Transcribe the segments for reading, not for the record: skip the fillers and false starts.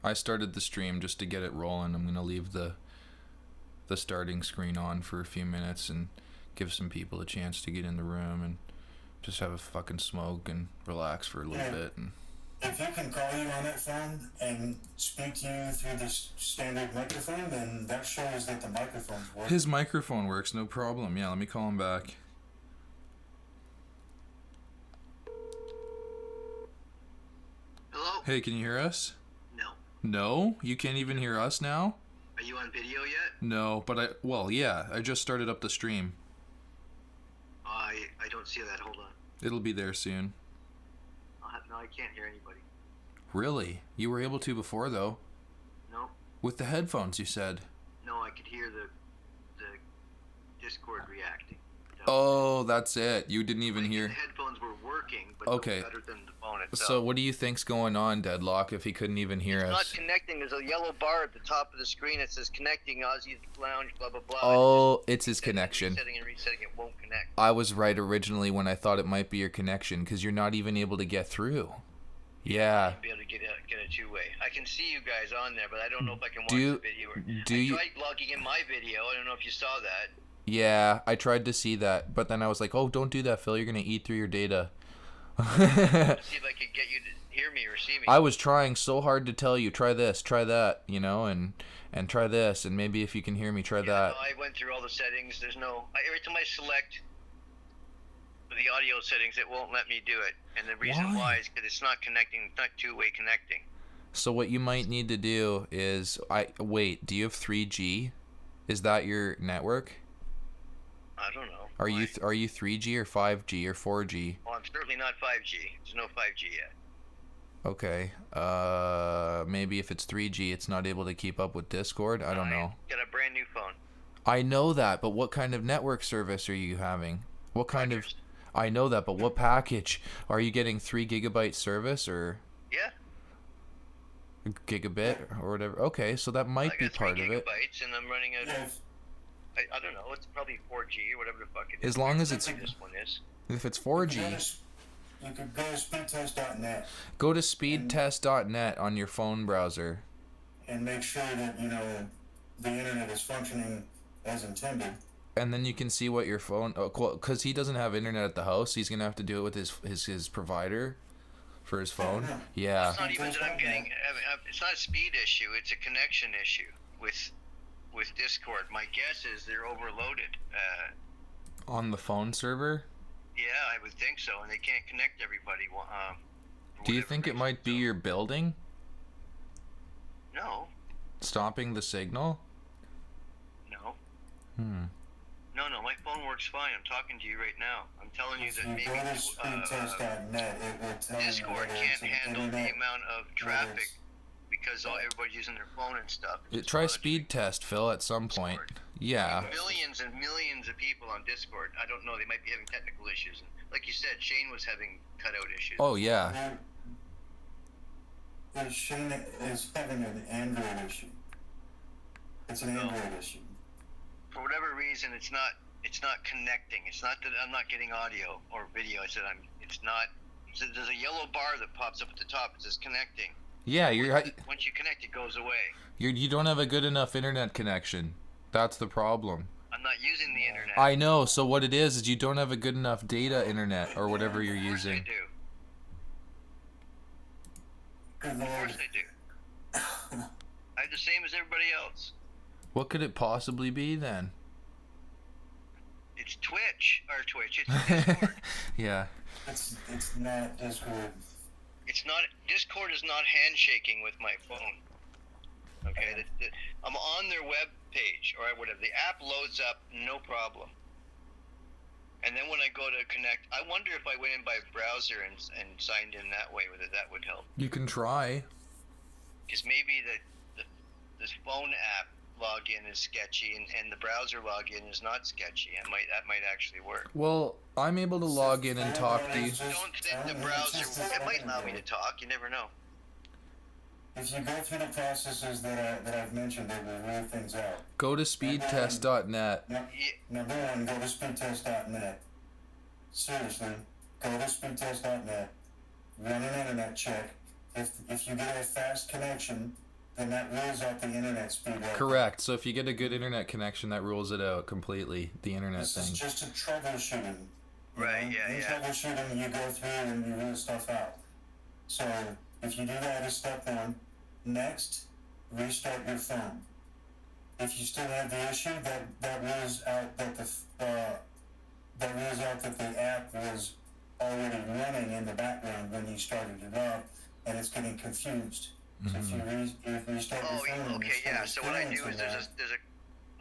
I started the stream just to get it rolling. I'm gonna leave the starting screen on for a few minutes and give some people a chance to get in the room and just have a fucking smoke and relax for a little bit. And if you can call you on that phone and speak to you through this standard microphone, then that shows that the microphone's working. his microphone works, no problem. Yeah, let me call him back. Hello? Hey, can you hear us? No. No? You can't even hear us now? Are you on video yet? No, but I just started up the stream. I don't see that. Hold on. It'll be there soon. No, I can't hear anybody. Really? You were able to before, though. No. With the headphones, you said. No, I could hear the Discord reacting. Oh, that's it. You didn't even hear. The headphones were working, but Okay. better than the phone itself. So what do you think's going on, Deadlock, if he couldn't even hear It's us? not connecting. There's a yellow bar at the top of the screen that says connecting Ozzy's Lounge, blah, blah, blah. Oh, it's his connection. Resetting and resetting, it won't connect. I was right originally when I thought it might be your connection, because you're not even able to get through. Yeah. I'll be able to get a two-way. I can see you guys on there, but I don't know if I can watch Do- the video. I tried logging in my video. I don't know if you saw that. Yeah, I tried to see that, but then I was like, oh, don't do that, Phil. You're going to eat through your data. To see if I could get you to hear me or see me. I was trying so hard to tell you, try this, try that, you know, and try this, and maybe if you can hear me, try that. No, I went through all the settings. There's no... every time I select the audio settings, it won't let me do it. And the reason why is because it's not connecting. It's not two-way connecting. So what you might need to do is... Wait, do you have 3G? Is that your network? I don't know. Are you 3G or 5G or 4G? Well, I'm certainly not 5G. There's no 5G yet. Okay. Maybe if it's 3G, it's not able to keep up with Discord. I don't know. Got a brand new phone. I know that, but what kind of network service are you having? What kind of... I know that, but what package? Are you getting 3 gigabyte service or... Yeah. Gigabit or whatever? Okay, so that might be part of it. Gigabytes, and I'm running a... I don't know. It's probably 4G or whatever the fuck it is. As long as it's... Like this one is. If it's 4G... You could go to speedtest.net. Go to speedtest.net on your phone browser. And make sure that, the internet is functioning as intended. And then you can see what your phone... Because he doesn't have internet at the house, he's going to have to do it with his provider for his phone. Yeah. It's not even that I'm getting... it's not a speed issue. It's a connection issue with Discord. My guess is they're overloaded. On the phone server? Yeah, I would think so, and they can't connect everybody. Do you think it might be your building? No. Stopping the signal? No. No, my phone works fine. I'm talking to you right now. I'm telling you that maybe Discord can't handle the amount of traffic because everybody's using their phone and stuff. Try speed test, Phil, at some point. Yeah. Millions and millions of people on Discord. I don't know. They might be having technical issues. And like you said, Shane was having cutout issues. Oh, yeah. Shane is having an Android issue. It's an Android issue. For whatever reason, it's not connecting. It's not that I'm not getting audio or video. I said it's not. There's a yellow bar that pops up at the top. It says connecting. Yeah, once you connect, it goes away. You don't have a good enough internet connection. That's the problem. I'm not using the internet. I know. So what it is you don't have a good enough data internet or whatever you're using. Of course I do. Of course I do. I have the same as everybody else. What could it possibly be then? It's Twitch. It's Discord. Yeah. It's not Discord. It's not. Discord is not handshaking with my phone. Okay, I'm on their web page or whatever. The app loads up, no problem. And then when I go to connect, I wonder if I went in by browser and signed in that way, whether that would help. You can try. Because maybe this phone app login is sketchy and the browser login is not sketchy. That might actually work. Well, I'm able to log in and talk to you. I don't think the browser... It might allow me to talk. You never know. If you go through the processes that I've mentioned, they will rule things out. Go to speedtest.net. Number one, go to speedtest.net. Seriously, go to speedtest.net. Run an internet check. If you get a fast connection, then that rules out the internet speed. Right Correct. So if you get a good internet connection, that rules it out completely. The internet This thing. is just a troubleshooting. Right, yeah, In yeah. troubleshooting, you go through and you rule stuff out. So if you do that as step one, next, restart your phone. If you still have the issue, that rules out that the app was already running in the background when you started it up, and it's getting confused. So if you restart your Oh, phone, and okay, you start yeah. So what I do is experiencing there's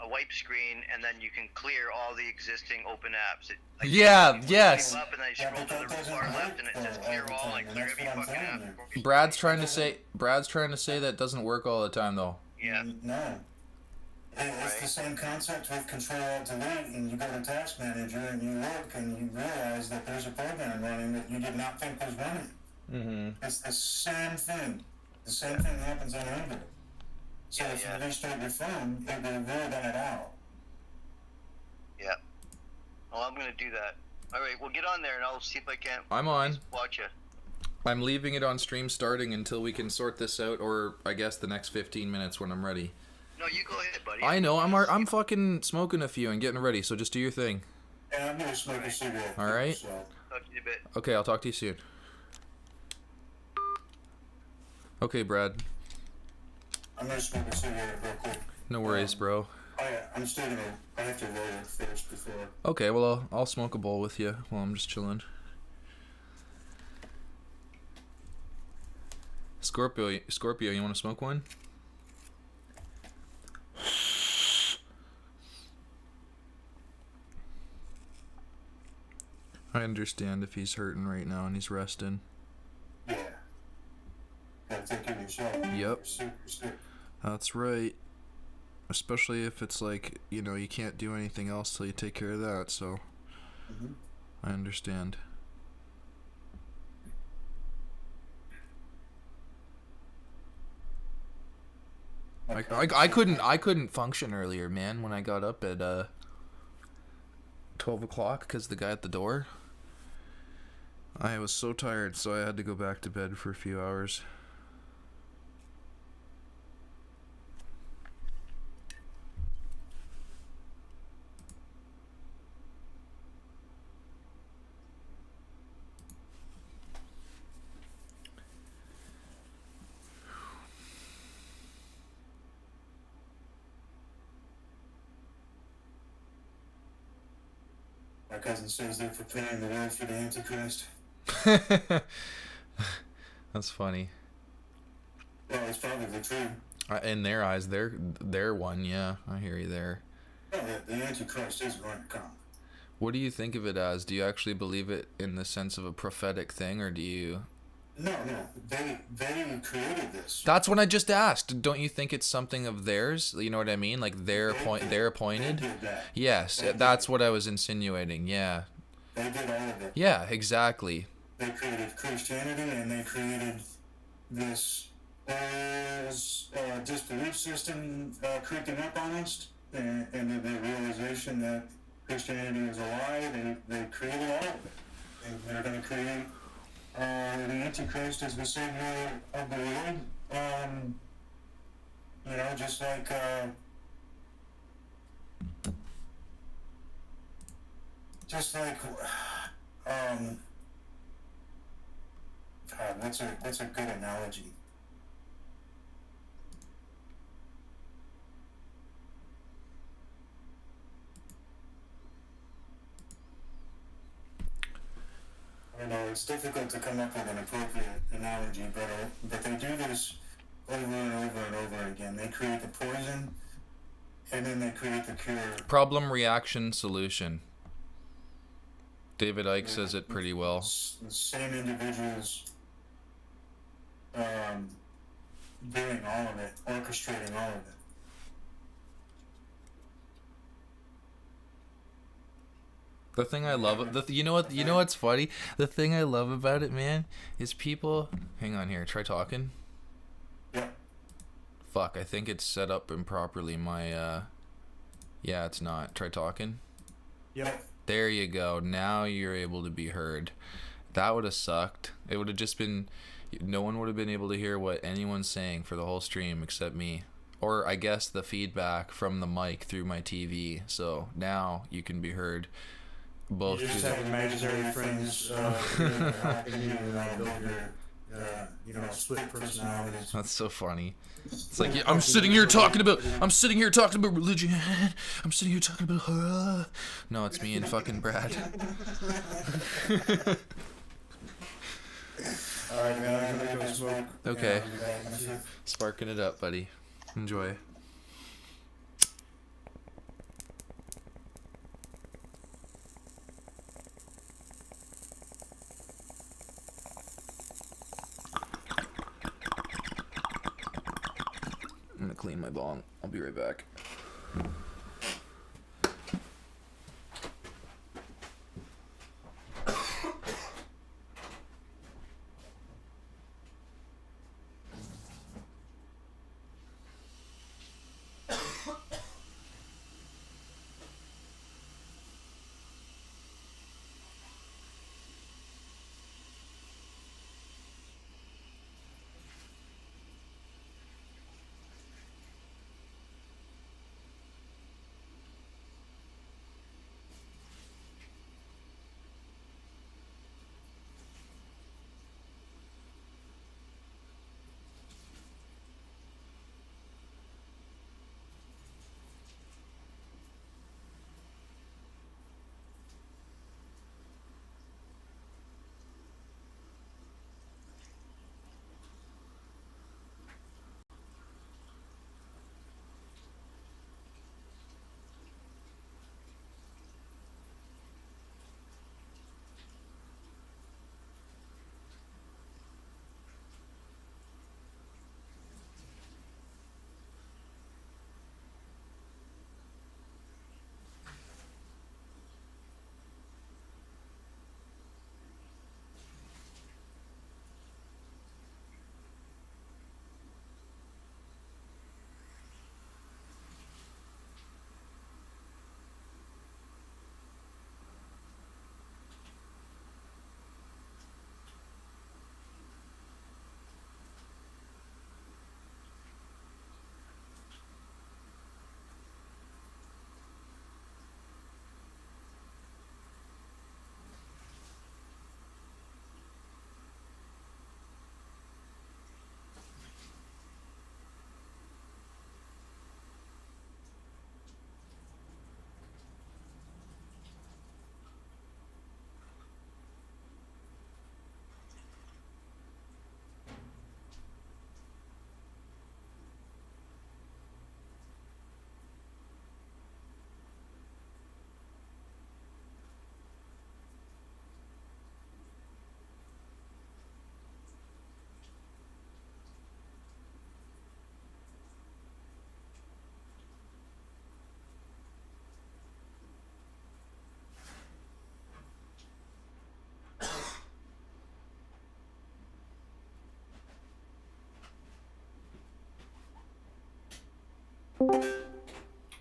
a wipe screen, and then you can clear all the existing open apps. Yeah, you yes. Up and then you Yeah, scroll but to that the doesn't far work, left, and it says though, clear all the all, time, and and clear that's every what I'm fucking telling app. you. Brad's trying to say that doesn't work all the time though. Yeah. No. It's the same concept with Control-Alt-Delete, and you go to Task Manager and you look and you realize that there's a program running that you did not think was running. Mm-hmm. It's the same thing. The same thing happens on Android. So Yeah, if yeah. you restart your phone, it will rule that out. Yeah. Well, I'm gonna do that. All right, well, get on there, and I'll see if I can I'm on. watch you. I'm leaving it on stream starting until we can sort this out, or I guess the next 15 minutes when I'm ready. No, you go ahead, buddy. I know. I'm fucking smoking a few and getting ready. So just do your thing. And I'm gonna smoke a cigarette. All too, right. So. Talk to you in a bit. Okay, I'll talk to you soon. Okay, Brad. I'm gonna smoke a cigarette real quick. No worries, bro. I'm still gonna. I have to roll it first before. Okay, well I'll smoke a bowl with you while I'm just chilling. Scorpio, you want to smoke one? I understand if he's hurting right now and he's resting. Yeah. Gotta take care of yourself. Yep. You're super sick. That's right. Especially if it's like, you know, you can't do anything else till you take care of that, so Mhm. I understand. I couldn't function earlier, man, when I got up at 12 o'clock because the guy at the door. I was so tired, so I had to go back to bed for a few hours. My cousin says they're preparing the way for the Antichrist. That's funny. Well, it's probably true. In their eyes, they're one. Yeah, I hear you there. Well, the Antichrist is going to come. What do you think of it as? Do you actually believe it in the sense of a prophetic thing, or do you? No, they created this. That's what I just asked. Don't you think it's something of theirs? You know what I mean? Like they're appointed. They did that. Yes, that's what I was insinuating. Yeah. They did all of it. Yeah, exactly. They created Christianity, and they created this disbelief system creeping up on us, and the realization that Christianity is a lie. They created all of it. And they're going to create the Antichrist as the savior of the world. You know, just like God, what's a good analogy? I don't know, it's difficult to come up with an appropriate analogy, but they do this over and over and over again. They create the poison, and then they create the cure. Problem, reaction, solution. David Icke says it pretty well. The same individuals doing all of it, orchestrating all of it. The thing I love, you know what's funny? The thing I love about it, man, is people. Hang on here. Try talking. Yeah. Fuck, I think it's set up improperly. Yeah, it's not. Try talking. Yep. There you go. Now you're able to be heard. That would have sucked. It would have just been No one would have been able to hear what anyone's saying for the whole stream except me. Or I guess the feedback from the mic through my TV. So now you can be heard both. You just through have imaginary friends helping you build your, split personalities. That's so funny. It's like, yeah, I'm sitting here talking about religion. I'm sitting here talking about No, it's me and fucking Brad. Alright, man, I'm gonna go smoke. Okay. I'll be back in a few. Sparking it up, buddy. Enjoy. I'm gonna clean my bong. I'll be right back.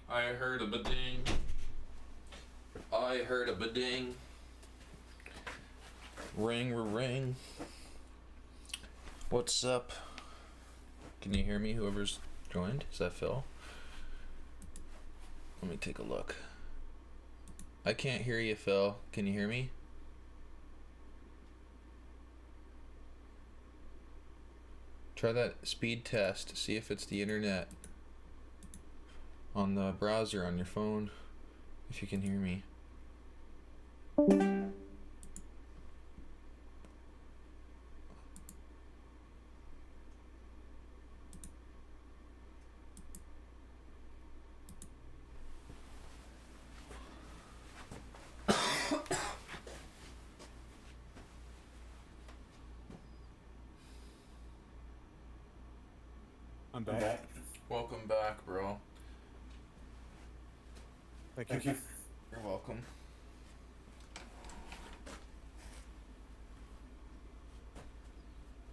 I heard a ba-ding. I heard a ba-ding. Ring, ring. What's up? Can you hear me, whoever's joined? Is that Phil? Let me take a look. I can't hear you, Phil. Can you hear me? Try that speed test. See if it's the internet on the browser on your phone. If you can hear me. I'm back. Welcome back, bro. Thank you. You're welcome.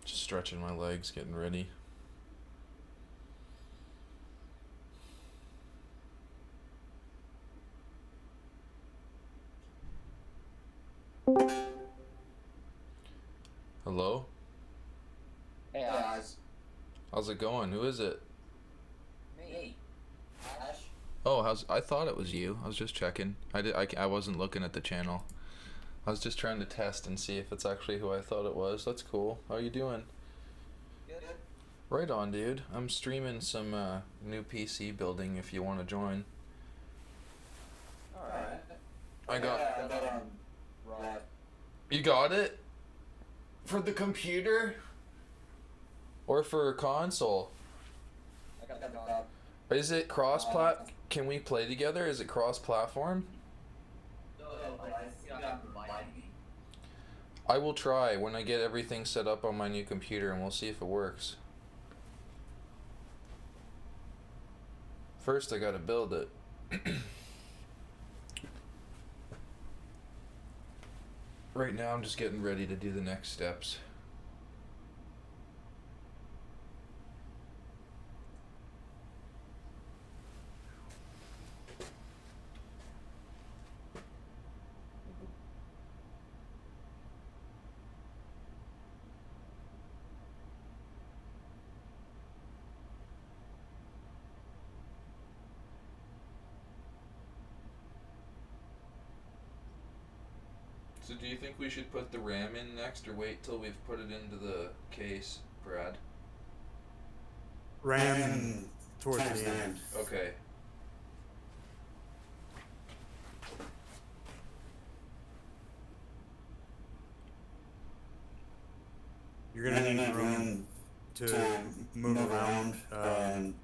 Just stretching my legs, getting ready. Hello? How's it going? Who is it? Me. Ash. Oh, I thought it was you. I was just checking. I wasn't looking at the channel. I was just trying to test and see if it's actually who I thought it was. That's cool. How you doing? Good. Right on, dude. I'm streaming some new PC building if you want to join. Alright. I got... Right. You got it? For the computer? Or for console? I got that. Is it cross-plat? Can we play together? Is it cross-platform? No, I still got provided me. I will try when I get everything set up on my new computer and we'll see if it works. First I gotta build it. Right now I'm just getting ready to do the next steps. So do you think we should put the RAM in next or wait till we've put it into the case, Brad? RAM towards the end. Okay. You're gonna need room to move around.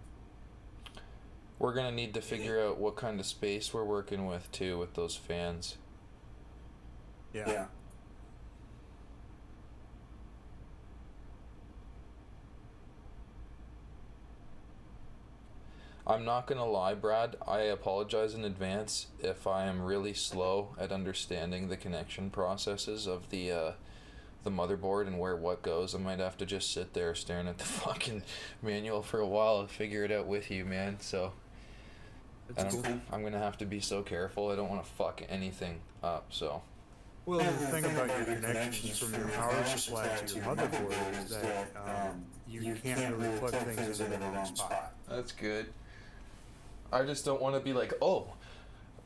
We're gonna need to figure out what kind of space we're working with too with those fans. Yeah. I'm not gonna lie, Brad. I apologize in advance if I am really slow at understanding the connection processes of the motherboard and where what goes. I might have to just sit there staring at the fucking manual for a while and figure it out with you, man. So That's cool. I'm gonna have to be so careful. I don't want to fuck anything up. So Well, the thing about your connections from your power supply to your motherboard is that you can't really plug things into the wrong spot. that's good. I just don't want to be like, oh,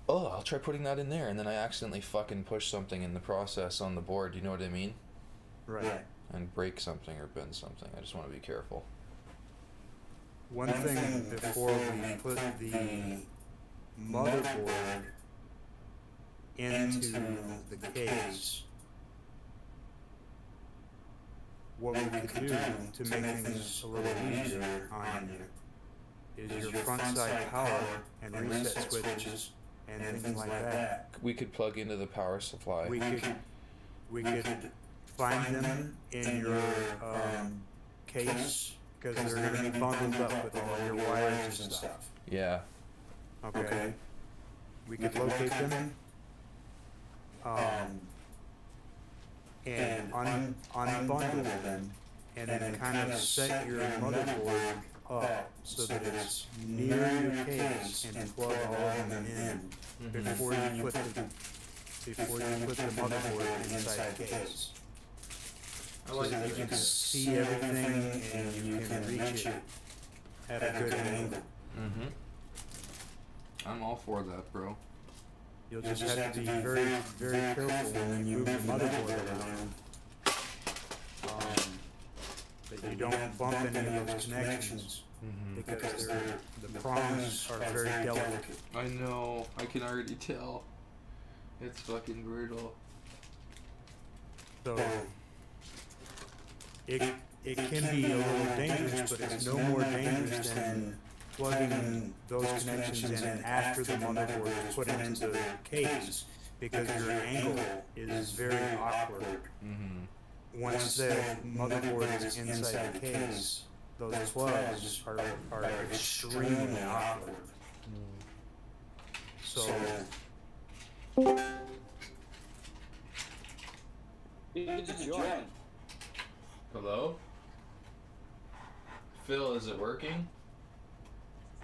I'll try putting that in there, and then I accidentally fucking push something in the process on the board. You know what I mean? Right. And break something or bend something. I just want to be careful. One thing before we put the motherboard into the case, what we could do to make things a little easier on you is your front side power and reset switches and things like that. We could plug into the power supply. We could find them in your case because they're going to be bundled up with all your wires and stuff. Yeah. Okay. We could locate them and unbundle them and then kind of set your motherboard up so that it's near your case and plug all of them in before you put the motherboard inside the case. So that you can see everything and you can reach it at a good angle. Mm-hmm. I'm all for that, bro. You'll just have to be very, very careful when you move the motherboard around. That you don't bump any of those connections because the prongs are very delicate. I know. I can already tell. It's fucking brutal. So it can be a little dangerous, but it's no more dangerous than plugging those connections in after the motherboard is put into the case because your angle is very awkward. Once the motherboard is inside the case, those plugs are extremely awkward. So Hello? Phil, is it working?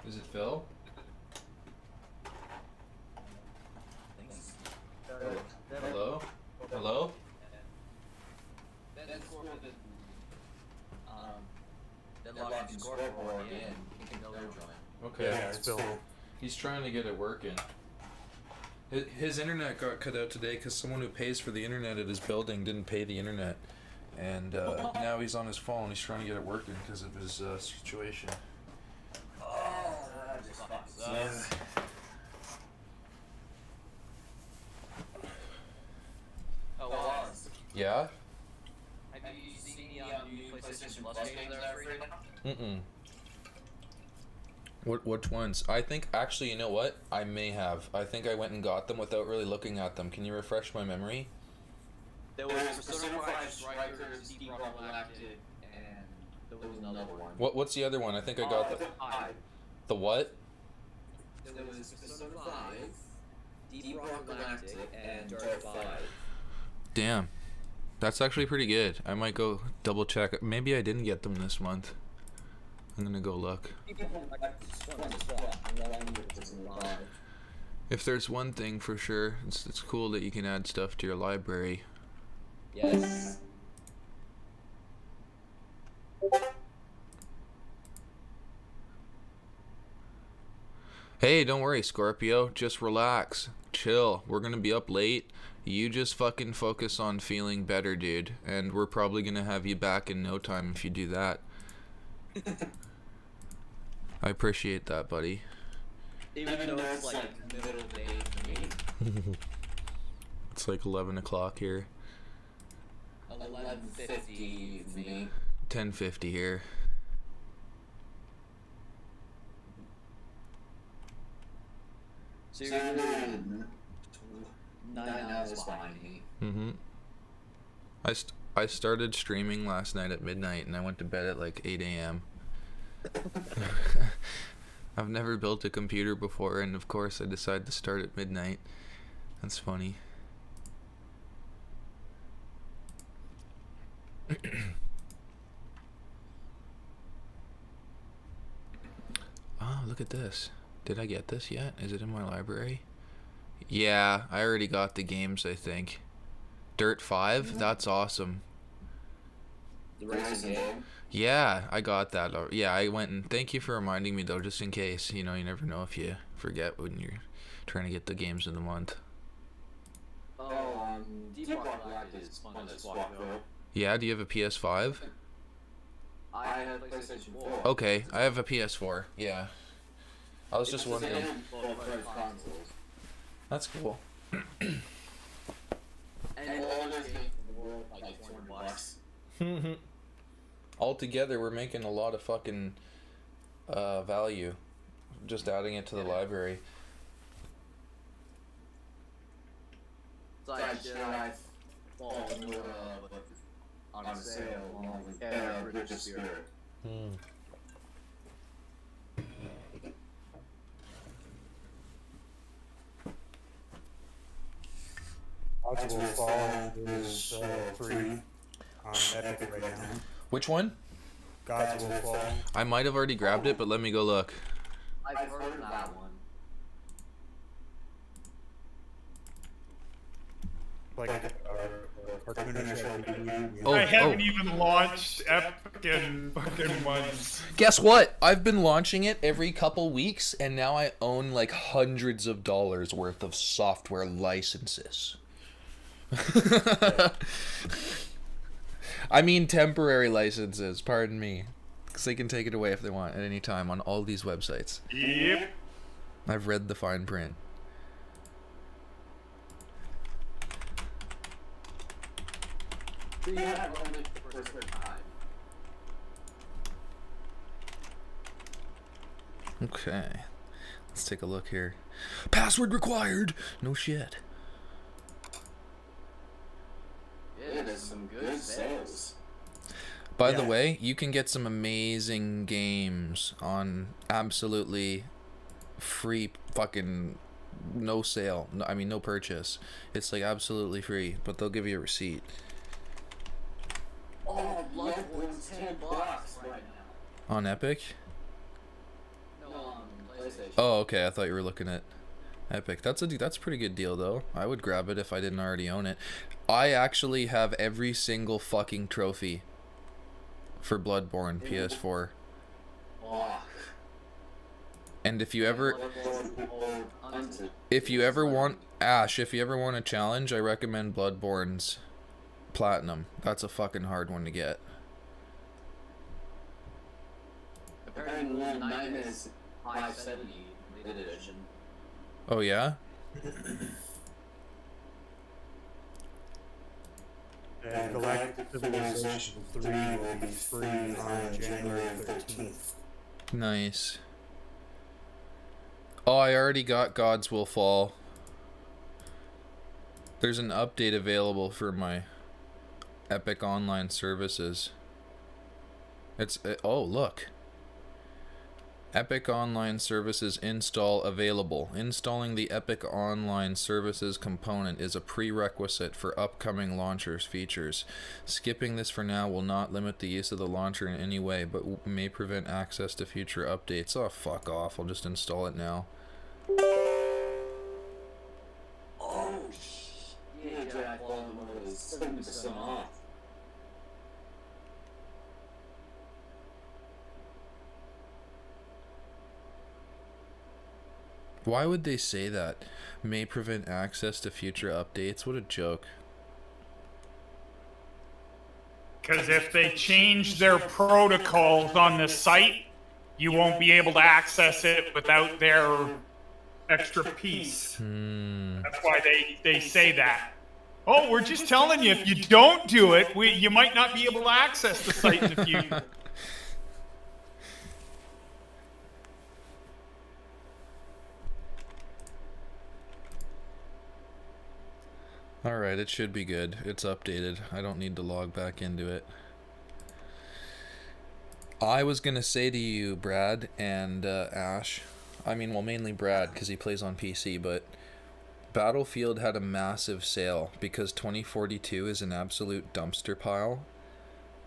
Is it Phil? Hello? Hello? That's for the Then log in scoreboard in, you can build your join. Okay. Yeah, it's built. He's trying to get it working. His internet got cut out today because someone who pays for the internet at his building didn't pay the internet. And now he's on his phone. He's trying to get it working because of his situation. Oh, that just fucking sucks. Oh, Wallace. Yeah? Have you seen the new PlayStation Plus games that are free now? Mm-mm. Which ones? I think, actually, you know what? I may have. I think I went and got them without really looking at them. Can you refresh my memory? There was Persona 5 Strikers, Deep Rock Galactic, and there was another one. What's the other one? I think I got the... The what? There was Persona 5, Deep Rock Galactic, and Dirt 5. Damn. That's actually pretty good. I might go double check. Maybe I didn't get them this month. I'm gonna go look. If there's one thing for sure, it's cool that you can add stuff to your library. Yes. Hey, don't worry, Scorpio. Just relax. Chill. We're gonna be up late. You just fucking focus on feeling better, dude. And we're probably gonna have you back in no time if you do that. I appreciate that, buddy. Even though it's like middle of the day for me. It's like 11 o'clock here. 11:50 for me. 10:50 here. So you're 9 hours behind me. Mm-hmm. I started streaming last night at midnight and I went to bed at like 8 a.m. I've never built a computer before, and of course I decided to start at midnight. That's funny. Oh, look at this. Did I get this yet? Is it in my library? Yeah, I already got the games, I think. Dirt 5? That's awesome. The racing game. Yeah, I got that. Yeah, I went and thank you for reminding me though, just in case. You know, you never know if you forget when you're trying to get the games of the month. Oh, Deep Rock Galactic is fun to swap though. Yeah, do you have a PS5? I have PlayStation 4. Okay, I have a PS4. Yeah. I was just wondering. Consoles. That's cool. And all those games were like $200. Altogether, we're making a lot of fucking value. Just adding it to the library. It's like Jedi Fallen Order, but on sale along with British Spirit. Gods Will Fall is free on Epic right now. Which one? Gods Will Fall. I might have already grabbed it, but let me go look. I've heard of that one. Like a cartoonish RPG. Oh, I haven't even launched Epic in fucking months. Guess what? I've been launching it every couple weeks, and now I own like hundreds of dollars worth of software licenses. I mean temporary licenses, pardon me. Because they can take it away if they want at any time on all these websites. Yep. I've read the fine print. So you have only for a certain time. Okay. Let's take a look here. Password required! No shit. Yeah, there's some good sales. By the way, you can get some amazing games on absolutely free fucking no sale. No, I mean, no purchase. It's like absolutely free, but they'll give you a receipt. Oh, Bloodborne's $10 right now. On Epic? No, on PlayStation. Oh, okay. I thought you were looking at Epic. That's a pretty good deal, though. I would grab it if I didn't already own it. I actually have every single fucking trophy for Bloodborne PS4. And if you ever Unto. if you ever want Ash, if you ever want a challenge, I recommend Bloodborne's Platinum. That's a fucking hard one to get. Apparently, Little Nightmares 570 limited edition. Oh yeah? And Galactic Civilization 3 will be free on January 13th. Nice. Oh, I already got Gods Will Fall. There's an update available for my Epic Online services. Oh, look. Epic Online Services install available. Installing the Epic Online Services component is a prerequisite for upcoming launchers features. Skipping this for now will not limit the use of the launcher in any way, but may prevent access to future updates. Oh, fuck off. I'll just install it now. Oh, yeah, Jedi Fallen Order is 70% off. Why would they say that? May prevent access to future updates? What a joke. Because if they change their protocols on the site, you won't be able to access it without their extra piece. That's why they say that. Oh, we're just telling you, if you don't do it, you might not be able to access the site in the future. Alright, it should be good. It's updated. I don't need to log back into it. I was gonna say to you, Brad and Ash, I mean, well, mainly Brad because he plays on PC, but Battlefield had a massive sale because 2042 is an absolute dumpster pile.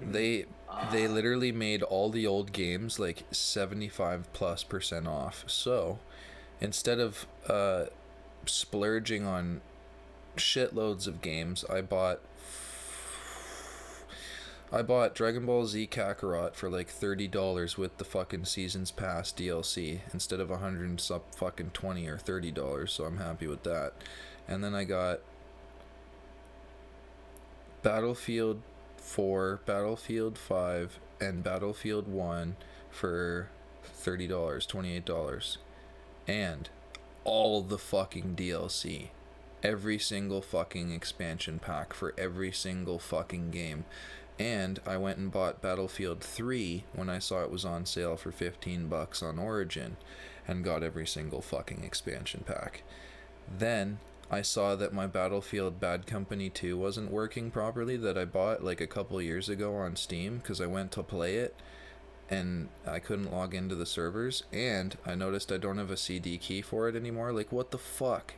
They literally made all the old games like 75+% off. So instead of splurging on shitloads of games, I bought Dragon Ball Z Kakarot for like $30 with the fucking Seasons Pass DLC instead of $120 or $30, so I'm happy with that. And then I got Battlefield 4, Battlefield 5, and Battlefield 1 for $30, $28. And all the fucking DLC. Every single fucking expansion pack for every single fucking game. And I went and bought Battlefield 3 when I saw it was on sale for $15 on Origin and got every single fucking expansion pack. Then I saw that my Battlefield Bad Company 2 wasn't working properly that I bought like a couple years ago on Steam because I went to play it and I couldn't log into the servers, and I noticed I don't have a CD key for it anymore. Like, what the fuck?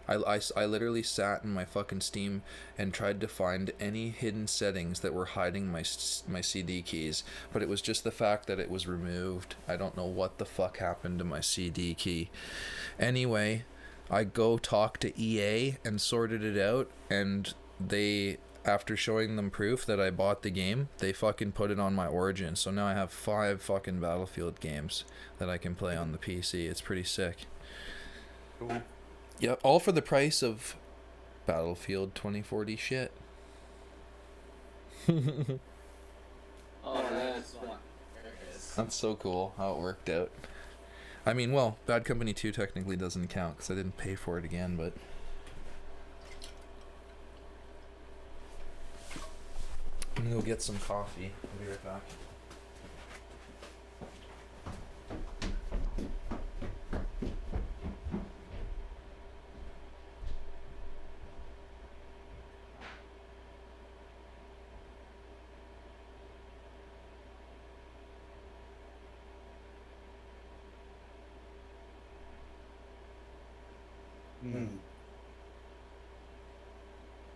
I literally sat in my fucking Steam and tried to find any hidden settings that were hiding my CD keys, but it was just the fact that it was removed. I don't know what the fuck happened to my CD key. Anyway, I go talk to EA and sorted it out, and they, after showing them proof that I bought the game, they fucking put it on my Origin. So now I have 5 fucking Battlefield games that I can play on the PC. It's pretty sick. Cool. Yeah, all for the price of Battlefield 2040 shit. Oh, that's fun. There it is. That's so cool how it worked out. I mean, well, Bad Company 2 technically doesn't count because I didn't pay for it again, but... I'm gonna go get some coffee. I'll be right back.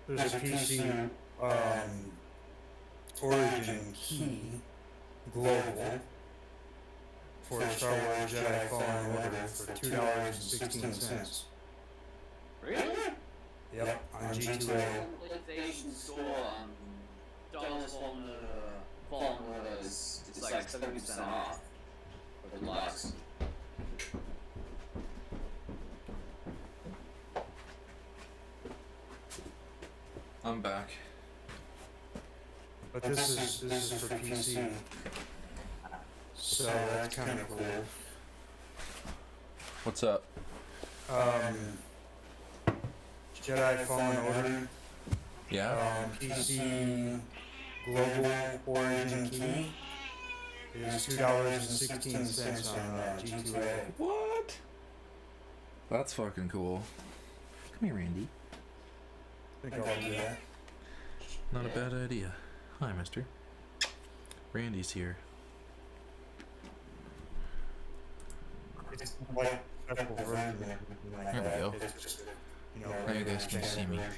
There's a PC Origin key global for Star Wars Jedi Fallen Order for $2.16. Really? Yep, on G2A. PlayStation Store dollars Fallen Order is like 70% off for the deluxe. I'm back. But this is for PC. So that's kind of cool. What's up? Jedi Fallen Order, Yeah? PC Global Origin Key is $2.16 on G2A. What? That's fucking cool. Come here, Randy. I think I'll do that. Not a bad idea. Hi, mister. Randy's here. It's like several versions of it, like There we that. go. It's just, you know, Now you guys can see me. version.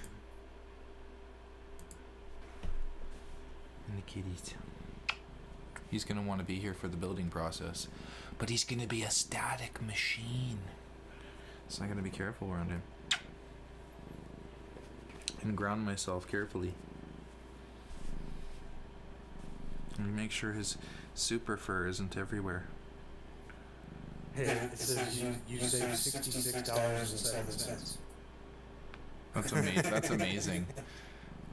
And the kitties. He's gonna want to be here for the building process. But he's gonna be a static machine. So I gotta be careful around him. And ground myself carefully. And make sure his super fur isn't everywhere. Hey, it says you save $66.07. That's amazing. That's amazing.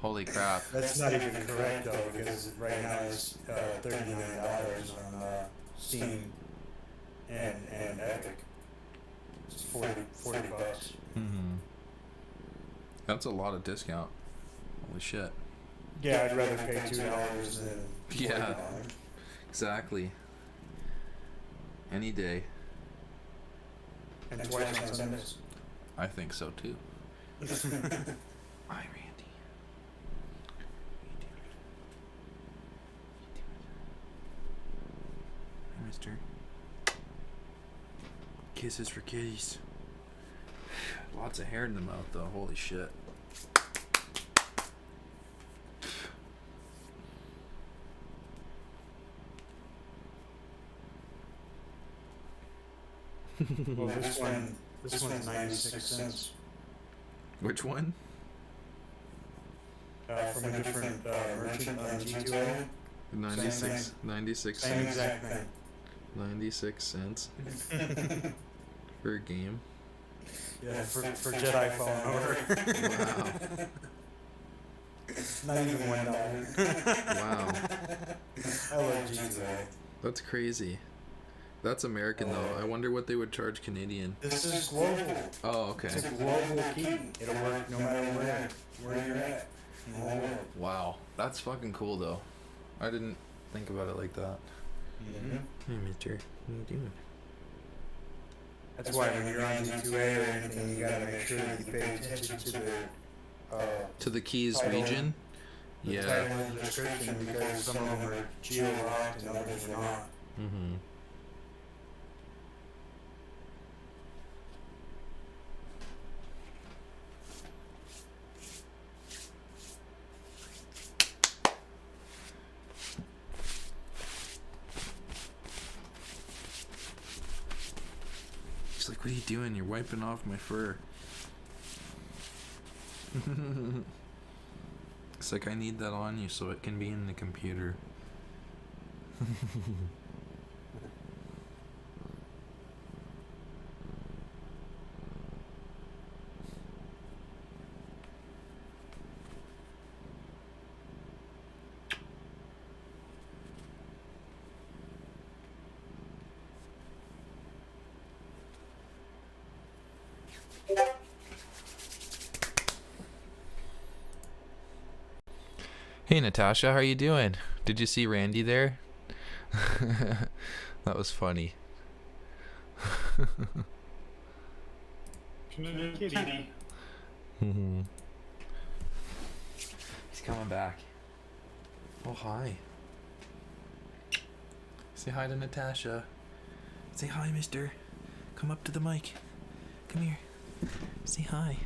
Holy crap. That's not even correct though, because right now it's $39 on Steam and Epic. It's 40 bucks. Mm-hmm. That's a lot of discount. Holy shit. Yeah, I'd rather pay $2 than $40. Yeah. Exactly. Any day. And twice on Sundays. I think so too. Hi, Randy. Hi, mister. Kisses for kitties. Lots of hair in the mouth though, holy shit. Well, this one's 96 cents. Which one? From a different merchant on G2A. 96 Same cents. exact thing. 96 cents for a game. Yeah, for Jedi Fallen Order. Wow. Not even $1. Wow. I love G2A. That's crazy. That's American though. I wonder what they would charge Canadian. This is global. Oh, okay. It's a global key. It'll work no matter where you're at in the whole world. Wow. That's fucking cool though. I didn't think about it like that. Mm-hmm. Hey, mister. What are you doing? That's why when you're on G2A or anything, you gotta make sure that you pay attention to To the Keys Title. region? the Yeah. title and description, because some of them are geo-locked and others are not. Mm-hmm. She's like, what are you doing? You're wiping off my fur. It's like, I need that on you so it can be in the computer. Hey Natasha, how are you doing? Did you see Randy there? That was funny. Kitty. He's coming back. Oh, hi. Say hi to Natasha. Say hi, mister. Come up to the mic. Come here. Say hi.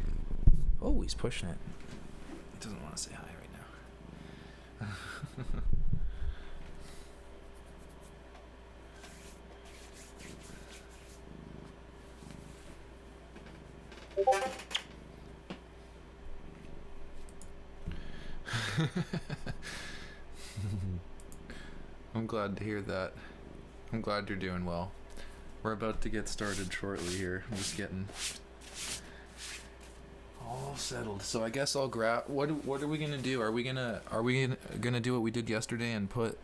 Oh, he's pushing it. He doesn't want to say hi right now. I'm glad to hear that. I'm glad you're doing well. We're about to get started shortly here. I'm just getting All settled. So I guess I'll grab. What are we gonna do? Are we gonna do what we did yesterday and put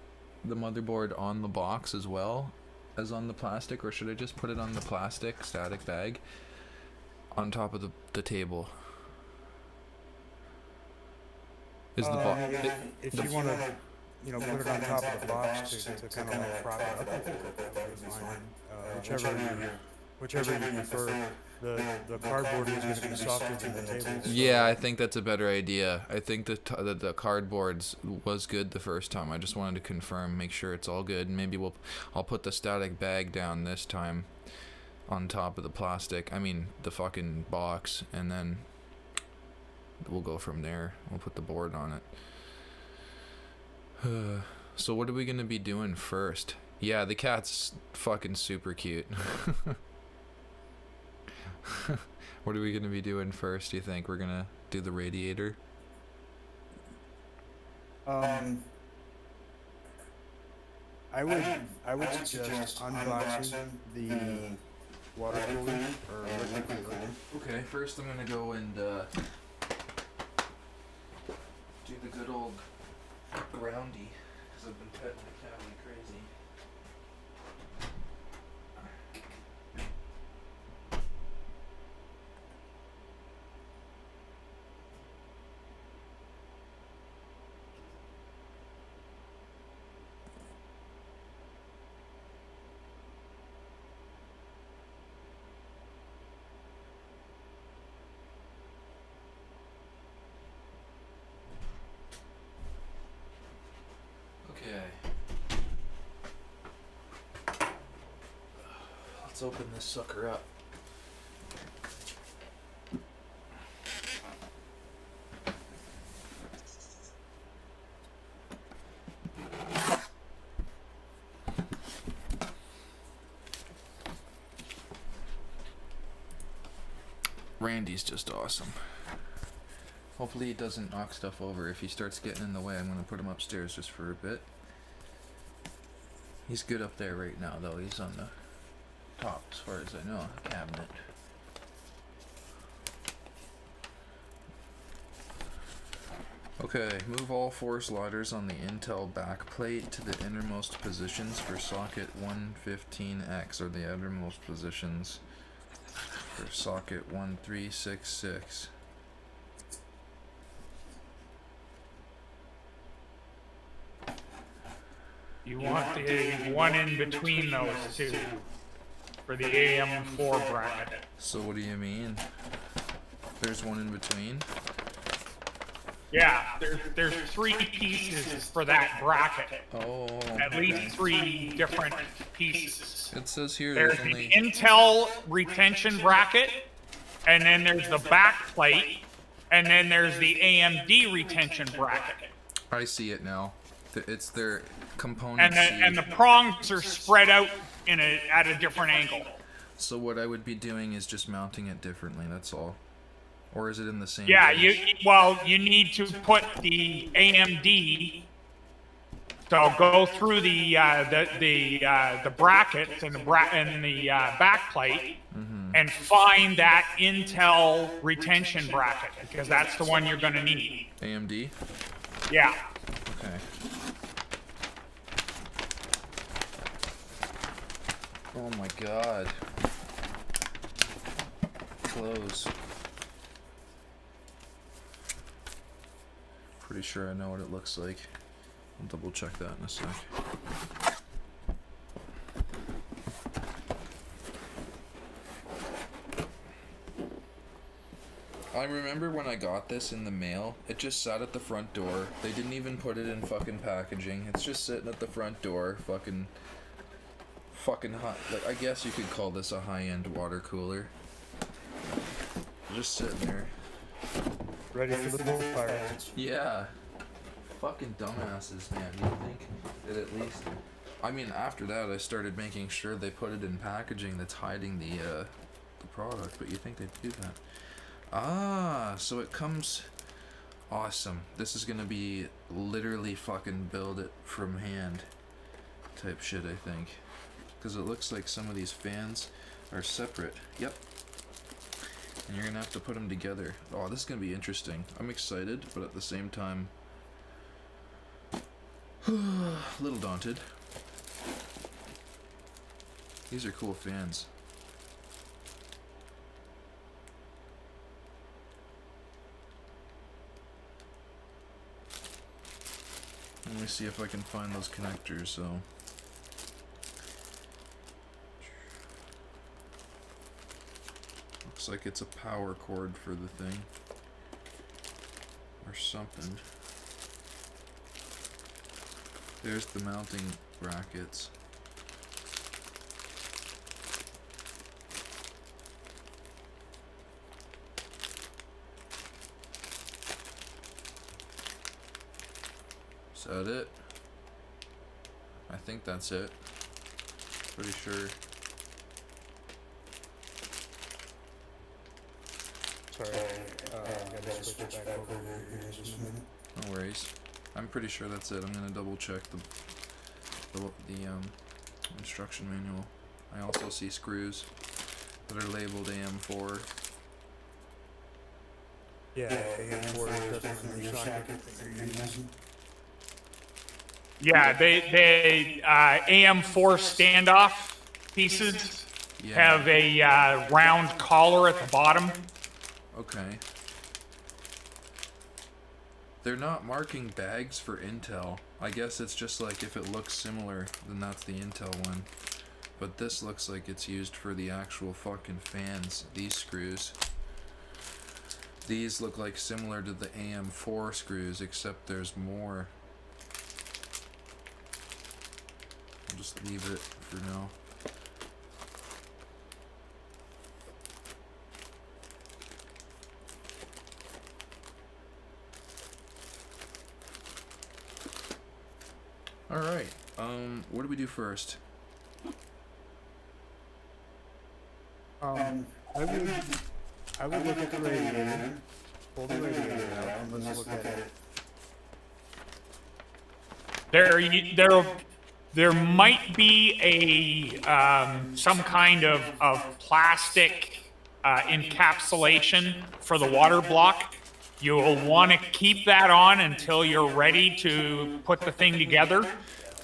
the motherboard on the box as well as on the plastic, or should I just put it on the plastic static bag on top of the table? Is the box? If you want to, put it on top of the box to kind of like prop it up, I think that would be fine. Whichever you prefer. The cardboard is going to be softer than the table. So. Yeah, I think that's a better idea. I think the cardboards was good the first time. I just wanted to confirm, make sure it's all good. Maybe I'll put the static bag down this time on top of the plastic. I mean, the fucking box, and then we'll go from there. We'll put the board on it. So what are we going to be doing first? Yeah, the cat's fucking super cute. What are we going to be doing first, do you think? We're going to do the radiator? I would suggest unboxing the water cooler or liquid cooler. Okay, first I'm going to go and do the good old roundy, because I've been petting the cat like crazy. Okay. Let's open this sucker up. Randy's just awesome. Hopefully he doesn't knock stuff over. If he starts getting in the way, I'm going to put him upstairs just for a bit. He's good up there right now, though. He's on the top, as far as I know, cabinet. Okay, move all 4 sliders on the Intel backplate to the innermost positions for socket 115X, or the outermost positions for socket 1366. You want the one in between those two for the AM4 bracket. So what do you mean? There's one in between? Yeah, there's 3 pieces for that bracket. Oh, At least 3 different pieces. it says here There's there's the only... Intel retention bracket, and then there's the back plate, and then there's the AMD retention bracket. I see it now. It's their component And the prongs are spread out at a different angle. So what I would be doing is just mounting it differently, that's all. Or is it in the same Yeah, place? you need to put the AMD. So go through the brackets and the back plate, and find that Intel retention bracket, because that's the one you're going to need. AMD? Yeah. Okay. Oh my god. Close. Pretty sure I know what it looks like. I'll double check that in a sec. I remember when I got this in the mail, it just sat at the front door. They didn't even put it in fucking packaging. It's just sitting at the front door, fucking hot. Like, I guess you could call this a high-end water cooler. Just sitting there. Ready for the bullfire. Yeah. Fucking dumbasses, man. You think that at least... I mean, after that, I started making sure they put it in packaging that's hiding the product, but you think they'd do that. Ah, so it comes... Awesome. This is gonna be literally fucking build it from hand type shit, I think. Because it looks like some of these fans are separate. Yep. And you're gonna have to put them together. Oh, this is gonna be interesting. I'm excited, but at the same time, a little daunted. These are cool fans. Let me see if I can find those connectors, so. Looks like it's a power cord for the thing. Or something. There's the mounting brackets. Is that it? I think that's it. Pretty sure. Sorry, gotta switch back over here in just a minute. No worries. I'm pretty sure that's it. I'm gonna double check the instruction manual. I also see screws that are labeled AM4. Yeah, AM4 doesn't your socket that you're using. Yeah, they AM4 standoff pieces Yeah. have a round collar at the bottom. Okay. They're not marking bags for Intel. I guess it's just like if it looks similar, then that's the Intel one. But this looks like it's used for the actual fucking fans. These screws. These look like similar to the AM4 screws, except there's more. I'll just leave it for now. Alright, what do we do first? I would look at the radiator, pull the radiator out, and let's look at it. There might be a some kind of plastic encapsulation for the water block. You'll want to keep that on until you're ready to put the thing together.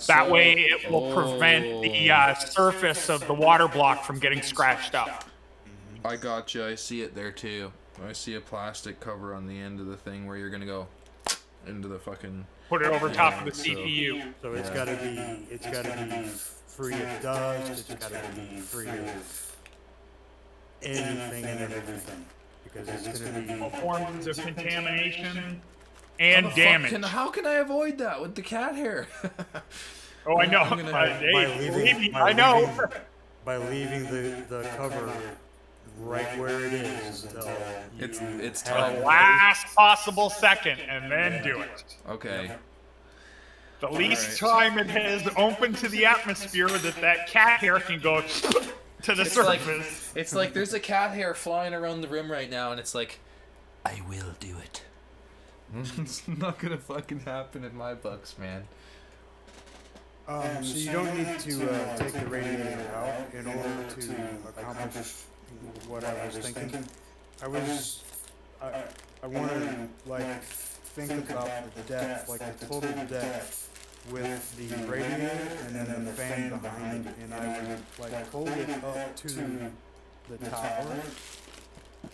That way it will prevent the surface of the water block from getting scratched up. I gotcha, I see it there too. I see a plastic cover on the end of the thing where you're gonna go into the fucking... Put it over top of the so- CPU. So it's gotta be free of dust, it's gotta be free of anything and everything. Because it's gonna be, Forms of contamination and damage. How can I avoid that with the cat hair? Oh, I know. I'm gonna- Hey, believe me, I know. by leaving the cover right where it is until It's The tough. last possible second, and then do it. Okay. The least time it has opened to the atmosphere that cat hair can go to the surface. It's like there's a cat hair flying around the room right now, and it's like, I will do it. It's not gonna fucking happen in my books, man. So you don't need to take the radiator out in order to accomplish what I was thinking. I want to like think about the depth, like the total depth with the radiator and then the fan behind it, and I would like hold it up to the tower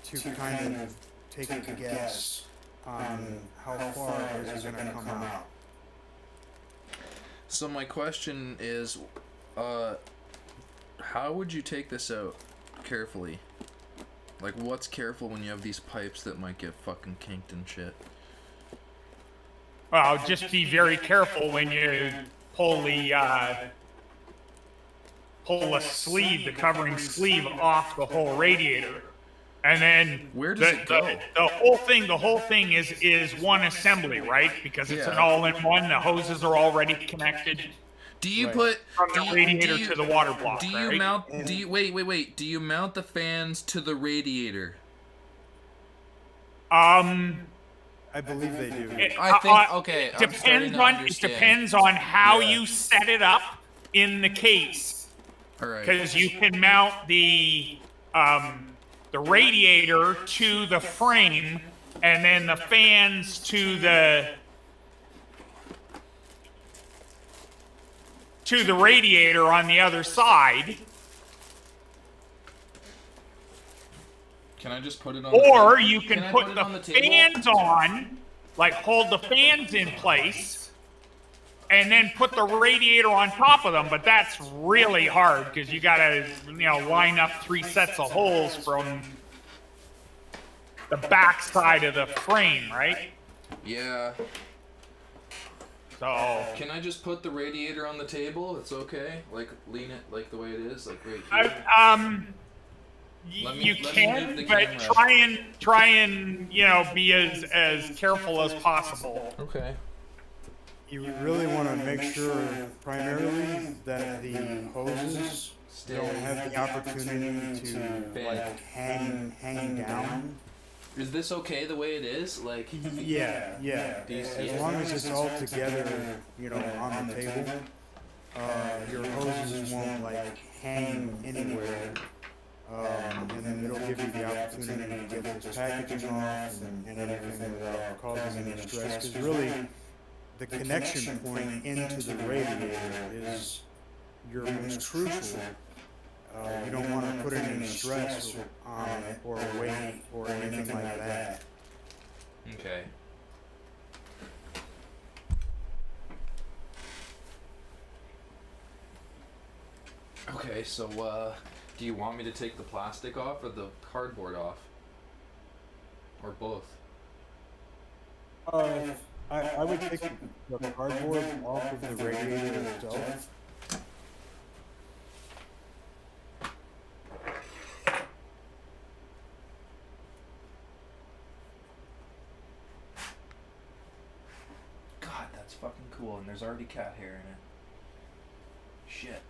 to kind of take a guess on how far is it going to come out. So my question is, how would you take this out carefully? Like, what's careful when you have these pipes that might get fucking kinked and shit? Well, just be very careful when you pull the sleeve, the covering sleeve off the whole radiator. And then Where does it go? The whole thing is one assembly, right? Because it's an Yeah. all-in-one. The hoses are already connected Do you put from the radiator to the water block. Do you right? mount? Do you wait? Do you mount the fans to the radiator? I believe they do. I think okay. I'm starting Depends to on it understand. depends on how Yeah. you set it up in the case. All right. Because you can mount the the radiator to the frame, and then the fans to the radiator on the other side. Can I just put it on? Or the you can I put it the on the table? fans on, like hold the fans in place, and then put the radiator on top of them. But that's really hard because you gotta, line up 3 sets of holes from the back side of the frame, right? Yeah. So Can I just put the radiator on the table? It's okay. Like lean it like the way it is, like right here. Let me you move can, the but camera. try and be as careful as possible. Okay. You really want to make sure primarily that the hoses don't have the opportunity to like hang down. Is this okay the way it is? Like. Yeah. Do you see As it? long as it's all together, on the table, your hoses won't like hang anywhere. And then it'll give you the opportunity to get this packaging off and everything without causing any stress. Because really, the connection point into the radiator is your most crucial. You don't want to put any stress on it or weight or anything like that. Okay. Okay, so do you want me to take the plastic off or the cardboard off? Or both? I would take the cardboard off of the radiator itself. God, that's fucking cool, and there's already cat hair in it. Shit.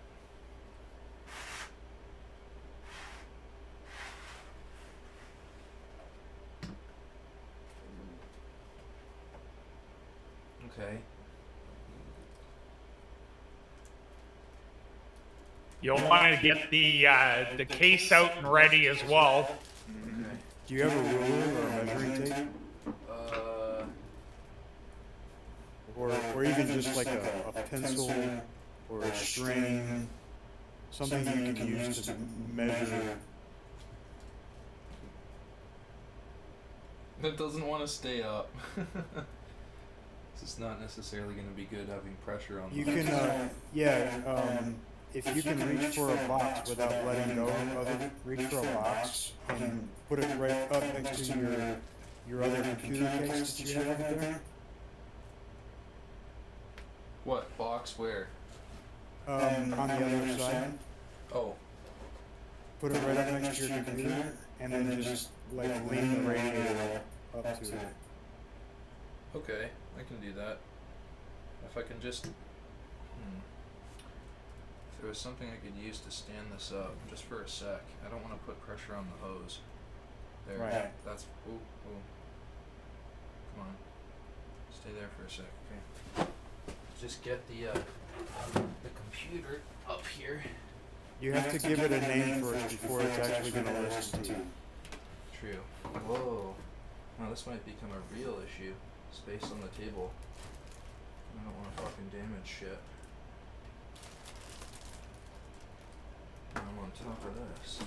Okay. You'll want to get the case out and ready as well. Okay. Do you have a ruler or a measuring tape? Or even just like a pencil or a string, something you can use to measure. It doesn't want to stay up. This is not necessarily going to be good having pressure on You the can, if you can reach for a box without letting go of it, reach for a box and put it right up next to your other computer case that you have up there. What? Box where? On the other side, Oh. put it right up next to your computer, and then just like lean the radiator up to it. Okay, I can do that. If I can just... If there was something I could use to stand this up, just for a sec. I don't want to put pressure on the hose. There. Right. That's... Ooh, ooh. Come on. Stay there for a sec, okay. Just get the computer up here. You have to give it a name first before it's actually going to listen to you. True. Whoa. Now this might become a real issue. Space on the table. I don't want to fucking damage shit. I'm on top of this.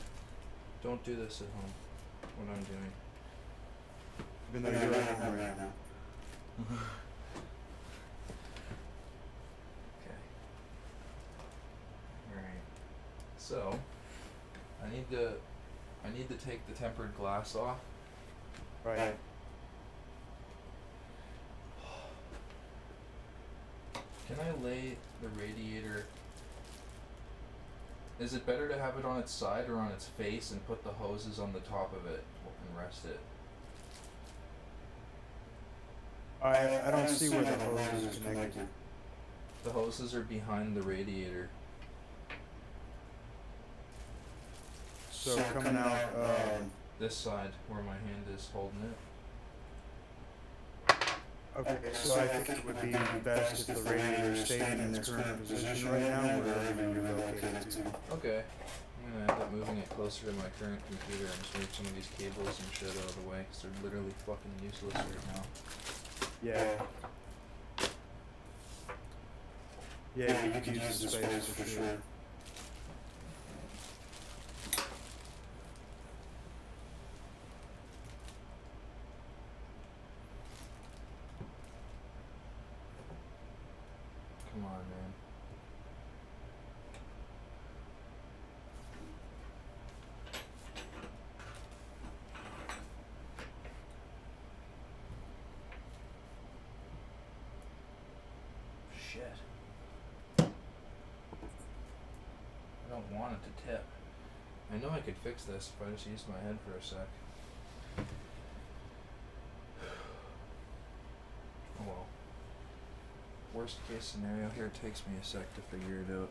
Don't do this at home. What I'm doing. Even though you're at home right now. Okay. Alright. So I need to take the tempered glass off. Right. Can I lay the radiator? Is it better to have it on its side or on its face and put the hoses on the top of it and rest it? I don't see where the hose is connected. The hoses are behind the radiator. So coming out, This side where my hand is holding it. okay, so I think it would be best if the radiator stayed in its current position right now, wherever you relocate it to. Okay. I'm I'm gonna end up moving it closer to my current computer and just move some of these cables and shit out of the way, because they're literally fucking useless right now. Yeah. Yeah, you could use the space for sure. Come on, man. Shit. I don't want it to tip. I know I could fix this if I just used my head for a sec. Oh well. Worst case scenario here, it takes me a sec to figure it out.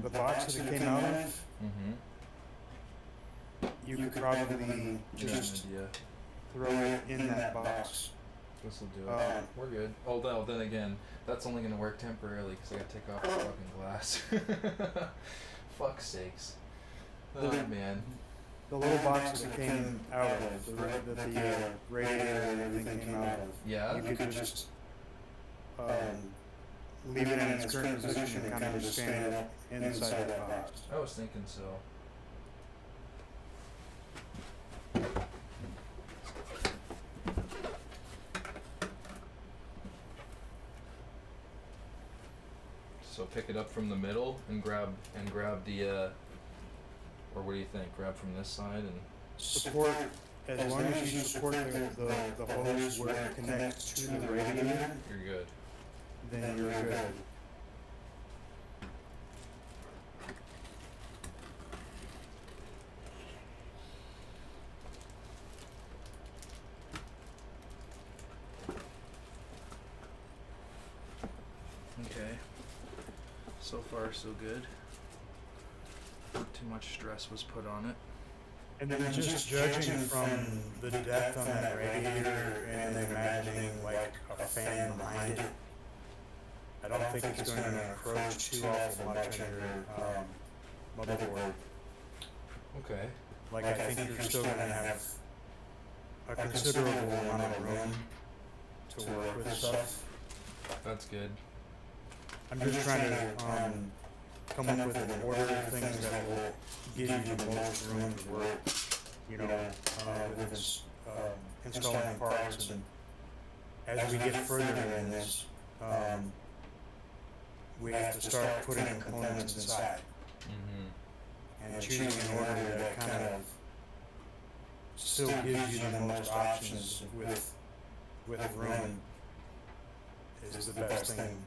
The box that it came out of, Mm-hmm. you could probably just idea. throw it in that box. This'll do it. We're good. Oh, well, then again, that's only gonna work temporarily because I gotta take off the fucking glass. Fuck's sakes. Oh man. The little box that it came out of, that the radiator and everything came out of. Yeah. You could just leave it in its current position and kind of just stand it up inside that box. I was thinking so. So pick it up from the middle and grab the or what do you think? Grab from this side and Support, as long as you support the hose where it connects to the radiator, you're good. then you're good. Okay. So far so good. Not too much stress was put on it. And then just judging from the depth on that radiator and then imagining like a fan behind it, I don't think it's going to encroach too awful much on your motherboard. Okay. Like I think you're still going to have a considerable amount of room to work with stuff. That's good. I'm just trying to come up with an order of things that will give you the most room to work, you know, with installing parts. And as we get further in this, we have to start putting components inside Mm-hmm. and choosing an order that kind of still gives you the most options with room is the best thing.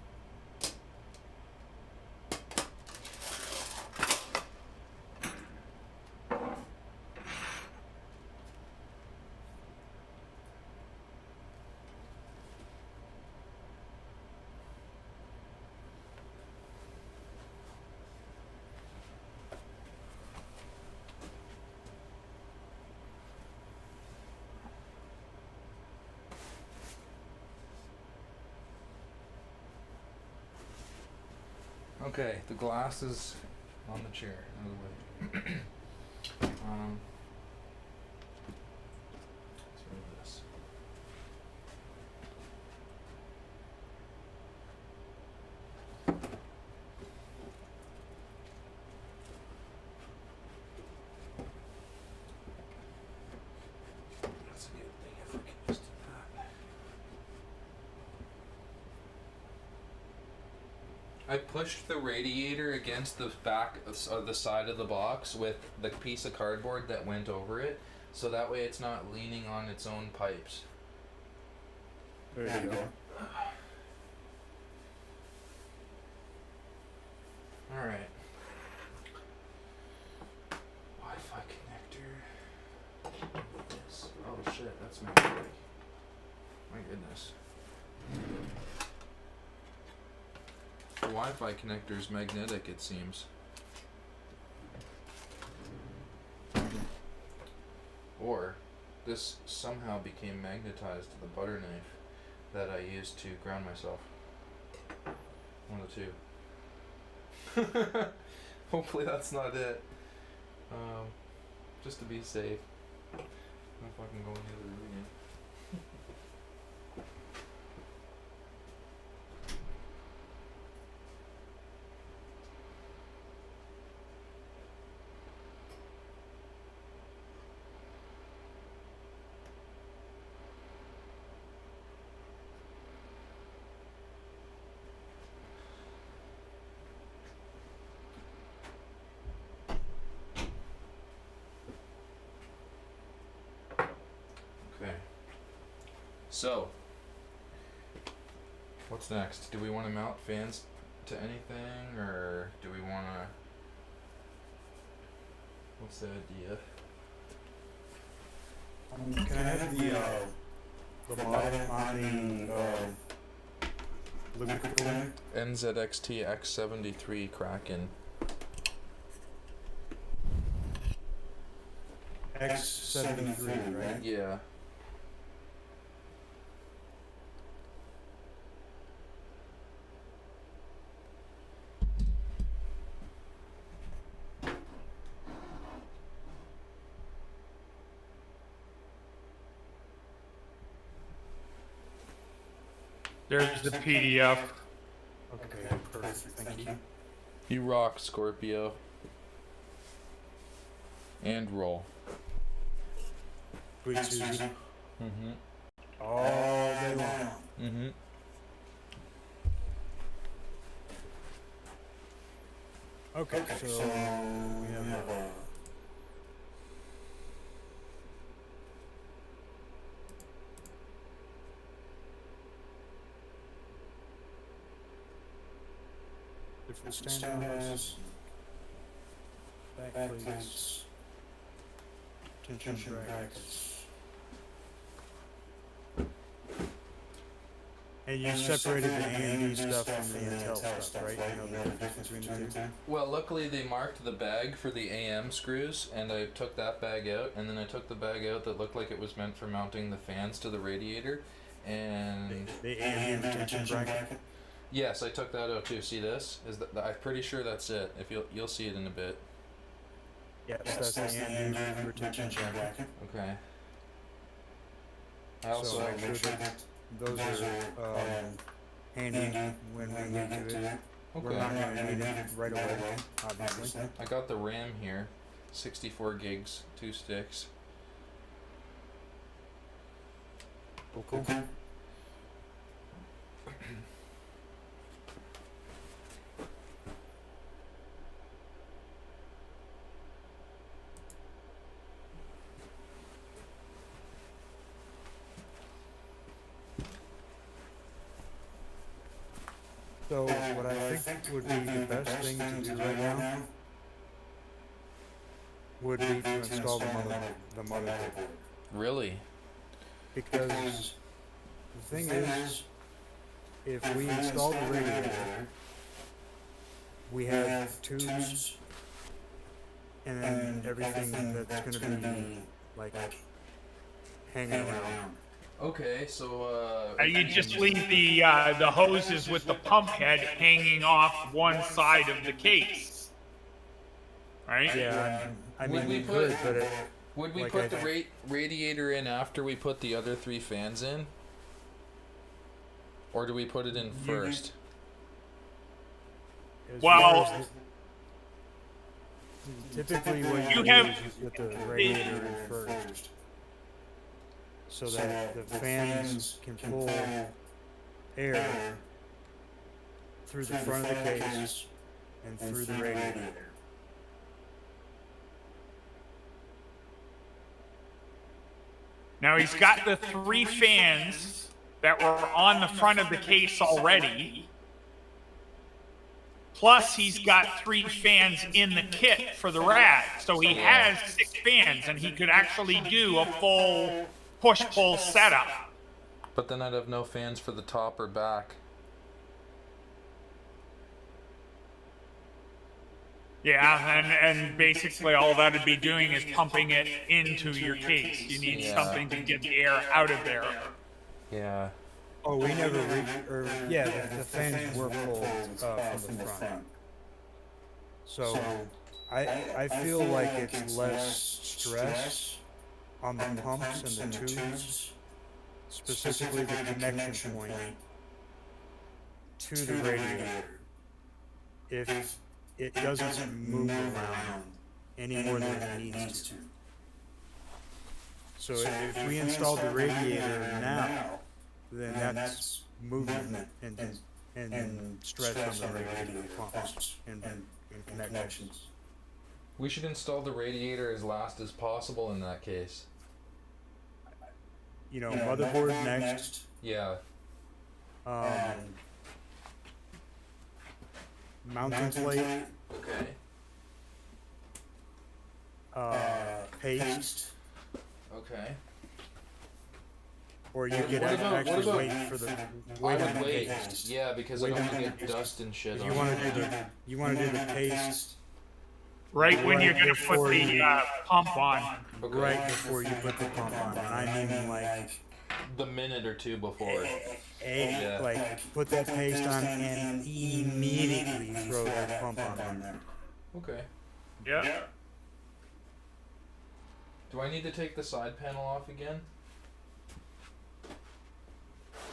Okay, the glass is on the chair. Out of the way. Let's move this. That's a good thing if we can just do that. I pushed the radiator against the back of the side of the box with the piece of cardboard that went over it, so that way it's not leaning on its own pipes. There you go. Alright. Wi-Fi connector. This. Oh shit, that's magnetic. My goodness. The Wi-Fi connector is magnetic, it seems. Or this somehow became magnetized to the butter knife that I used to ground myself. One of the two. Hopefully that's not it. Just to be safe. I'm gonna fucking go into the room again. Okay. So, what's next? Do we want to mount fans to anything, or do we want to? What's the idea? Can I have the model on the liquid cooler? NZXT X73 Kraken. X73, right? Yeah. There's the PDF. Okay, perfect, thank you. You rock, Scorpio. And roll. Sweet Susie, Mm-hmm. all day long. Mm-hmm. Okay, so we have different standards, back plates, tension brackets. And you separated the AMD stuff from the Intel stuff, right? You know the difference between the two? Well, luckily they marked the bag for the AM screws, and I took that bag out, and then I took the bag out that looked like it was meant for mounting the fans to the radiator, and The AMD tension bracket? yes, I took that out too. See this? Is that I'm pretty sure that's it. If you'll see it in a bit. Yes, that's the AMD retention bracket. Okay. I So also make sure that those are handy when we get to it. We're not okay. gonna need it right away, obviously. I got the RAM here, 64 gigs, 2 sticks. Cool. So what I think would be the best thing to do right now would be to install the motherboard. Really? Because the thing is, if we install the radiator, we have tubes and then everything that's gonna be like hanging around. Okay, so You just leave the hoses with the pump head hanging off one side of the case, right? Yeah, I Would mean we we put- could, but it, would we like put I the think- radiator in after we put the other 3 fans in? Or do we put it in first? as Well- far as typically what You you have- do is you put the radiator in first, so that the fans can pull air through the front of the case and through the radiator. Now he's got the 3 fans that were on the front of the case already. Plus, he's got 3 fans in the kit for the rad. So he has 6 fans, and he could actually do a full push-pull setup. But then I'd have no fans for the top or back. Yeah, and basically all that'd be doing is pumping it into your case. You need Yeah. something to get the air out of there. Yeah. Oh, we never yeah, the fans were pulled from the front. So I feel like it's less stress on the pumps and the tubes, specifically the connection point to the radiator. If it doesn't move around any more than it needs to. So if we install the radiator now, then that's movement and stress on the radiator pumps and connections. We should install the radiator as last as possible in that case. You know, motherboard next, Yeah. mounting plate, Okay. paste, Okay. or you What could about- actually what about- wait for the I wait on would the wait. paste. Yeah, because Wait I don't on want to the get dust and shit If on you it. want to do the paste Right when you're gonna put Before the you- pump on. Okay. right before you put the pump on, and I mean like The minute or two before. Yeah. like put that paste on and immediately throw that pump on there. Okay. Yeah. Do I need to take the side panel off again?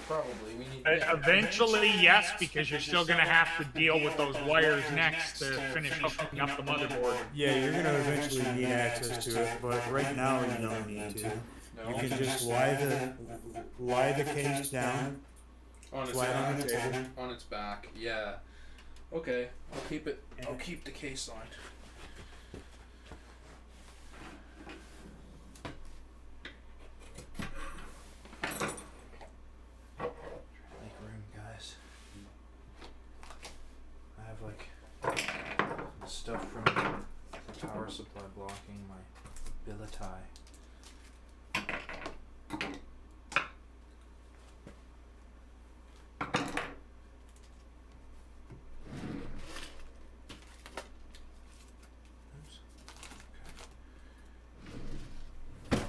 Probably. We need. Eventually, yes, because you're still gonna have to deal with those wires next to finish hooking up the motherboard. Yeah, you're gonna eventually need access to it, but right now you don't need to. No. You can just lie the case down, on its flat on the back. table. On its back. Yeah. Okay. I'll keep it. I'll keep the case on. Make room, guys. I have like stuff from the power supply blocking my billet. Oops. Okay.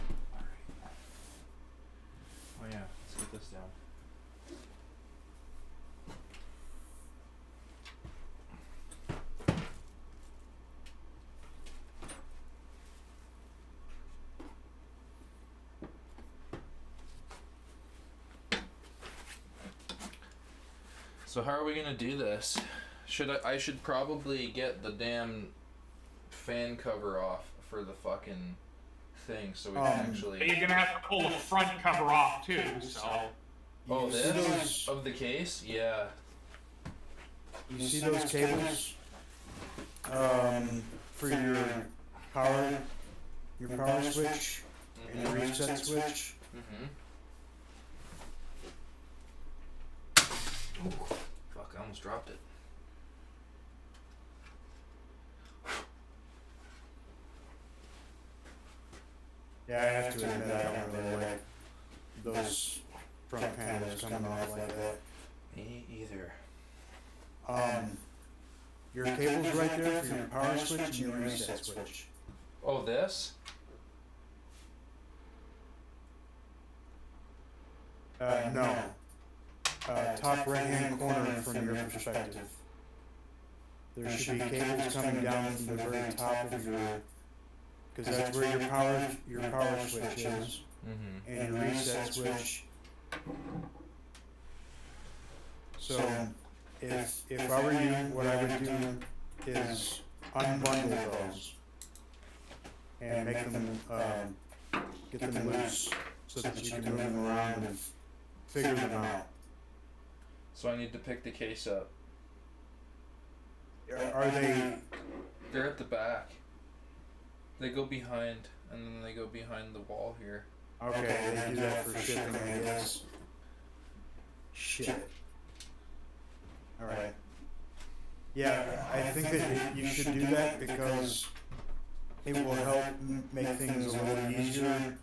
Oh yeah, let's get this down. So how are we gonna do this? I should probably get the damn fan cover off for the fucking thing so we can But actually. you're gonna have to pull the front cover off too, so. Oh, You see this those- of the case? Yeah. You see those cables? For your power switch and your reset switch. Mm-hmm. Fuck! I almost dropped it. Yeah, I have to admit I don't really like those front panels coming off like that. Me either. Your cable's right there for your power switch and your reset switch. Oh, this? No. Top right hand corner from your perspective. There should be cables coming down from the very top of your, because that's where your power switch is, Mm-hmm. and your reset switch. So, if I were you, what I would do is unbundle those and make them, get them loose so that you can move them around and figure them out. So I need to pick the case up. Are they, They're at the back. They go behind, and then they go behind the wall here. okay, they do that for shipping, I guess. Shit. Alright. Yeah, I think that you should do that because it will help make things a little easier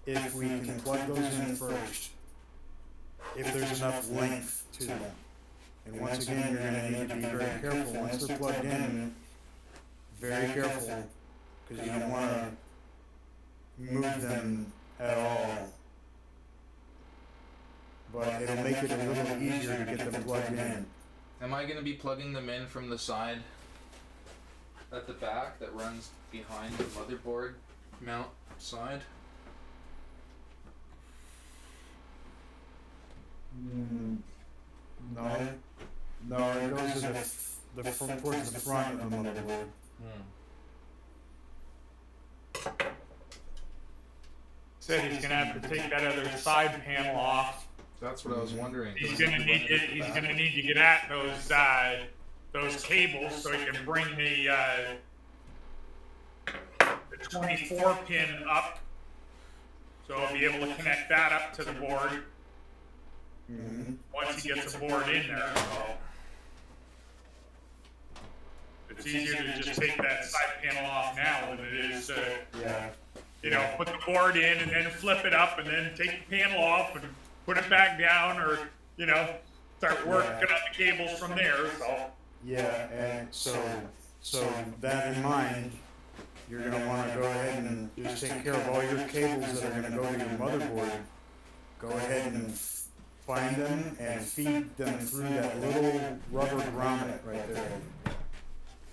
if we can plug those in first. If there's enough length to them. And once again, you're gonna need to be very careful, once they're plugged in, very careful, because you don't want to move them at all. But it'll make it a little easier to get them plugged in. Am I gonna be plugging them in from the side at the back that runs behind the motherboard mount side? No, no, it goes to the front, towards the front of the motherboard. Said he's gonna have to take that other side panel off. That's what I was wondering. He's gonna need to get at those cables so he can bring the 24 pin up. So I'll be able to connect that up to the board once he gets the board in there. So it's easier to just take that side panel off now than it is to, you know, put the board in and then flip it up and then take the panel off and put it back down, or, you know, start working on the cables from there. So Yeah, and so that in mind, you're gonna want to go ahead and just take care of all your cables that are gonna go to your motherboard. Go ahead and find them and feed them through that little rubber grommet right there.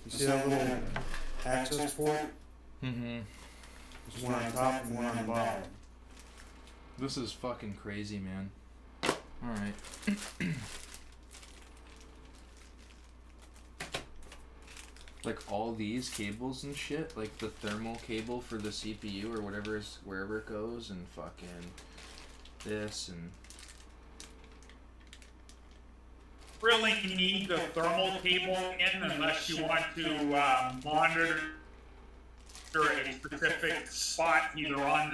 You see that little access port? Mm-hmm. There's one on top and one on the bottom. This is fucking crazy, man. Alright. Like all these cables and shit, like the thermal cable for the CPU or whatever is wherever it goes, and fucking this and really need the thermal cable in unless you want to monitor a specific spot, either on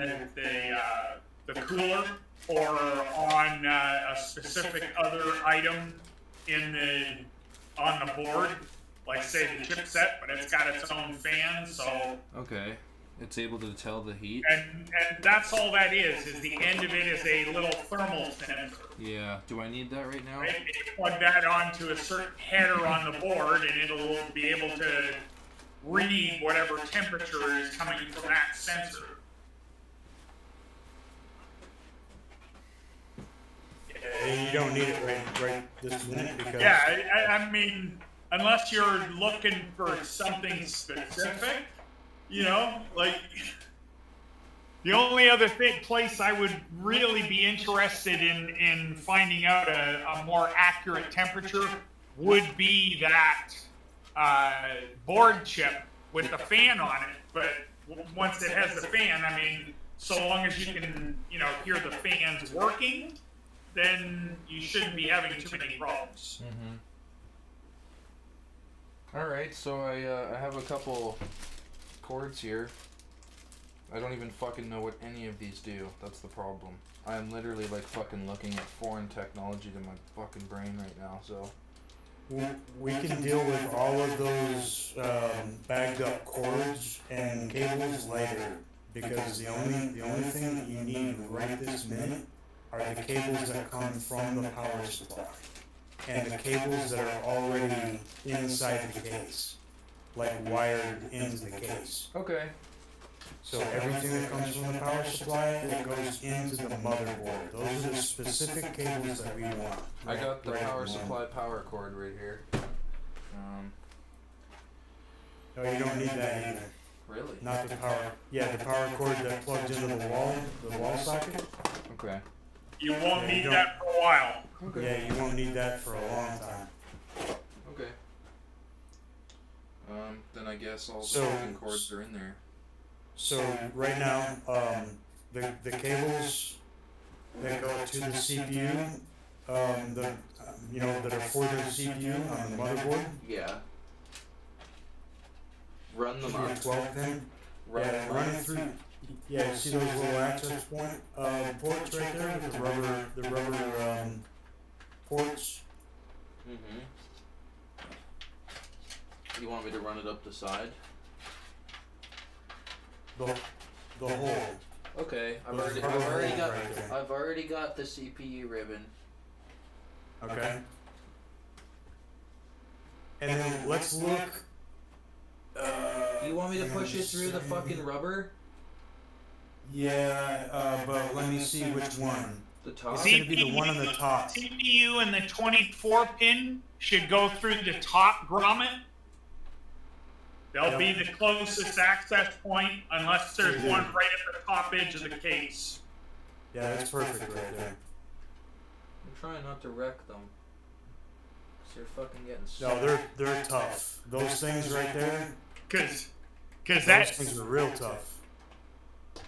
the cooler or on a specific other item on the board, like say the chipset, but it's got its own fan, so. okay. It's able to tell the heat. And that's all that is the end of it is a little thermal sensor. Yeah. Do I need that right now? Right? You plug that onto a certain header on the board, and it'll be able to read whatever temperature is coming from that sensor. You don't need it right this minute because. Yeah, I mean, unless you're looking for something specific, you know, like the only other place I would really be interested in finding out a more accurate temperature would be that board chip with the fan on it. But once it has the fan, I mean, so long as you can, you know, hear the fans working, then you shouldn't be having too many problems. Mm-hmm. Alright, so I have a couple cords here. I don't even fucking know what any of these do. That's the problem. I'm literally like fucking looking at foreign technology to my fucking brain right now, so. We can deal with all of those bagged up cords and cables later, because the only thing that you need right this minute are the cables that come from the power supply and the cables that are already inside the case, like wired into the case. Okay. So everything that comes from the power supply, it goes into the motherboard. Those are the specific cables that we want. I got the right power now. supply power cord right here. No, you don't need that either. Really? Not the power. Yeah, the power cord that plugs into the wall socket. Okay. You won't need that for a while. Okay. Yeah, you won't need that for a long time. Okay. Then I guess all the So- fucking cords are in there. So right now, the cables that go to the CPU, that are for the CPU on the motherboard, Yeah. Run them should be a up. 12 pin. Yeah, run it through. Yeah, see those little access point ports right there with the rubber ports. Mm-hmm. You want me to run it up the side? The whole. Okay. I've Those already are the got holes right there. I've already got the CPU ribbon. Okay. And then let's look. You want me to push it through the fucking rubber? Yeah, but let me see which one. The top? It's gonna be the one on the top. CPU and the 24 pin should go through the top grommet. They'll be the closest access point, unless there's one right at the top edge of the case. Yeah, that's perfect right there. I'm trying not to wreck them. Cause they're fucking getting No, they're tough. Those things right there, Cause those that's things are real tough.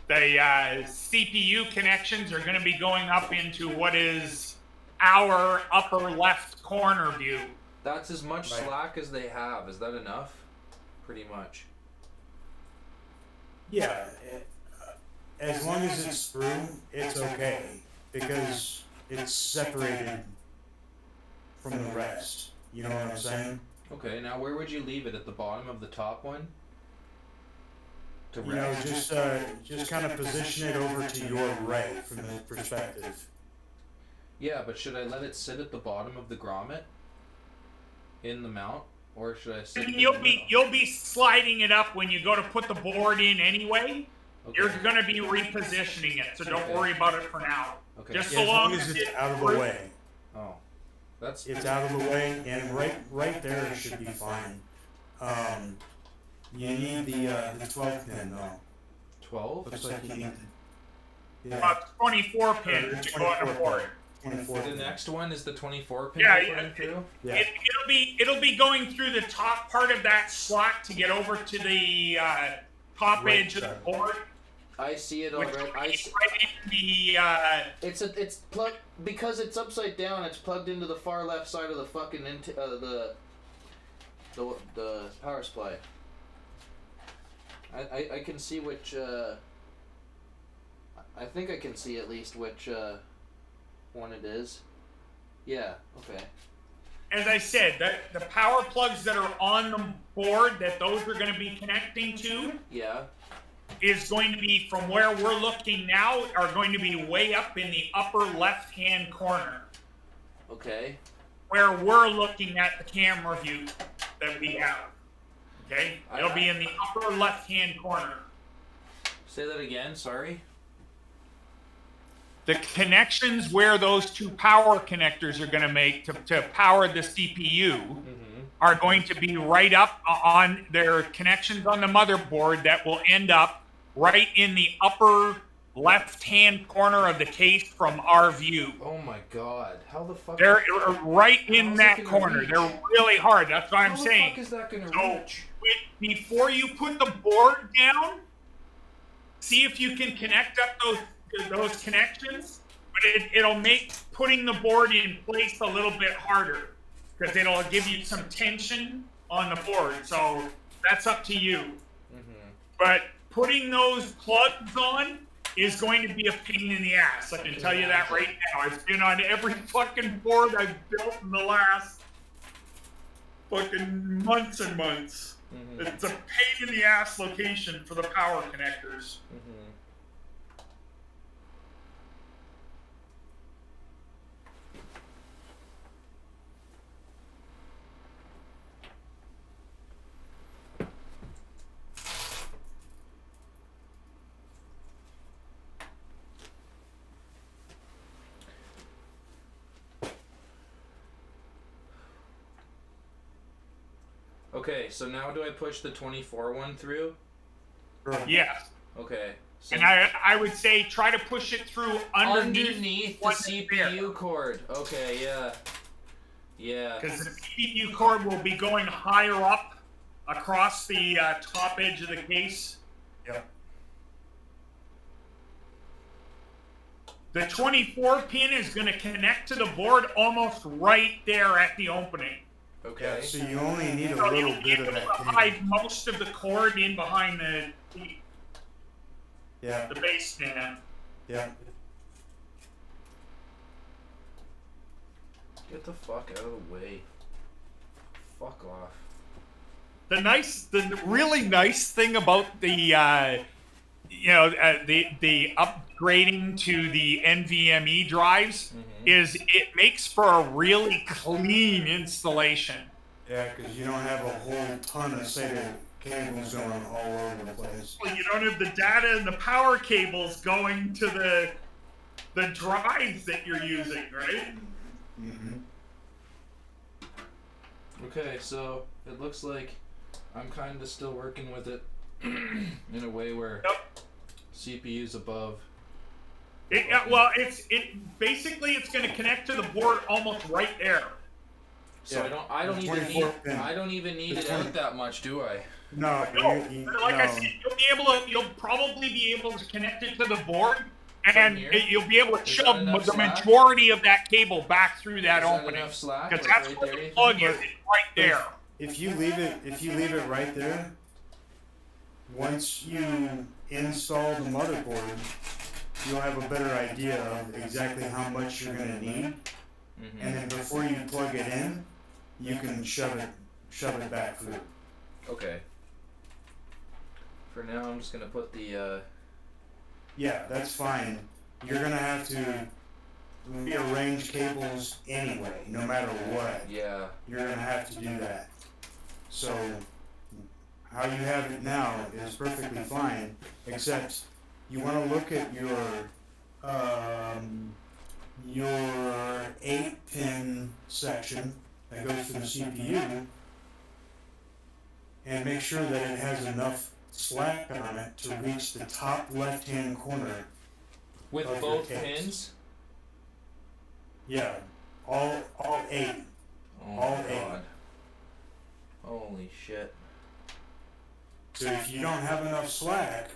the CPU connections are going to be going up into what is our upper left corner view. That's as much Right. slack as they have. Is that enough? Pretty much. Yeah, as long as it's through, it's okay because it's separated from the rest. You know what I'm saying? Okay, now where would you leave it? At the bottom of the top one? To You know, rest? just kind of position it over to your right from the perspective. Yeah, but should I let it sit at the bottom of the grommet? In the mount? Or should I sit in You'll the be middle? you'll be sliding it up when you go to put the board in anyway. Okay. You're going to be repositioning it, so don't worry about it for now. Okay. Just Yeah, so as long long as as it's it's out of the way. Oh. That's It's out of the way, and right there it should be fine. You need the 12 pin though. 12? Looks like you need. Yeah, 24 pin to go on the 24 board. 24 The pin. next one is the 24 pin Yeah, you're yeah. putting through? Yeah. It'll be going through the top part of that slot to get over to the top Right edge of the side. board. I see it Which already. will be right in the It's plugged because it's upside down. It's plugged into the far left side of the fucking the power supply. I can see which. I think I can see at least which one it is. Yeah. Okay. as I said, the power plugs that are on the board that those are going to be connecting to Yeah. is going to be, from where we're looking now, are going to be way up in the upper left-hand corner, Okay. where we're looking at the camera view that we have. Okay? It'll be in the upper left-hand corner. Say that again. Sorry. The connections where those two power connectors are going to make to power the CPU are going to be right up on their connections on the motherboard that will end up right in the upper left-hand corner of the case from our view. Oh my God! How the fuck? They're right in How's it that gonna corner. reach? They're really hard. That's what I'm How the saying. fuck is that gonna So, reach? before you put the board down, see if you can connect up those connections. But it'll make putting the board in place a little bit harder because it'll give you some tension on the board. So that's up to you. But putting those plugs on is going to be a pain in the ass. I can tell you that right now. It's been on every fucking board I've built in the last fucking months and months. It's a pain in the ass location for the power connectors. Okay, so now do I push the 24 one through? Yes. Okay. So And I would say try to push it through underneath the what's CPU cord. Okay, yeah. Yeah. because the CPU cord will be going higher up across the top edge of the case. Yep. The 24 pin is going to connect to the board almost right there at the opening. Okay. So you only need a So little you'll be bit able of to that cable. hide most of the cord in behind Yeah, the base stand. yeah. Get the fuck out of the way. Fuck off. The really nice thing about the the upgrading to the NVMe drives is it makes for a really clean installation. Yeah, because you don't have a whole ton of, say, cables going all over the place. Well, you don't have the data and the power cables going to the drives that you're using, right? Mm-hmm. Okay, so it looks like I'm kind of still working with it in a way where Yep. CPU's above. Well, basically it's going to connect to the board almost right there. So Yeah. I don't even 24 need pin. I don't even need it out that much, do I? No, No, like I no. said, you'll probably be able to connect it to the board, and here? you'll be able to Is shove that enough the slack? majority of that cable back through that Is that opening, enough slack? because Like that's right where there, the you plug think? is, it's right there. If you leave it right there, once you install the motherboard, you'll have a better idea of exactly how much you're gonna need, Mhm. and then before you plug it in, you can shove it back through. Okay. For now, I'm just gonna put the. Yeah, that's fine. You're gonna have to rearrange cables anyway, no matter what. Yeah. You're gonna have to do that. So, how you have it now is perfectly fine, except you wanna look at your 8-pin section that goes to the CPU and make sure that it has enough slack on it to reach the top left-hand corner. With Of your both case. pins. Yeah, all 8. Oh All my 8. god. Holy shit. So if you don't have enough slack,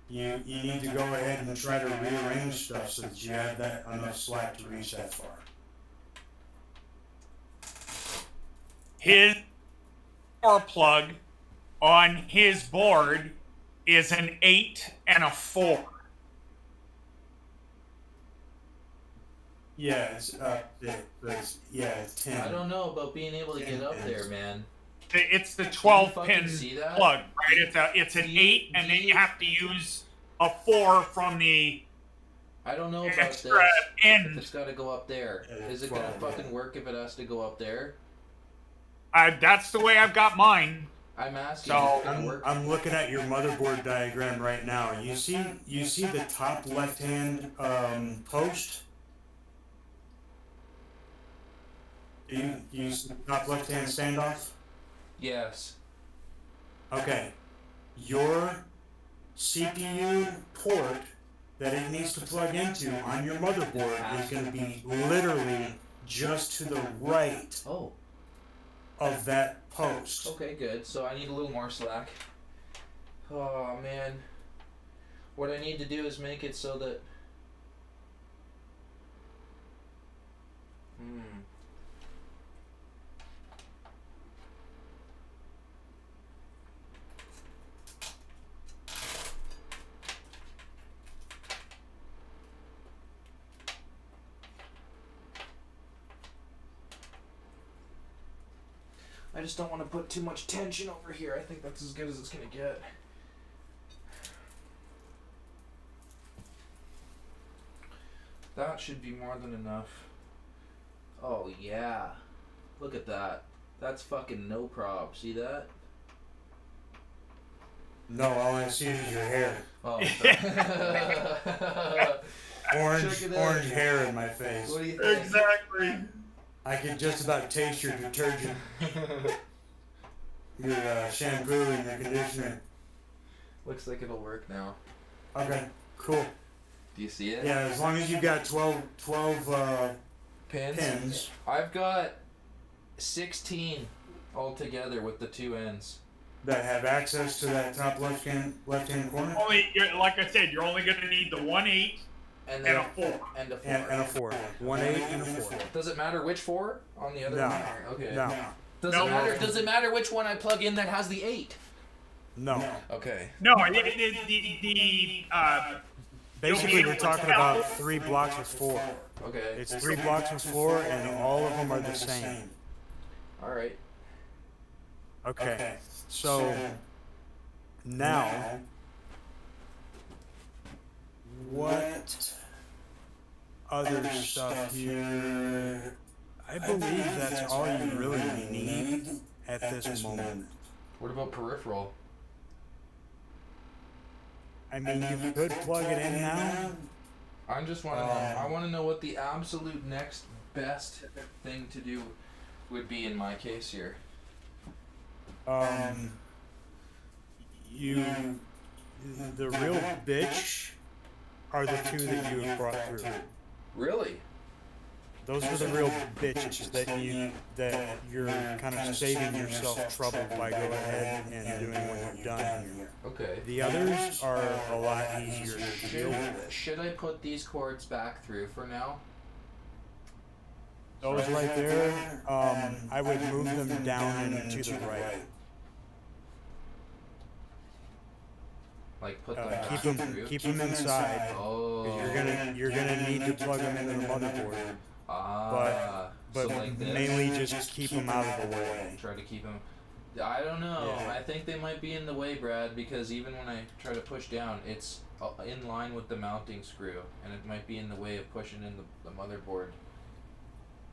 you need to go ahead and try to rearrange stuff so that you have that enough slack to reach that far. His power plug on his board is an 8 and a 4. Yeah, it's 10. I don't know about being able to get up there, man. It's the fucking 12-pin see that? plug, right? It's an Do you- 8, and do then you- you have to use a 4 from the I don't know about this. extra If end. it's gotta go up there. Is it gonna 12, fucking work if it has to go up there? That's the way I've got mine. I'm asking. So, is it gonna work? I'm looking at your motherboard diagram right now. You see the top left-hand post? Do you see the top left-hand standoff? Yes. Okay. Your CPU port that it needs to plug into on your motherboard is going to be literally just to the right Oh. of that post. Okay, good. So I need a little more slack. Oh man. What I need to do is make it so that. I just don't want to put too much tension over here. I think that's as good as it's gonna get. That should be more than enough. Oh yeah. Look at that. That's fucking no prob. See that? No, all I see is your hair. Oh. Orange Check it out. orange hair in my face. What do you think? Exactly. I can just about taste your detergent, your shampoo and your conditioner. Looks like it'll work now. Okay, cool. Do you see it? Yeah, as long as you've got 12 Pins? pins. I've got 16 altogether with the two ends. That have access to that top left-hand corner Like I said, you're only going to need the 1/8 And and then a 4. and a 4. and a 4. 1/8 and a 4. Does it matter which 4 on the other No. one? Okay. No, Does No. it matter? Does it matter which one I plug in that has the 8? no. Okay. No, Basically, we're talking about 3 blocks with 4. Okay. It's 3 blocks with 4, and all of them are the same. All right. Okay, so now, what other stuff here? I believe that's all you really need at this moment. What about peripheral? I mean, you could plug it in now. I'm just want to know. I want to know what the absolute next best thing to do would be in my case here. The real bitch are the two that you have brought through. Really? Those are the real bitches that you're kind of saving yourself trouble by going ahead and doing what you've done here. Okay. The others are a lot easier to deal with. Should I put these cords back through for now? Those right there, I would move them down and to the right. Like put them back through? Keep them inside. Oh. 'Cause you're gonna need to plug them into the motherboard. Ah. But so like this. mainly just keep them out of the way. Try to keep them. I don't know. Yeah. I think they might be in the way, Brad, because even when I try to push down, it's in line with the mounting screw, and it might be in the way of pushing in the motherboard.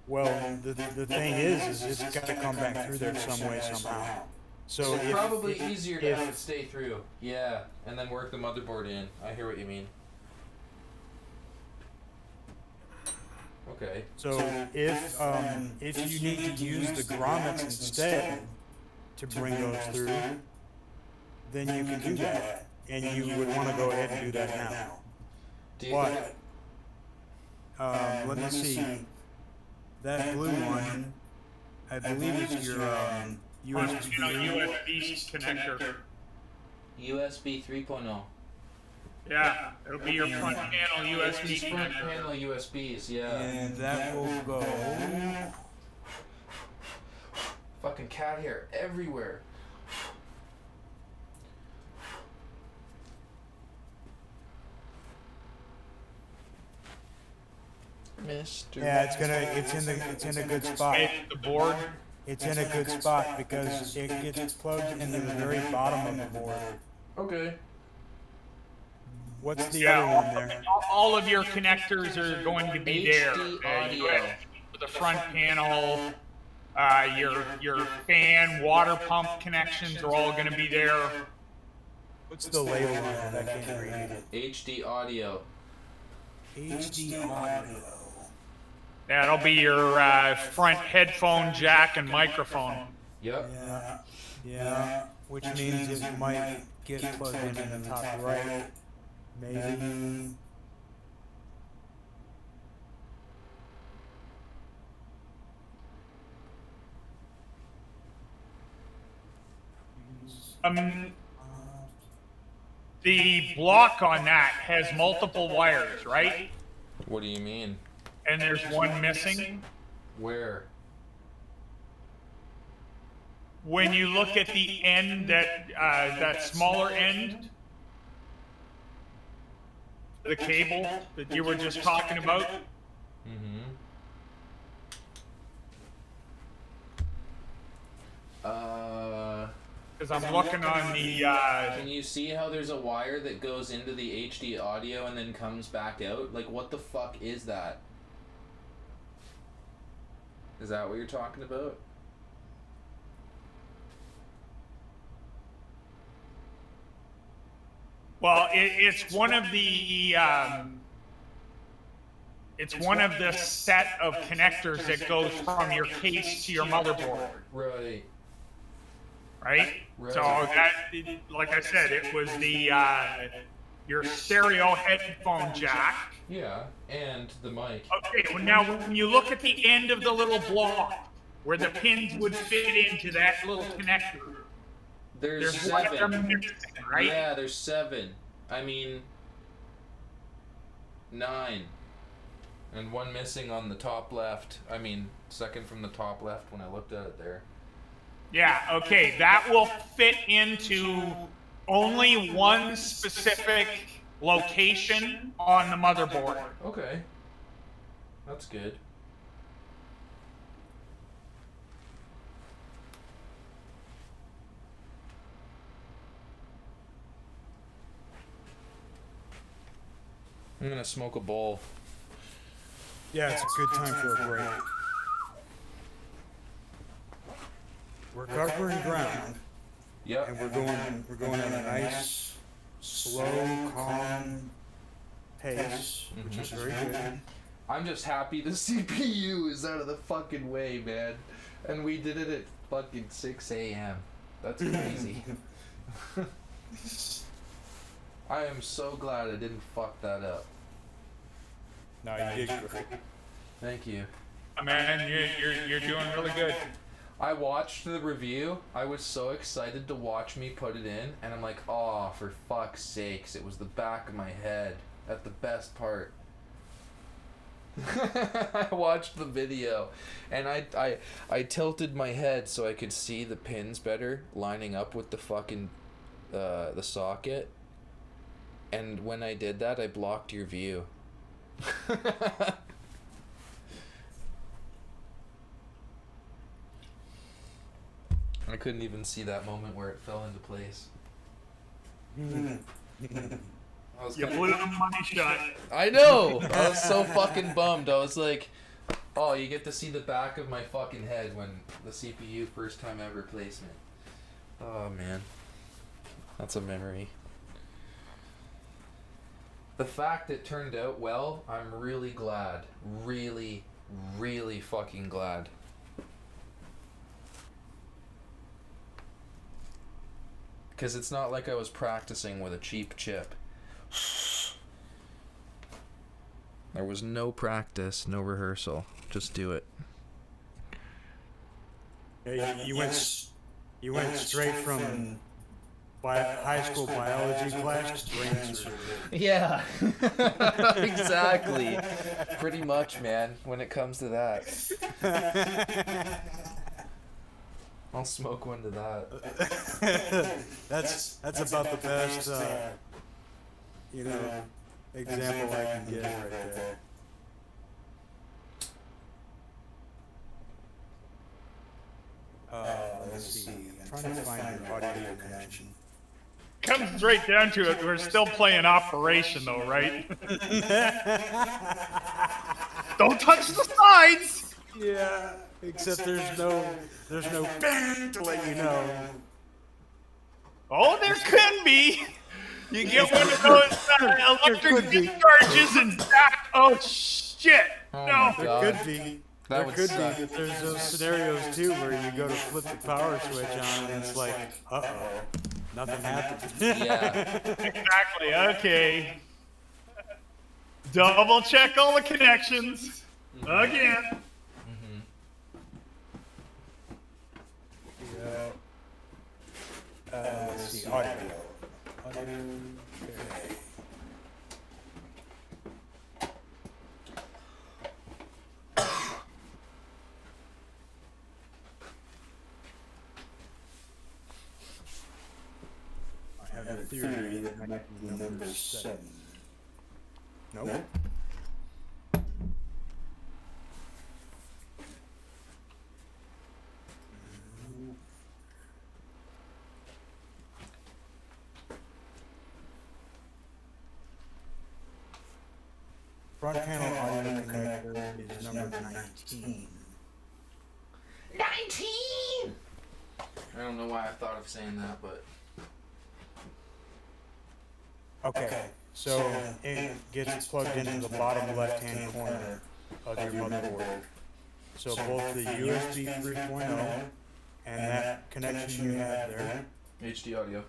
Well, the thing is it's got to come back through there some way, somehow. So It's if, probably if- easier to if- have it stay through. Yeah, and then work the motherboard in. I hear what you mean. Okay. So if you need to use the grommets instead to bring those through, then you can do that, and you would want to go ahead and do that now. Do you But think let me see. That blue one, I believe is your USB. USB connector. USB 3.0? Yeah, it'll be your front panel USB Front connector. panel USBs, yeah. And that will go. Fucking cat hair everywhere. Mr. Yeah, it's in a good spot. Hit the board. It's in a good spot because it gets plugged into the very bottom of the board. Okay. What's the Yeah, other one there? all of your connectors are going to be there. HD audio. USB for the front panel, your fan, water pump connections are all going to be there. What's the label on it? I can't read it. HD audio. HD audio. That'll be your front headphone jack and microphone. Yep. Yeah. Which means it might get plugged in the top right. Maybe. The block on that has multiple wires, right? What do you mean? And there's one missing. Where? When you look at the end, that smaller end, the cable that you were just talking about, Mm-hmm. because I'm looking on the. Can you see how there's a wire that goes into the HD audio and then comes back out? Like, what the fuck is that? Is that what you're talking about? Well, it's one of the. It's one of the set of connectors that goes from your case to your motherboard, Right. right? Right. So that, like I said, it was the your stereo headphone jack. Yeah, and the mic. Okay, well now when you look at the end of the little block where the pins would fit into that little connector, There's there's one of 7. them missing, right? Yeah, there's 7. I mean, 9. And one missing on the top left. I mean, second from the top left when I looked at it there. Yeah, okay, that will fit into only one specific location on the motherboard. Okay. That's good. I'm gonna smoke a bowl. Yeah, it's a good time for a break. We're covering ground. Yep. and we're going at a nice, slow, calm pace, which is very good. I'm just happy the CPU is out of the fucking way, man. And we did it at fucking 6 a.m. That's crazy. I am so glad I didn't fuck that up. No, you did great. Thank you. Man, you're doing really good. I watched the review. I was so excited to watch me put it in, and I'm like, oh, for fuck's sakes, it was the back of my head at the best part. I watched the video, and I tilted my head so I could see the pins better, lining up with the fucking the socket. And when I did that, I blocked your view. I couldn't even see that moment where it fell into place. I was You kinda- blew the money shot. I know! I was so fucking bummed. I was like, oh, you get to see the back of my fucking head when the CPU first time ever placement. Oh, man. That's a memory. The fact it turned out well, I'm really glad. Really, really fucking glad. Because it's not like I was practicing with a cheap chip. There was no practice, no rehearsal. Just do it. Yeah, you went straight from high school biology class to brain surgery. Yeah, exactly. Pretty much, man, when it comes to that. I'll smoke one to that. That's about the best, example I can get right there. Let's see. I'm trying to find your audio connection. Comes right down to it. We're still playing Operation, though, right? Don't touch the sides. Yeah, except there's no bang to let you know. Oh, there can be. You get one of those electric could be. discharges and back. Oh shit! Oh No. my There God. could be. That There would could suck. be. There's those scenarios too where you go to flip the power switch on and it's like, uh-oh, nothing happened. Yeah. Exactly. Okay. Double check all the connections again. Let's see, audio. Okay. I have a theory that might be number 7. Nope. Front panel audio connector is number 19. 19! I don't know why I thought of saying that, but Okay, so it gets plugged into the bottom left-hand corner of your motherboard. So both the USB 3.0 and that connection you have there HD audio.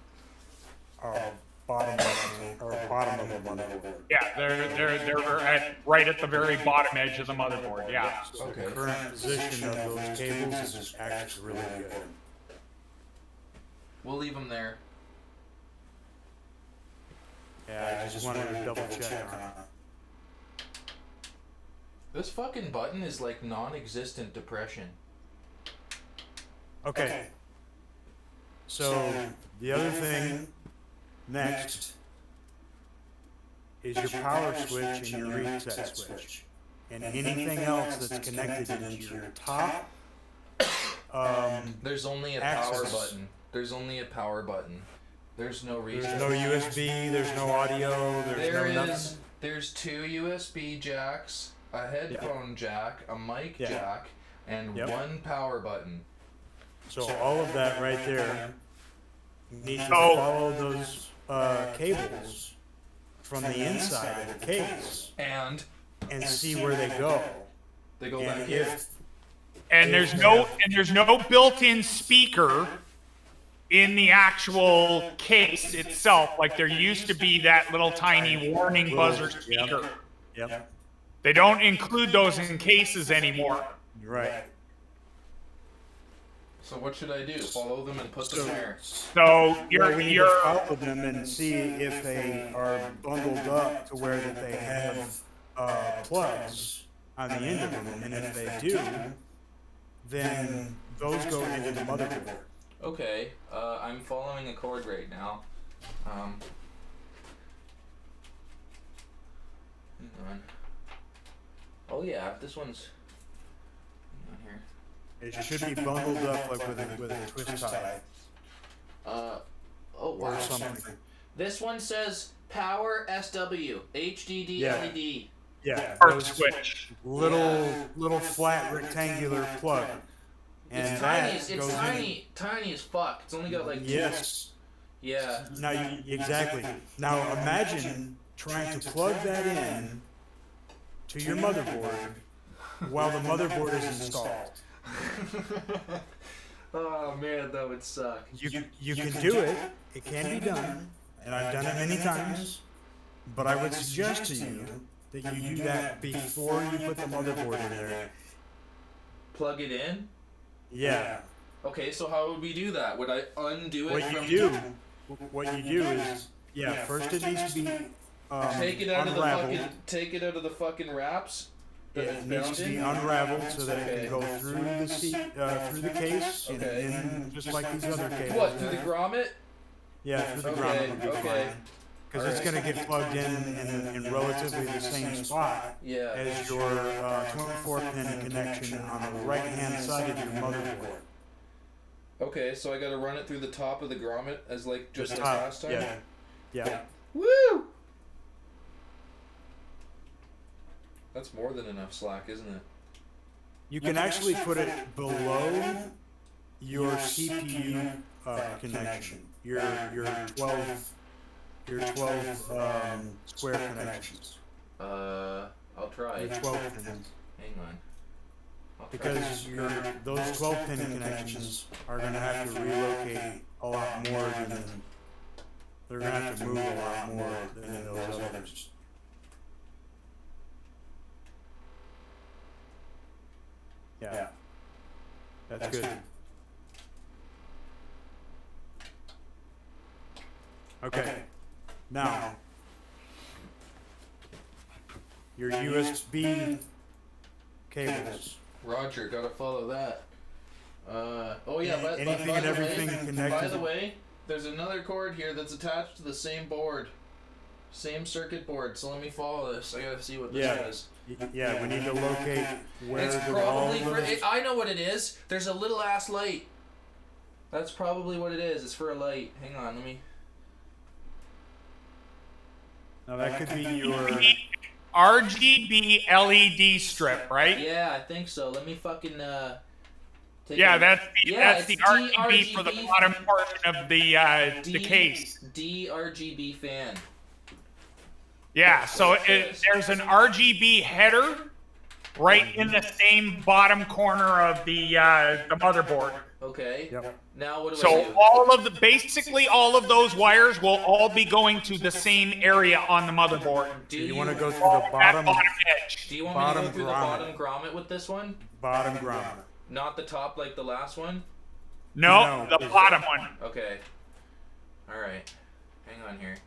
are bottom left or bottom of the motherboard. Yeah, they're right at the very bottom edge of the motherboard. Yeah. Okay. The current position of those cables is actually really good. We'll leave them there. Yeah, I just wanted to double check on it. This fucking button is like non-existent depression. Okay. So the other thing next is your power switch and your reset switch. And anything else that's connected into your top There's only a power Access. button. There's only a power button. There's no reset. there's no USB, there's no audio, there's There no is. nothing. There's 2 USB jacks, a headphone jack, a mic Yeah. jack, and Yep. 1 power button. So all of that right there needs to Oh. follow those cables from the inside of the case And and see where they go. they go And back here. if And there's no built-in speaker in the actual case itself, like there used to be that little tiny warning buzzer speaker. Yep, They don't include those in cases anymore. you're right. So what should I do? Follow them and put them where? So Well, we need to you're follow them and see if they are bundled up to where that they have plugs on the end of them, and if they do, then those go into the motherboard. Okay, I'm following a cord right now. Hang on. Oh yeah, this one's. Hang on here. It should be bundled up like with a twist tie Oh, or wow. something. This one says power SW HDD Yeah. LED. Yeah, part those switch. little flat rectangular plug, and It's that tiny. It's goes tiny, tiny as fuck. It's only got like in. two- Yes. Yeah. Now exactly. Now imagine trying to plug that in to your motherboard while the motherboard is installed. Oh man, that would suck. You can do it. It can be done, and I've done it many times. But I would suggest to you that you do that before you put the motherboard in there. Plug it in. Yeah. Okay, so how would we do that? Would I undo it What from you do is, yeah, first it needs to be take it out unraveled. of the fucking wraps? that it's It needs to be bound in? unraveled so that it Okay. can go through the seat, through the case, Okay. and just like these other cables. What, through the grommet? Yeah, through the Okay, ground would be okay. fine. Because it's going to get plugged in relatively the same spot Yeah. as your 24-pin connection on the right-hand side of your motherboard. Okay, so I gotta run it through the top of the grommet as like just The like top, last time? Yeah. Woo! That's more than enough slack, isn't it? You can actually put it below your CPU connection, your 12 square connections, I'll try. your 12 pins. Hang on. I'll try. Because those 12-pin connections are going to have to relocate a lot more than they're going to have to move a lot more than those others. Yeah, that's good. Okay, now your USB cables. Roger, gotta follow that. Oh yeah, but Anything by and the everything way, connected. By the way, there's another cord here that's attached to the same board. Same circuit board, so let me follow this. I gotta see what this Yeah. is. Yeah, we need to locate where It's the, all probably of for. those. I know what it is. There's a little ass light. That's probably what it is. It's for a light. Hang on, let me. Now that could be your. RGB LED strip, right? Yeah, I think so. Let me fucking take Yeah, a- that's Yeah, the it's RGB for the DRGB. bottom portion of the case. DRGB fan. Yeah, so there's an RGB header right in the same bottom corner of the motherboard. Okay. Yep. Now what do I So do? basically all of those wires will all be going to the same area on the motherboard. Do You want to go through All the of that bottom edge. Do you want me to go bottom through the grommet. bottom grommet with this one? ground. Not the top like the last one? No, No. the bottom one. Okay. Alright. Hang on here.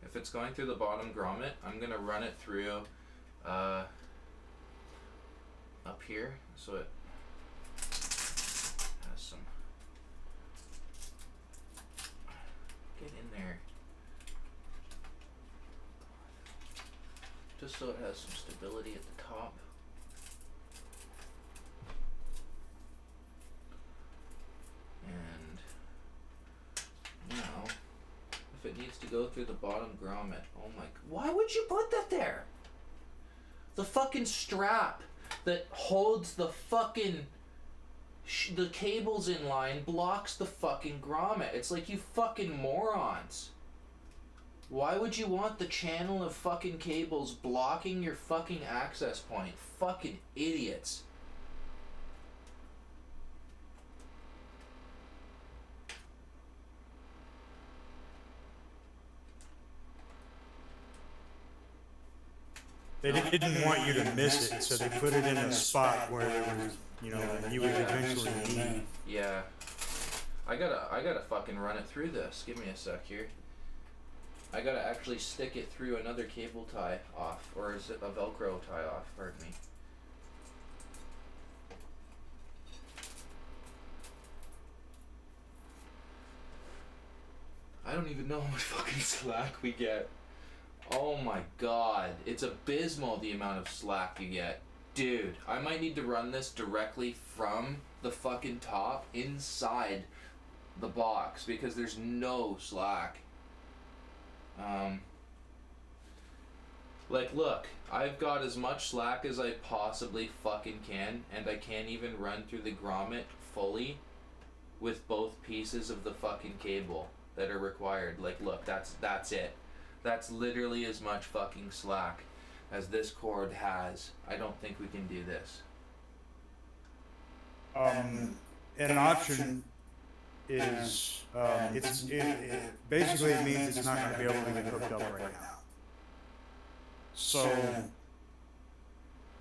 If it's going through the bottom grommet, I'm gonna run it through up here so it has some. Get in there. Just so it has some stability at the top. And now, if it needs to go through the bottom grommet, oh my, why would you put that there? The fucking strap that holds the fucking The cables in line blocks the fucking grommet. It's like, you fucking morons. Why would you want the channel of fucking cables blocking your fucking access point? Fucking idiots. They didn't want you to miss it, so they put it in a spot where it was, you know, you would eventually need. Yeah. I gotta fucking run it through this. Give me a sec here. I gotta actually stick it through another cable tie off, or is it a Velcro tie off? Pardon me. I don't even know how much fucking slack we get. Oh my god, it's abysmal the amount of slack you get. Dude, I might need to run this directly from the fucking top inside the box because there's no slack. Like, look, I've got as much slack as I possibly fucking can, and I can't even run through the grommet fully with both pieces of the fucking cable that are required. Like, look, that's it. That's literally as much fucking slack as this cord has. I don't think we can do this. An option is, basically it means it's not gonna be able to get hooked up right now. So,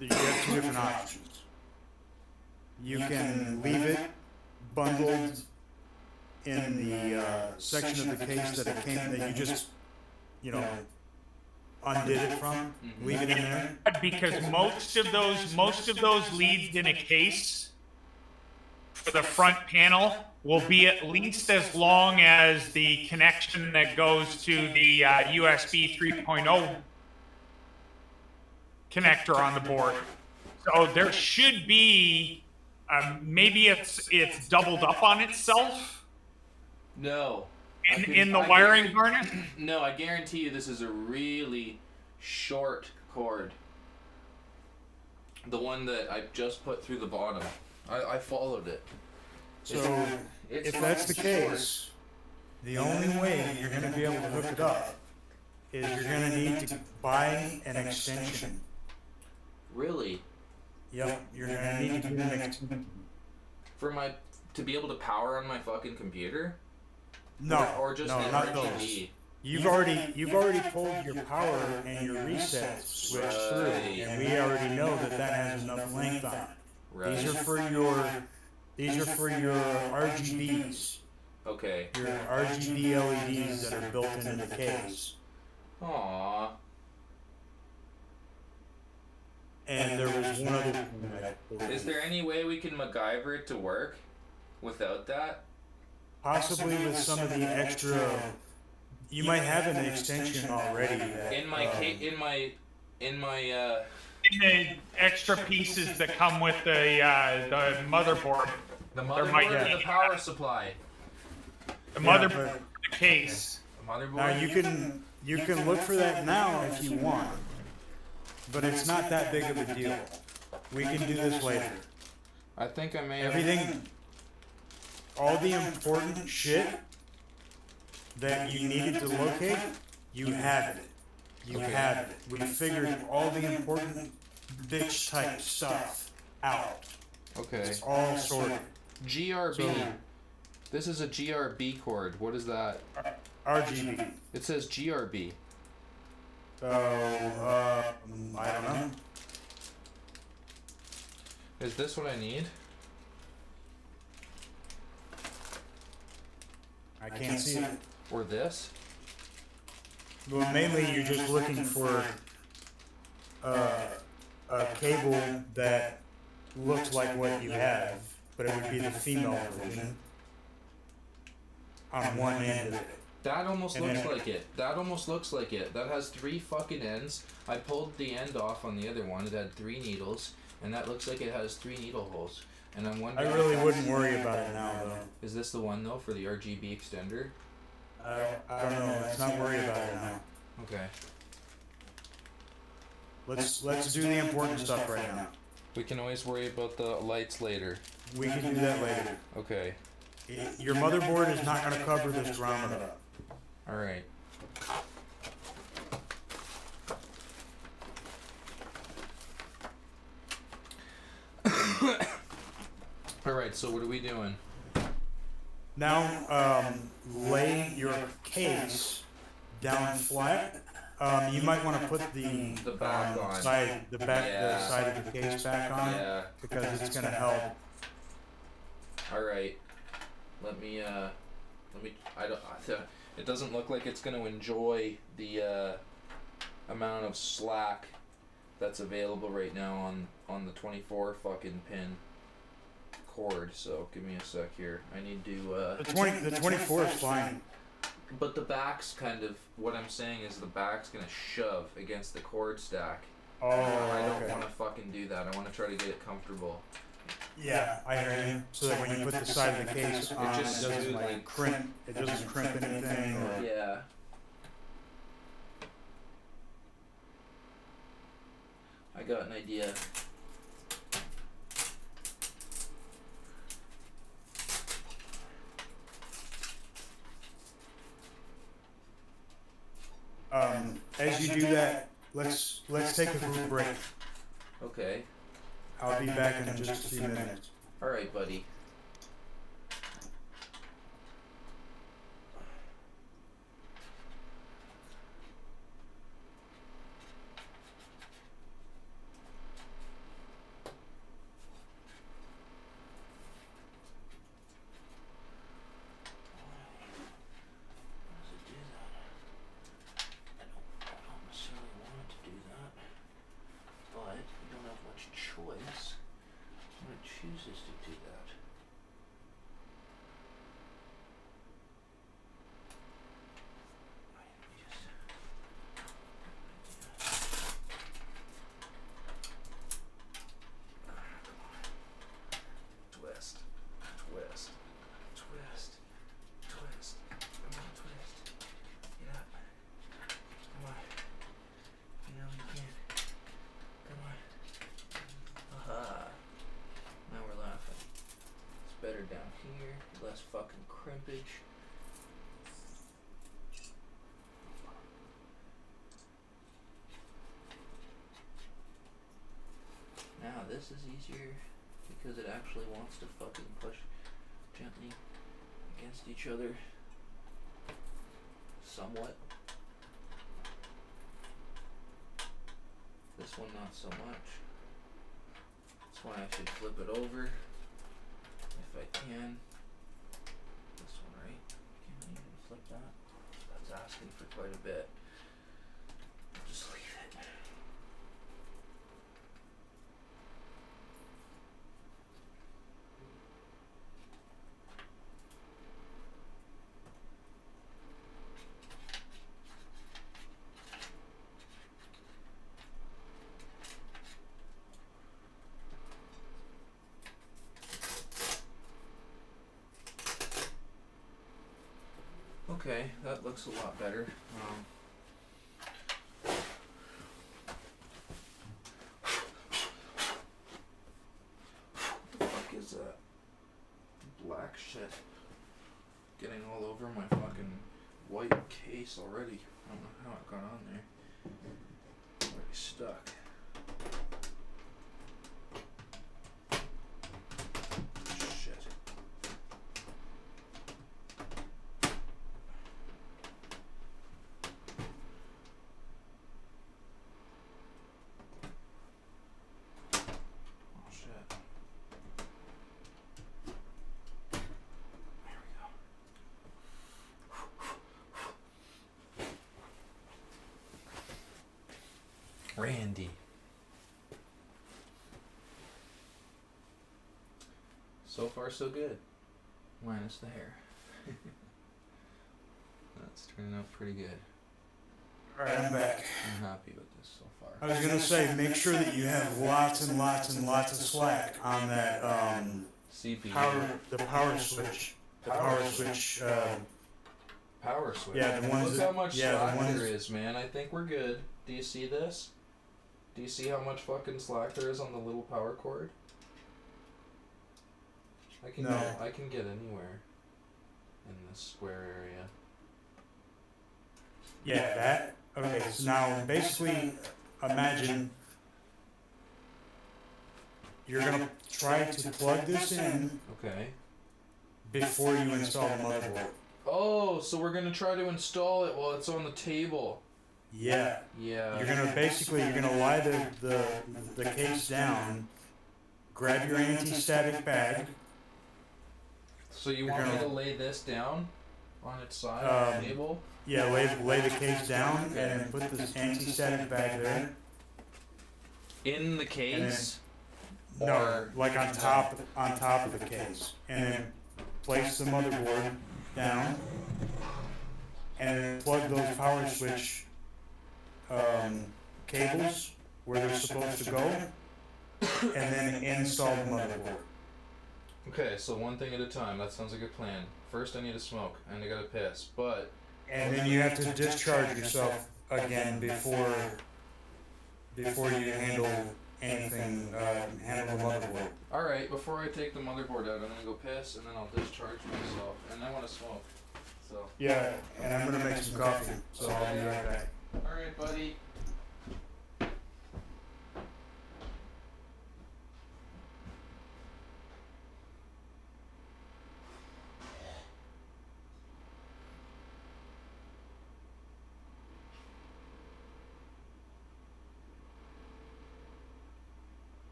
you have two different options. You can leave it bundled in the, section of the case that you just, you know, undid it from, leave it in there. Because most of those leads in a case for the front panel will be at least as long as the connection that goes to the USB 3.0 connector on the board. So there should be, maybe it's doubled up on itself No. in the wiring harness. No, I guarantee you this is a really short cord. The one that I just put through the bottom. I followed it. So, if that's the case, the only way you're gonna be able to hook it up is you're gonna need to buy an extension. Really? Yep, you're gonna need to get an extension. To be able to power on my fucking computer? No, Or just no, an not RGB? those. You've already pulled your power and your reset switch through, and we already know that has enough length on it. Right. These are for your RGBs, Okay. your RGB LEDs that are built into the case. Aww. And there was one other thing that I pulled. Is there any way we can MacGyver it to work without that? Possibly with some of the extra, you might have an extension already. That, In my In the extra pieces that come with the motherboard, the There might motherboard be. or the power supply? the Yeah, motherboard, the case. The motherboard? Now you can look for that now if you want, but it's not that big of a deal. We can do this later. I think I may have... Everything, all the important shit that you needed to locate, you have it. You have it. We figured all the important bitch type stuff out. Okay. It's all sorted. GRB. So- This is a GRB cord. What is that? RGB. It says GRB. So, I don't know. Is this what I need? I can't see it. Or this? Well, mainly you're just looking for a cable that looks like what you have, but it would be the female version on one end of it. That almost And looks then- like it. That almost looks like it. That has 3 fucking ends. I pulled the end off on the other one. It had 3 needles, and that looks like it has 3 needle holes. And I'm I wondering. really wouldn't worry about it now, though. Is this the one though for the RGB extender? I don't know. Let's not worry about it now. Okay. Let's do the important stuff right now. We can always worry about the lights later. We can do that later. Okay. Your motherboard is not gonna cover this grommet up. All right. All right. So what are we doing? Now, lay your case down flat. You might want to put the back on. side, the Yeah. side of the case back on, Yeah. because it's gonna help. All right. Let me. I don't. It doesn't look like it's gonna enjoy the amount of slack that's available right now on the 24 fucking pin cord. So give me a sec here. I need to. The 24 is fine. But the back's kind of. What I'm saying is the back's gonna shove against the cord stack. Oh, I don't okay. want to fucking do that. I want to try to get it comfortable. Yeah, I hear you. So that when you put the side of the case on, it just doesn't smoothly- like crimp. It doesn't crimp anything. Or, Yeah. I got an idea. As you do that, let's take a quick break. Okay. I'll be back in just a few minutes. All right, buddy. Chooses to do that. Twist, twist, twist, twist. Come on, twist. Get up. Come on. You know you can. Come on. Aha. Now we're laughing. It's better down here, less fucking crimpage. Now this is easier because it actually wants to fucking push gently against each other. Somewhat. This one not so much. That's why I should flip it over if I can. This one, right? Can I even flip that? That's asking for quite a bit. I'll just leave it. Okay, that looks a lot better. What the fuck is that? Black shit getting all over my fucking white case already. I don't know how it got on there. Already stuck. Shit. Oh shit. There we go. Randy. So far so good. Minus the hair. That's turning out pretty good. Alright, I'm back. I'm happy with this so far. I was gonna say, make sure that you have lots and lots and lots of slack on that CPU. the power switch. The power switch. Power switch. Yeah, the ones Look that- how much yeah, the slack ones- there is, man. I think we're good. Do you see this? Do you see how much fucking slack there is on the little power cord? I can No. I can get anywhere in this square area. Yeah, that. Okay, so now basically imagine you're gonna try to plug this in Okay. before you install the motherboard. Oh, so we're gonna try to install it while it's on the table. Yeah. Yeah. You're gonna lie the case down, grab your anti-static bag. So you you're want me gonna- to lay this down on its side Um, on the table? Yeah, lay the case down and then put this anti-static bag there. In the case? No, like on top of the case, and then place the motherboard down, and then plug those power switch cables where they're supposed to go, and then install the motherboard. Okay, so one thing at a time. That sounds like a plan. First, I need to smoke, and I gotta piss. But And then you have to discharge yourself again before you handle anything, handle the motherboard. all right, before I take the motherboard out, I'm gonna go piss, and then I'll discharge myself, and I want to smoke. So. Yeah, and I'm gonna make some coffee, so I'll be right back. All right, buddy.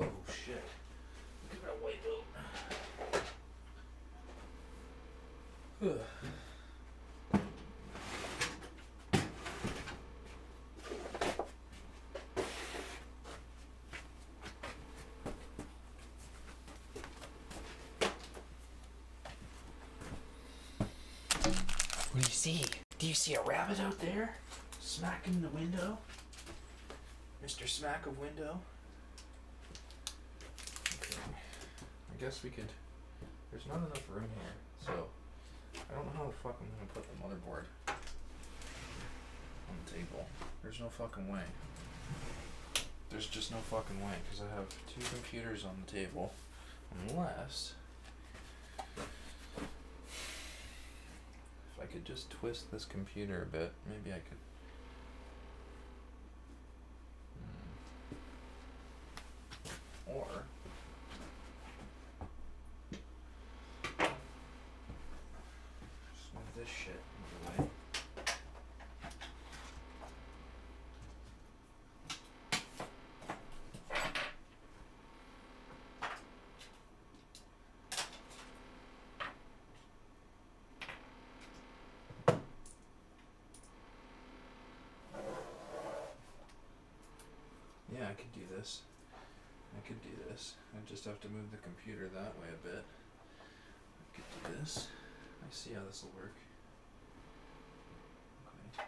Oh shit. Look at that white boat. What do you see? Do you see a rabbit out there? Smacking the window? Mr. Smack of Window? Okay. I guess we could. There's not enough room here, so I don't know how the fuck I'm gonna put the motherboard on the table. There's no fucking way. There's just no fucking way, because I have two computers on the table. Unless if I could just twist this computer a bit, maybe I could. Or just move this shit out of the way. Yeah, I could do this. I could do this. I just have to move the computer that way a bit. I could do this. I see how this will work. Okay.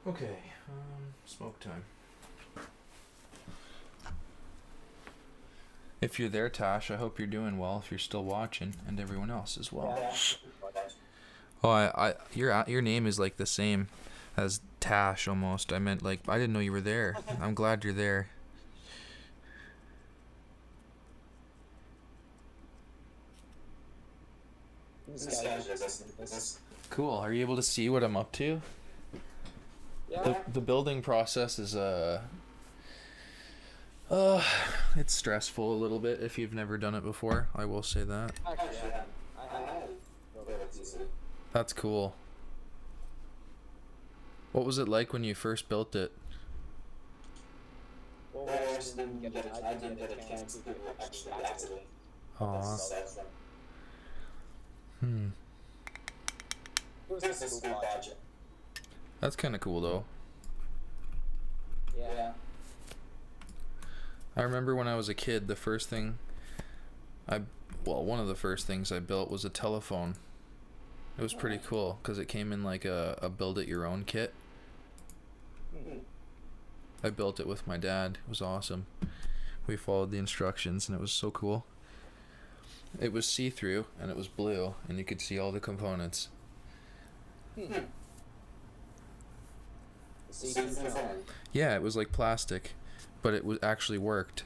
Okay, smoke time. If you're there, Tash, I hope you're doing well. If you're still watching, and everyone else as well. Oh, your name is like the same as Tash almost. I meant like I didn't know you were there. I'm glad you're there. Cool. Are you able to see what I'm up to? Yeah. The building process is it's stressful a little bit if you've never done it before. I will say that. Actually, I have. That's cool. What was it like when you first built it? Well, I didn't get a chance to actually activate. Aw. It was a school project. That's kind of cool though. Yeah. I remember when I was a kid, the first thing one of the first things I built was a telephone. It was pretty cool because it came in like a build it your own kit. I built it with my dad. It was awesome. We followed the instructions and it was so cool. It was see-through and it was blue and you could see all the components. Yeah, it was like plastic, but it was actually worked.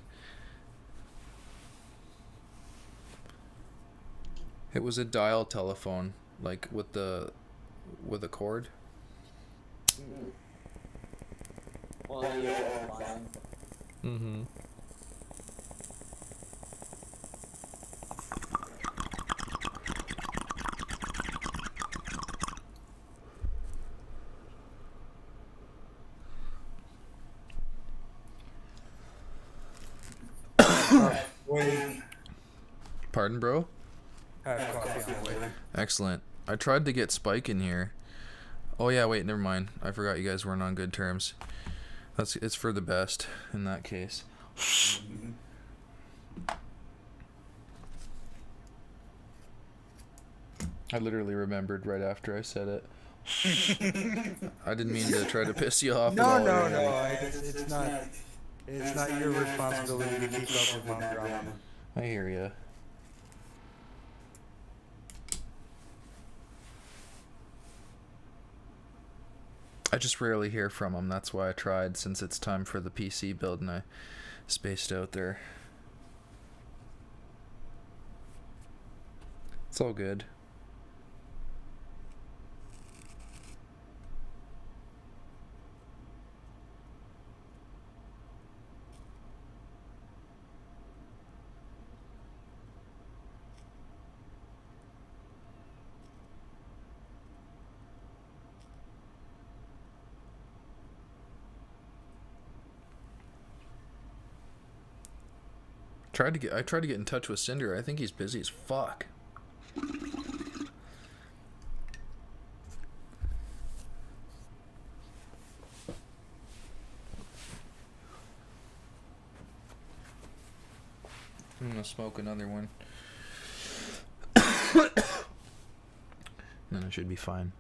It was a dial telephone, like with a cord. Well, yeah, fine. Mm-hmm. Pardon, bro? I have coffee on the way. Excellent. I tried to get Spike in here. Oh yeah, wait, never mind. I forgot you guys weren't on good terms. It's for the best in that case. I literally remembered right after I said it. I didn't mean to try to piss you off. No, at all. no, no. It's not your responsibility to keep up with my drama. I hear ya. I just rarely hear from him. That's why I tried, since it's time for the PC build and I spaced out there. It's all good. I tried to get in touch with Cinder. I think he's busy as fuck. I'm gonna smoke another one. Then it should be fine.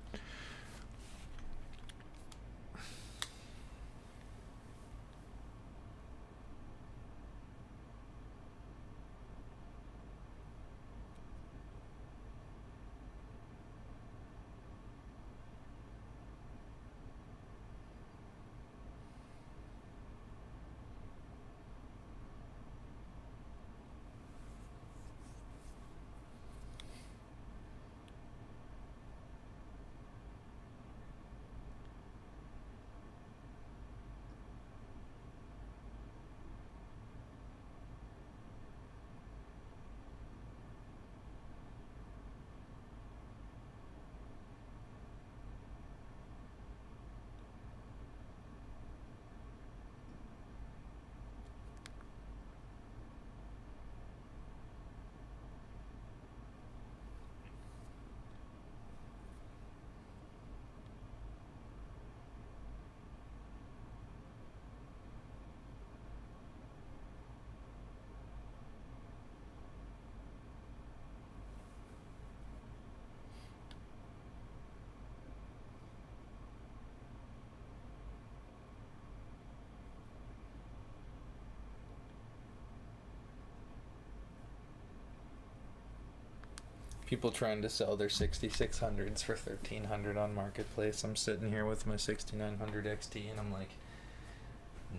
People trying to sell their 6600s for 1300 on Marketplace. I'm sitting here with my 6900 XT and I'm like,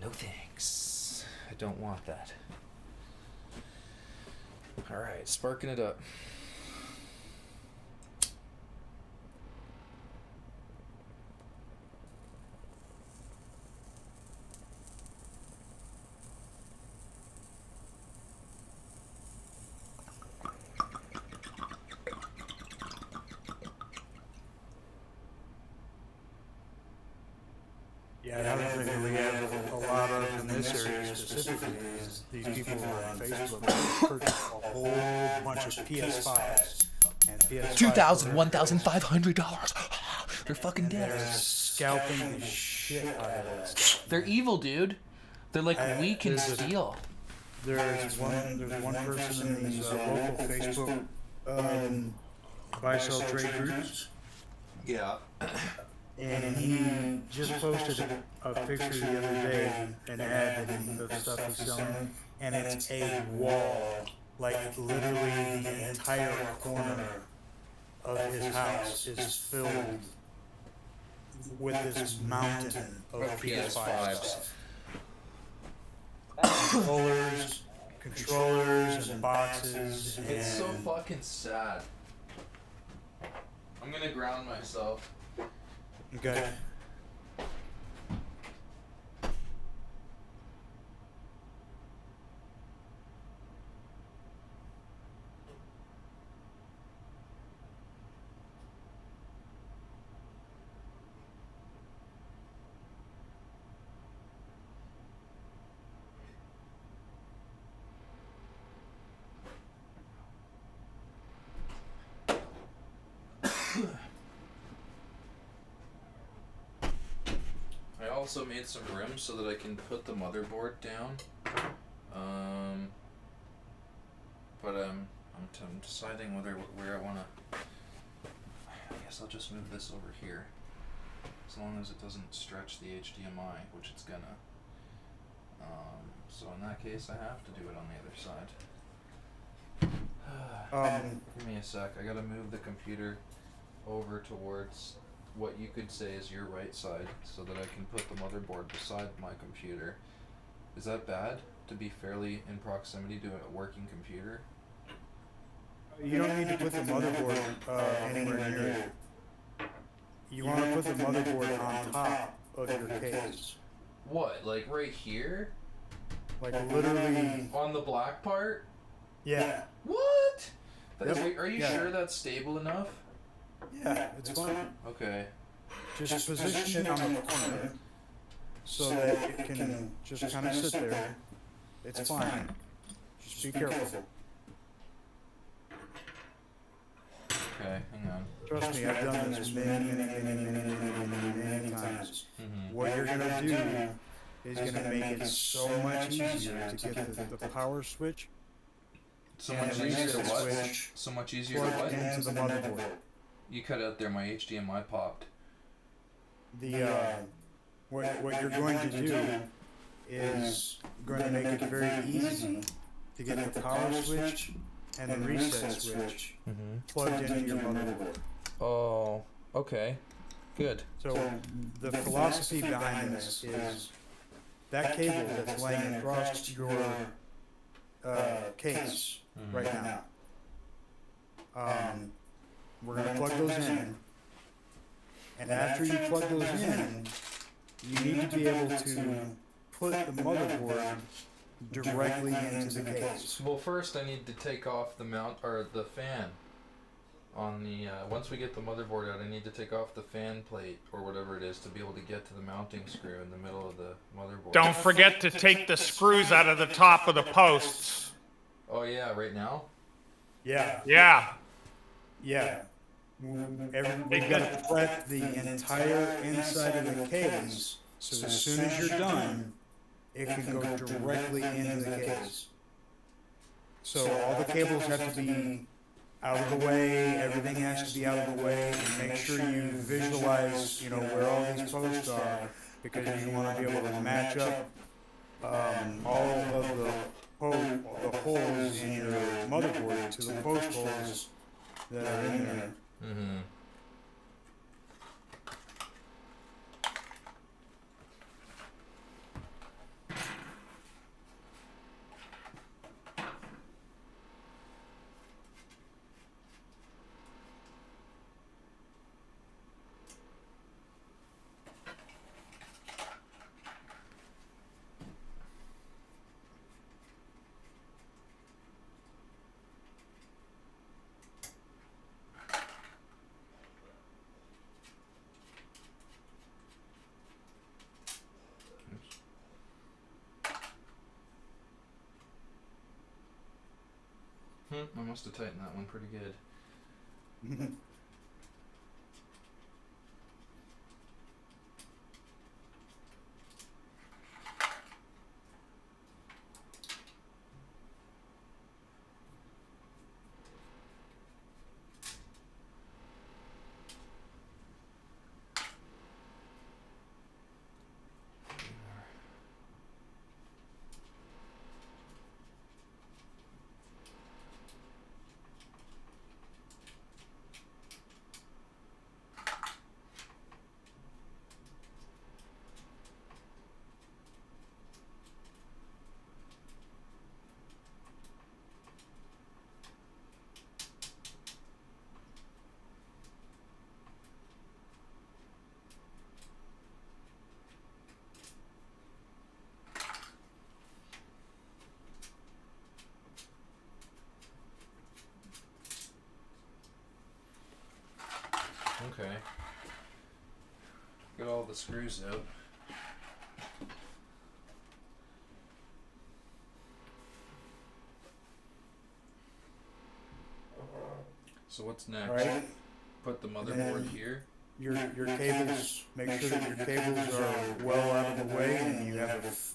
no thanks. I don't want that. Alright, sparking it up. Yeah, another thing we have a lot of in this area specifically is these people on Facebook purchase a whole bunch of PS5s and PS5s. $1,500. They're fucking They're dead. scalping the shit out of that stuff. They're evil, dude. They're like, we can there's a- steal. There's one person in these local Facebook buy sell trade groups, Yeah. and he just posted a picture the other day, an ad of stuff he's selling, and it's a wall, like literally the entire corner of his house is filled with this mountain of PS5s. Controllers and boxes. It's so and- fucking sad. I'm gonna ground myself. Okay. I also made some room so that I can put the motherboard down. But I'm deciding where I wanna. I guess I'll just move this over here, as long as it doesn't stretch the HDMI, which it's gonna. So in that case, I have to do it on the other side. Give me a sec. I gotta move the computer over towards what you could say is your right side, so that I can put the motherboard beside my computer. Is that bad to be fairly in proximity to a working computer? You don't need to put the motherboard anywhere near it. You want to put the motherboard on top of your case. What, like right here? Like literally, On the black part? yeah. What? Yep. Are you Yeah. sure that's stable enough? Yeah, it's fine. Okay. Just position it on the corner so that it can just kind of sit there. It's fine. Just be careful. Okay, hang on. Trust me, I've done this many times. Mm-hmm. What you're gonna do is gonna make it so much easier to get the power switch So and much the easier to reset what? switch So much easier to plugged what? into the motherboard. You cut out there, my HDMI popped. What you're going to do is going to make it very easy to get the power switch and the reset switch plugged into your motherboard. Oh, okay. Good. So the philosophy behind this is that cable that's laying across your case right now. We're going to plug those in, and after you plug those in, you need to be able to put the motherboard directly into the case. Well, first I need to take off the mount or the fan on the. Once we get the motherboard out, I need to take off the fan plate or whatever it is to be able to get to the mounting screw in the middle of the motherboard. Don't forget to take the screws out of the top of the posts. Oh yeah, right now. Yeah, Yeah. yeah. We've got to prep the entire inside of the case, so as soon as you're done, it can go directly into the case. So all the cables have to be out of the way, everything has to be out of the way, and make sure you visualize, where all these posts are, because you want to be able to match up all of the holes in your motherboard to the post holes that are in there. Mm-hmm. I must have tightened that one pretty good. Okay. Got all the screws out. So what's next? Right? Put the motherboard here. Your cables, make sure that your cables are well out of the way and you have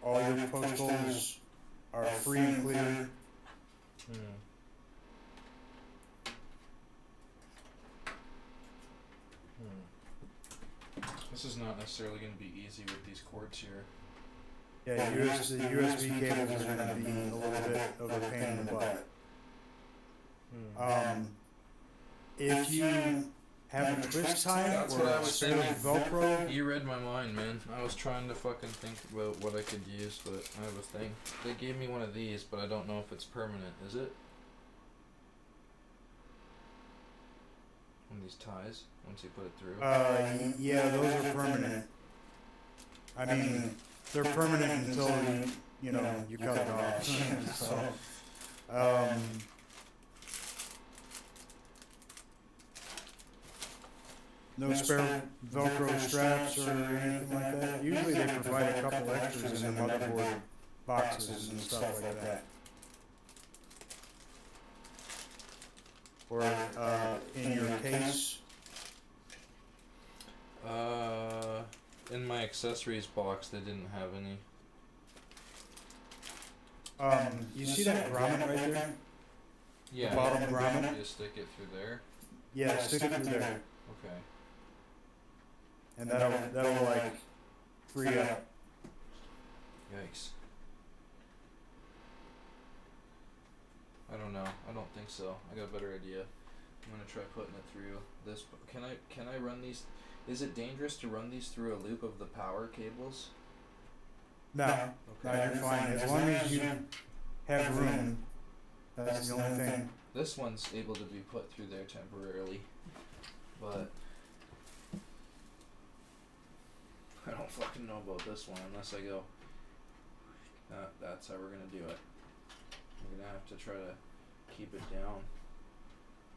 all your post holes are free and clear. This is not necessarily going to be easy with these cords here. Yeah, the USB cables are gonna be a little bit of a pain in the butt. If you have a twist tie That's or what I a was spare thinking. Velcro, You read my mind, man. I was trying to fucking think about what I could use, but I have a thing. They gave me one of these, but I don't know if it's permanent. Is it? One of these ties, once you put it through. yeah, those are permanent. I mean, they're permanent until you cut it off. So, no spare Velcro straps or anything like that. Usually they provide a couple extras in the motherboard boxes and stuff like that. Or in your case. In my accessories box, they didn't have any. You see that grommet right there? Yeah. The bottom grommet? You stick it through there. Yeah, stick it through there. Okay. And that'll like free up. Yikes. I don't know. I don't think so. I got a better idea. I'm gonna try putting it through this. Can I run these? Is it dangerous to run these through a loop of the power cables? No, no, you're fine. As long as you have room, that's the only thing. This one's able to be put through there temporarily, but I don't fucking know about this one unless I go. That's how we're gonna do it. We're gonna have to try to keep it down.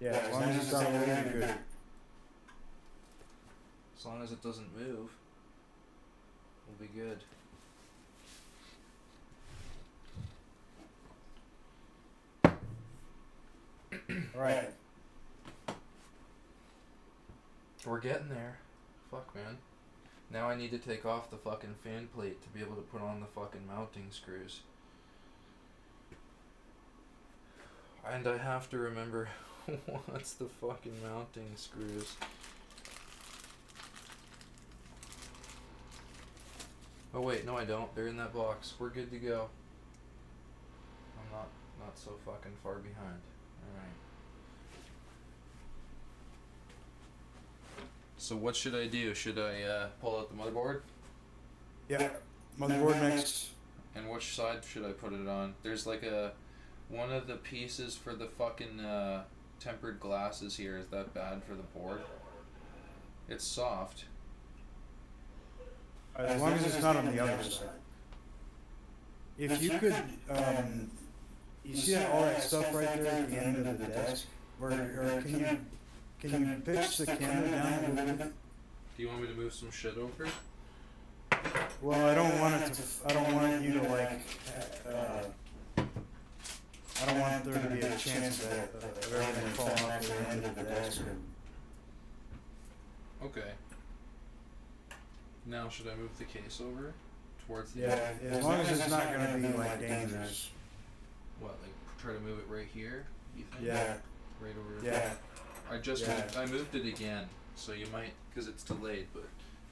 Yeah, as long as it's out of there, you're good. As long as it doesn't move, we'll be good. Right. We're getting there. Fuck, man. Now I need to take off the fucking fan plate to be able to put on the fucking mounting screws. And I have to remember what's the fucking mounting screws. Oh wait, no I don't. They're in that box. We're good to go. I'm not so fucking far behind. Alright. So what should I do? Should I pull out the motherboard? Yeah, motherboard next. And which side should I put it on? There's like one of the pieces for the fucking tempered glasses here. Is that bad for the board? It's soft. As long as it's not on the other side. If you could, you see all that stuff right there at the end of the desk? Or can you pitch the camera down a little bit? Do you want me to move some shit over? Well, I don't want you to like, I don't want there to be a chance that of everything falling off the end of the desk. Okay. Now should I move the case over towards the Yeah, as long as it's not gonna be like dangerous. What, like try to move it right here? You think? Yeah, Right over. yeah. I moved it again, so you might, because it's delayed. But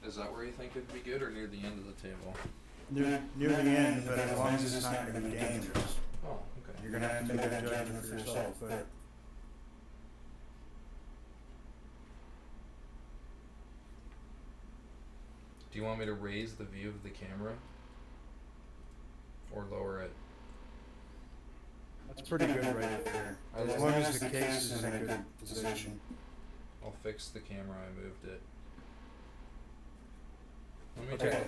is that where you think it'd be good, or near the end of the table? Near the end, but as long as it's not gonna be dangerous. Oh, okay. You're gonna have to make that judgment for yourself, but. Do you want me to raise the view of the camera, or lower it? That's pretty good right there. As long as the case is in a good position. I'll fix the camera. I moved it. Let me Okay. take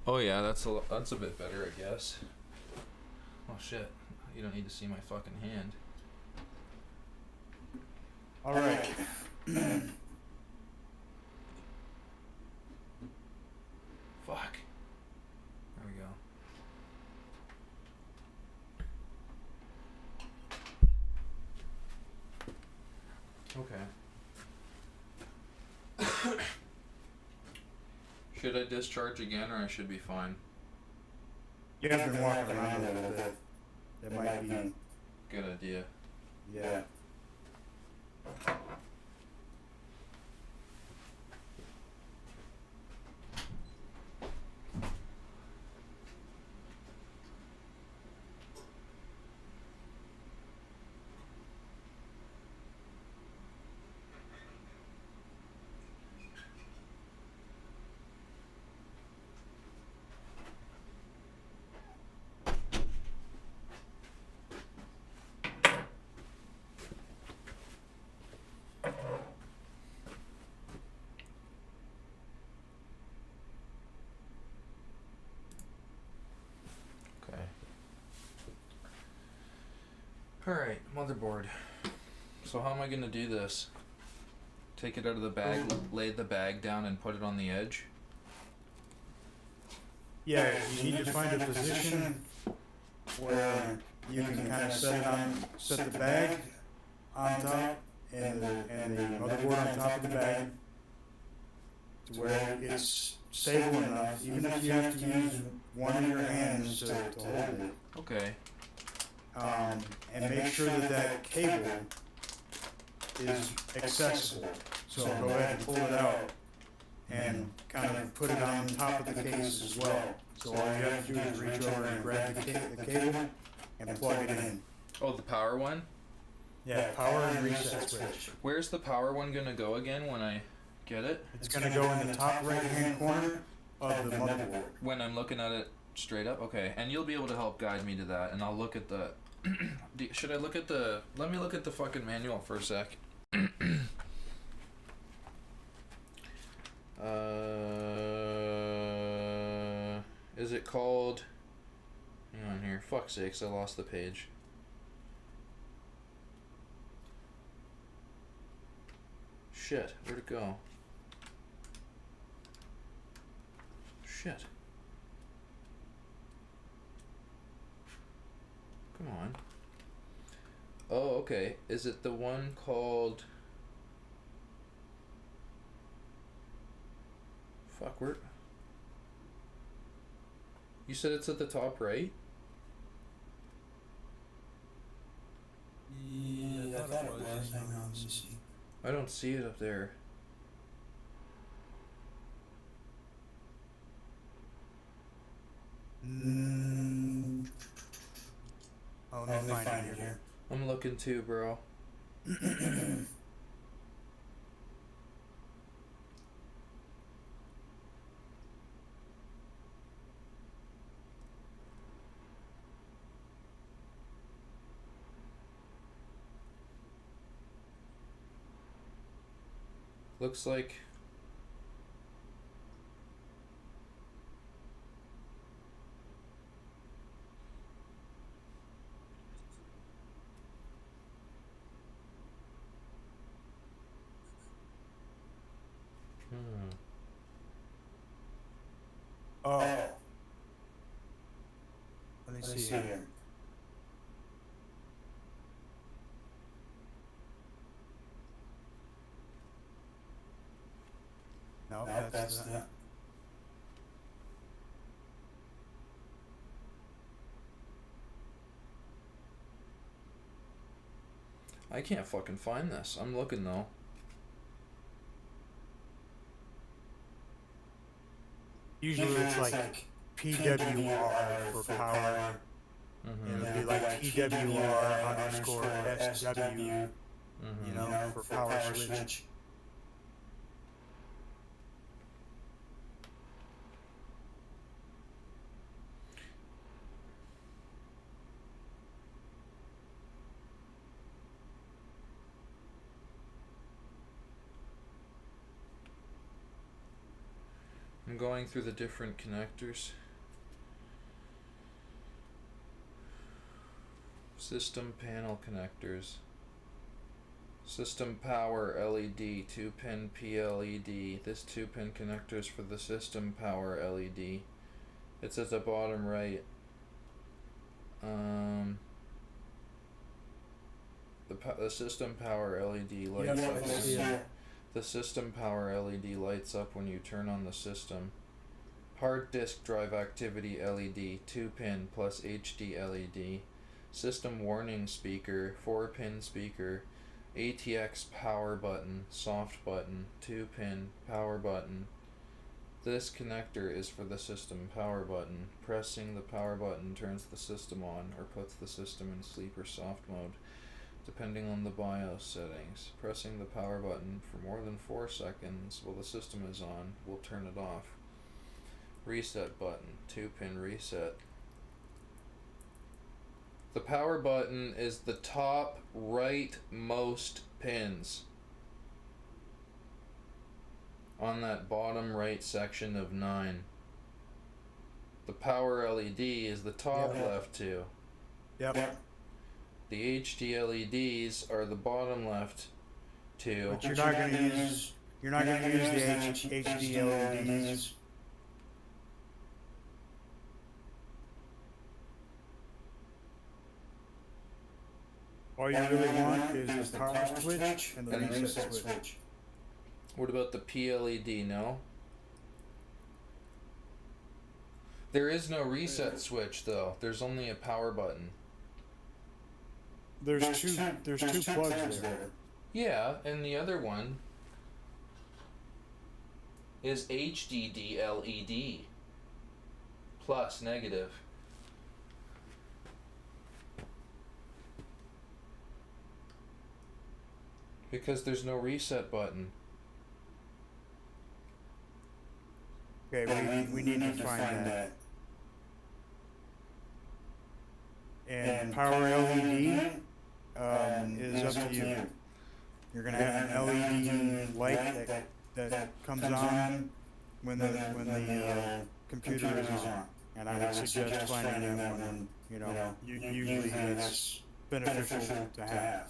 Oh yeah, that's a bit better, I guess. Oh shit! You don't need to see my fucking hand. All right. Fuck. There we go. Okay. Should I discharge again, or I should be fine? You have been walking around a little bit. That might be, Good idea. yeah. Okay. Alright, motherboard. So how am I gonna do this? Take it out of the bag, lay the bag down and put it on the edge? Yeah, you need to find a position where you can kind of set the bag on top and the motherboard on top of the bag to where it's stable enough, even if you have to use one of your hands to hold it. Okay. And make sure that cable is accessible. So go ahead and pull it out and kind of put it on top of the case as well. So all you have to do is reach over and grab the cable and plug it in. Oh, the power one? Yeah, power and reset switch. Where's the power one gonna go again when I get it? It's gonna go in the top right hand corner of the motherboard. When I'm looking at it straight up? Okay, and you'll be able to help guide me to that, and I'll look at the... Should I look at the... Let me look at the fucking manual for a sec. Is it called... Hang on here. Fuck's sakes, I lost the page. Shit, where'd it go? Shit. Come on. Oh, okay. Is it the one called... Fuck, where... You said it's at the top right? Yeah, I thought it was. Hang on, let's see. I don't see it up there. Oh, let me find it here. I'm looking too, bro. Looks like. Oh. Let me Let's see see here. here. No, No, that's the. I can't fucking find this. I'm looking though. usually it's like PWR for power. Mm-hmm. It'll be like PWR_SW, Mm-hmm. you know, for power switch. I'm going through the different connectors. System panel connectors. System power LED, 2-pin PLED. This 2-pin connector is for the system power LED. It's at the bottom right. The system power LED lights Yeah, up. I see it. The system power LED lights up when you turn on the system. Hard disk drive activity LED, 2-pin plus HD LED. System warning speaker, 4-pin speaker. ATX power button, soft button, 2-pin power button. This connector is for the system power button. Pressing the power button turns the system on or puts the system in sleep or soft mode, depending on the BIOS settings. Pressing the power button for more than 4 seconds while the system is on will turn it off. Reset button, 2-pin reset. The power button is the top rightmost pins on that bottom right section of 9. The power LED is the top left two. Yep. The HD LEDs are the bottom left two. But you're not gonna use the HD LEDs. All you really want is the power switch and the reset switch. What about the PLED? No? There is no reset switch though. There's only a power button. There's two plugs there. Yeah, and the other one is HDD LED plus negative. Because there's no reset button. Okay, we need to find that. And power LED is up to you. You're gonna have an LED light that comes on when the computer is on. And I would suggest finding that one. You know, usually it's beneficial to have.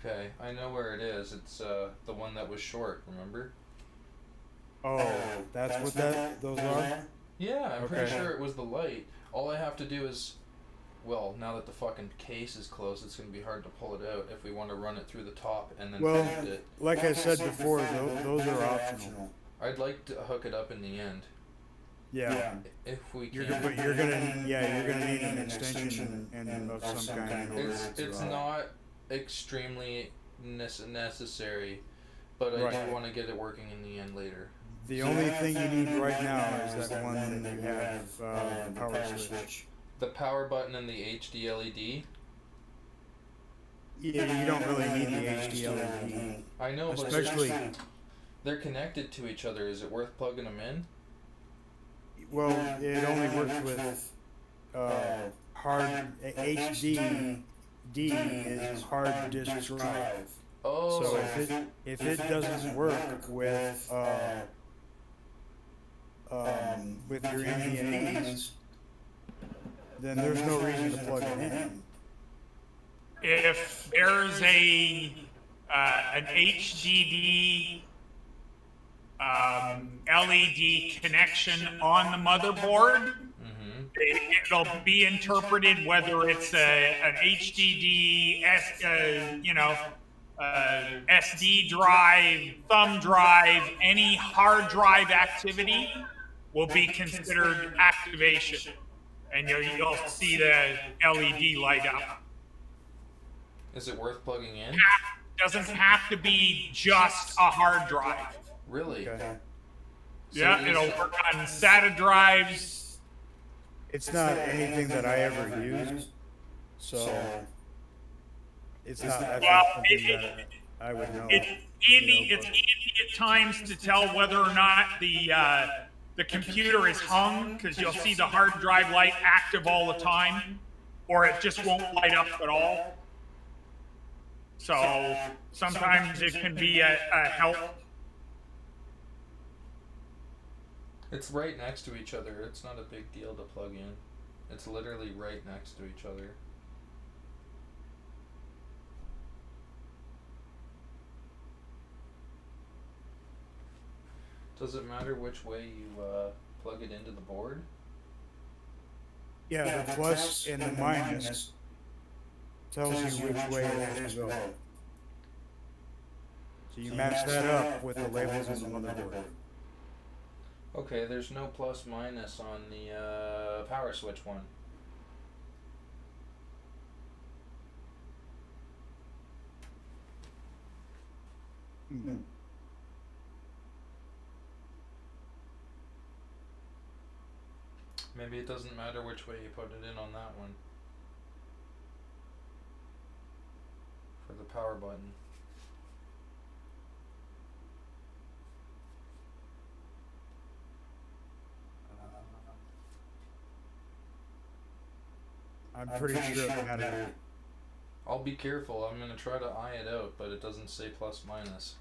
Okay, I know where it is. It's the one that was short, remember? Oh, that's what those are? Yeah, I'm pretty Okay. sure it was the light. All I have to do is, well, now that the fucking case is closed, it's going to be hard to pull it out if we want to run it through the top and then Well, connect it. like I said before, those are optional. I'd like to hook it up in the end. Yeah. If we You're can. gonna need an extension and of some kind in order to. It's not extremely necessary, but I Right. do want to get it working in the end later. The only thing you need right now is that one that you have power switch. The power button and the HD LED. Yeah, you don't really need the HD LED, I know, but especially. they're connected to each other. Is it worth plugging them in? Well, it only works with hard HD. D is hard disk drive. Oh. So if it doesn't work with your NVMEs, then there's no reason to plug it in. If there's an HDD LED connection on the motherboard, it'll be interpreted whether it's an HDD, SD drive, thumb drive, any hard drive activity will be considered activation, and you'll see the LED light up. Is it worth plugging in? Doesn't have to be just a hard drive. Really? Okay. Yeah, it'll work on SATA drives. It's not anything that I ever used, so it's not. That's Well, not something that I would know. It's handy at times to tell whether or not the computer is hung, because you'll see the hard drive light active all the time, or it just won't light up at all. So sometimes it can be a help. It's right next to each other. It's not a big deal to plug in. It's literally right next to each other. Does it matter which way you plug it into the board? Yeah, the plus and the minus tells you which way it has to go. So you match that up with the labels on the motherboard. Okay, there's no plus minus on the power switch one. Mm-hmm. Maybe it doesn't matter which way you put it in on that one. For the power button. I'm pretty sure it matters. I'll be careful. I'm gonna try to eye it out, but it doesn't say plus minus.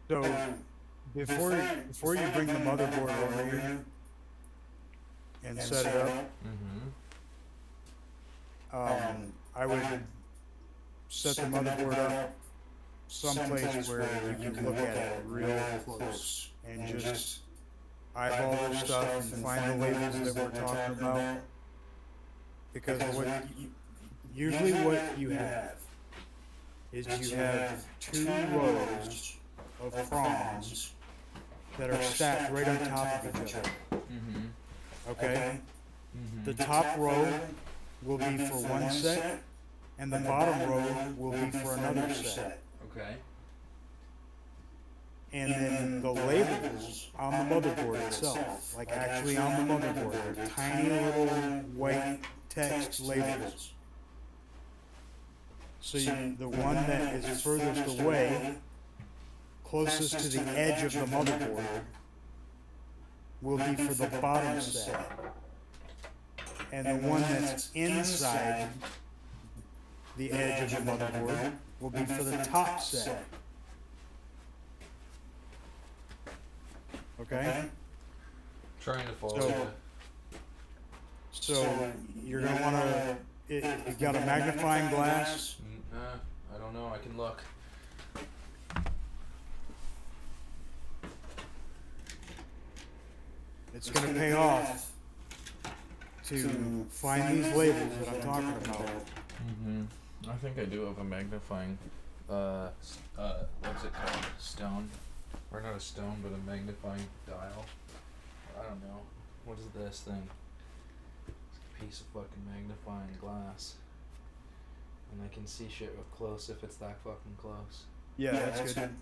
So before you bring the motherboard over here and set it up, I would set the motherboard up someplace where you can look at it real close and just eyeball the stuff and find the labels that we're talking about. Because usually what you have is you have two rows of prongs that are stacked right on top of each other. Okay? The top row will be for one set, and the bottom row will be for another set. Okay. And then the labels on the motherboard itself, like actually on the motherboard, they're tiny little white text labels. So the one that is furthest away, closest to the edge of the motherboard, will be for the bottom set. And the one that's inside the edge of the motherboard will be for the top set. Okay? Trying to follow So- you. So you're gonna wanna, you got a magnifying glass. I don't know. I can look. It's gonna pay off to find these labels that I'm talking about. I think I do have a magnifying, what's it called? Stone? Or not a stone, but a magnifying dial. I don't know. What is this thing? It's a piece of fucking magnifying glass. And I can see shit up close if it's that fucking close. Yeah, that's good.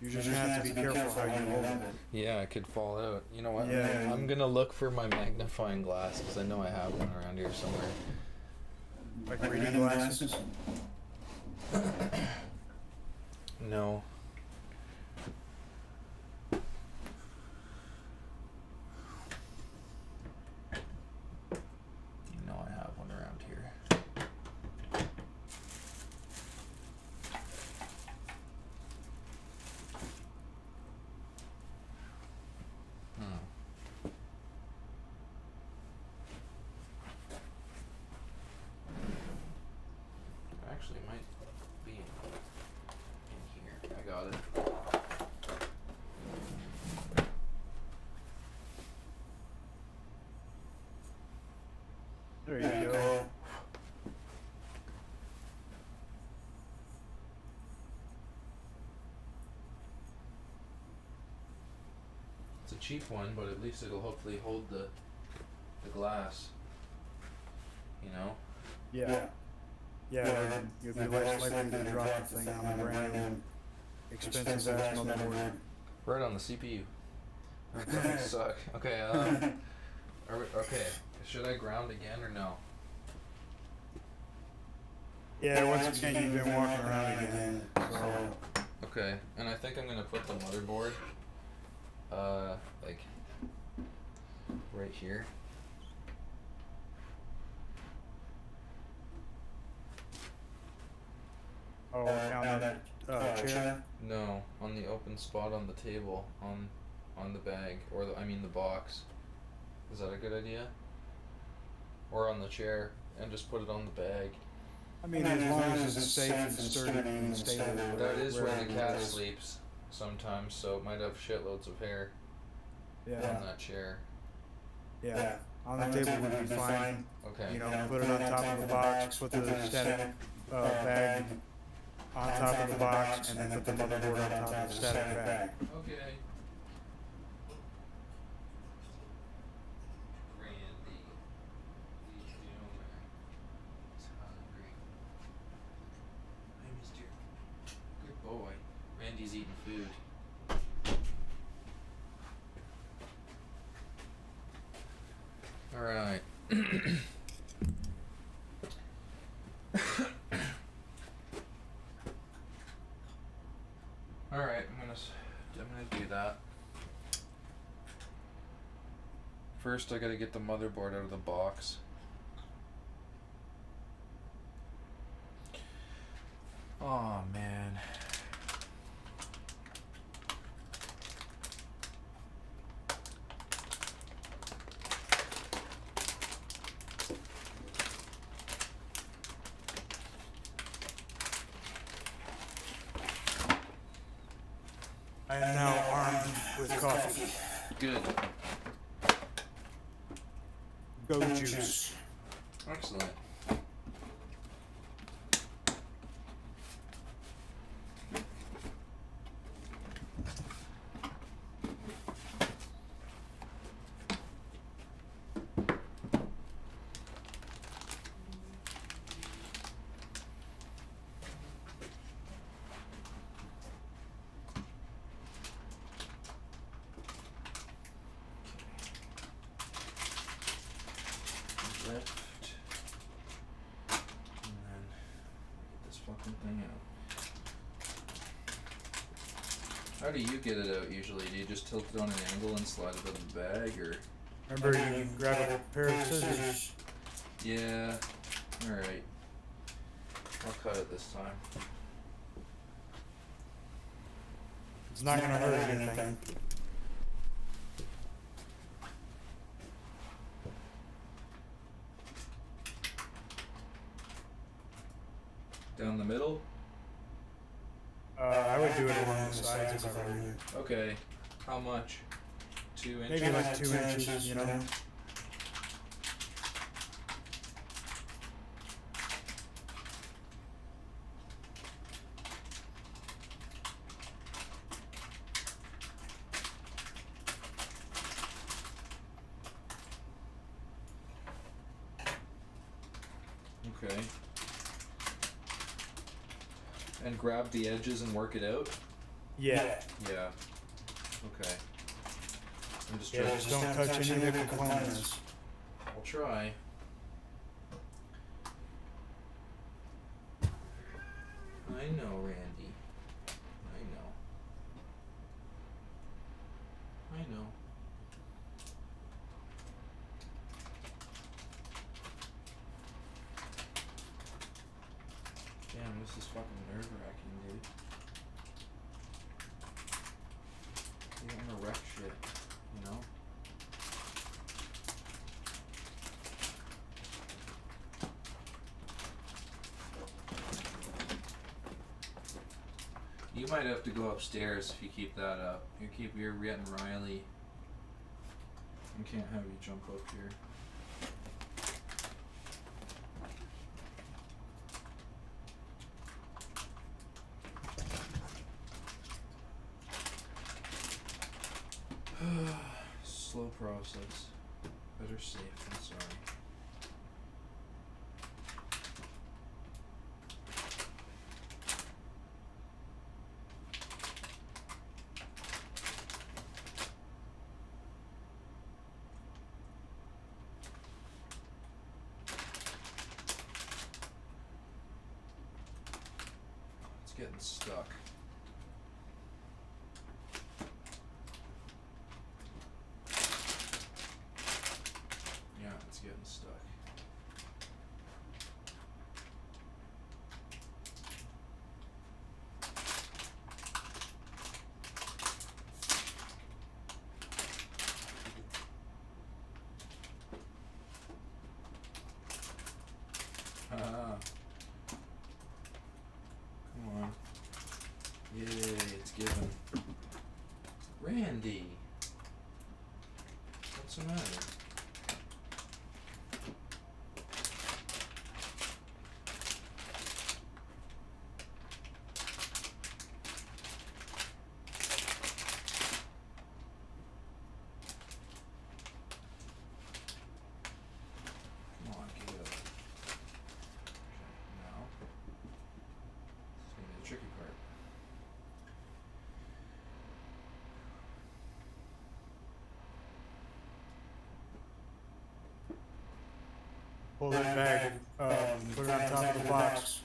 You just have to be careful how you hold it. Yeah, it could fall out. You know what? Yeah. I'm gonna look for my magnifying glass because I know I have one around here somewhere. Like reading glasses. No. You know I have one around here. Actually, it might be in here. I got it. There you go. It's a cheap one, but at least it'll hopefully hold the glass. You know? Yeah. Yeah, you'll be less likely to drop the thing on a brand new expensive ass motherboard. Right on the CPU. That suck. Okay, okay. Should I ground again or no? Yeah, once again, you've been walking around again, so. Okay, and I think I'm gonna put the motherboard, like, right here. Oh, down that chair? No, on the open spot on the table, on the bag, or I mean the box. Is that a good idea? Or on the chair, and just put it on the bag. I mean, as long as it's safe and sturdy and stable. That is where the cat it is. sleeps sometimes, so it might have shitloads of hair Yeah, on that chair. yeah. On the table would be fine. Okay. You know, put it on top of the box, put the static bag on top of the box, and then put the motherboard on top of the static bag. Okay. Randy, what are you doing? He's hungry. Hi, mister. Good boy. Randy's eating food. All right. All right, I'm gonna do that. First, I gotta get the motherboard out of the box. Oh man. I am now armed with coffee. Good. Go juice. Excellent. Left. And then get this fucking thing out. How do you get it out usually? Do you just tilt it on an angle and slide it out of the bag, or? Remember, you can grab a pair of scissors. Yeah. Alright. I'll cut it this time. It's not gonna hurt anything. Down the middle? I would do it along the sides if I were you. Okay. How much? 2 inches? Maybe like 2 inches, you know? Okay. And grab the edges and work it out? Yeah. Yeah. Okay. I'm just Yeah, trying. Just don't touch any of the components. I'll try. I know, Randy. I know. I know. Damn, this is fucking nerve-wracking, dude. You don't wanna wreck shit, you know? You might have to go upstairs if you keep that up. You keep your getting Riley. I can't have you jump up here. Slow process. Better safe than sorry. It's getting stuck. Yeah, it's getting stuck. Ah. Come on. Yay, it's given. Randy! What's the matter? Come on, get it up. Now. It's gonna be the tricky part. Pull that bag, put it on top of the box,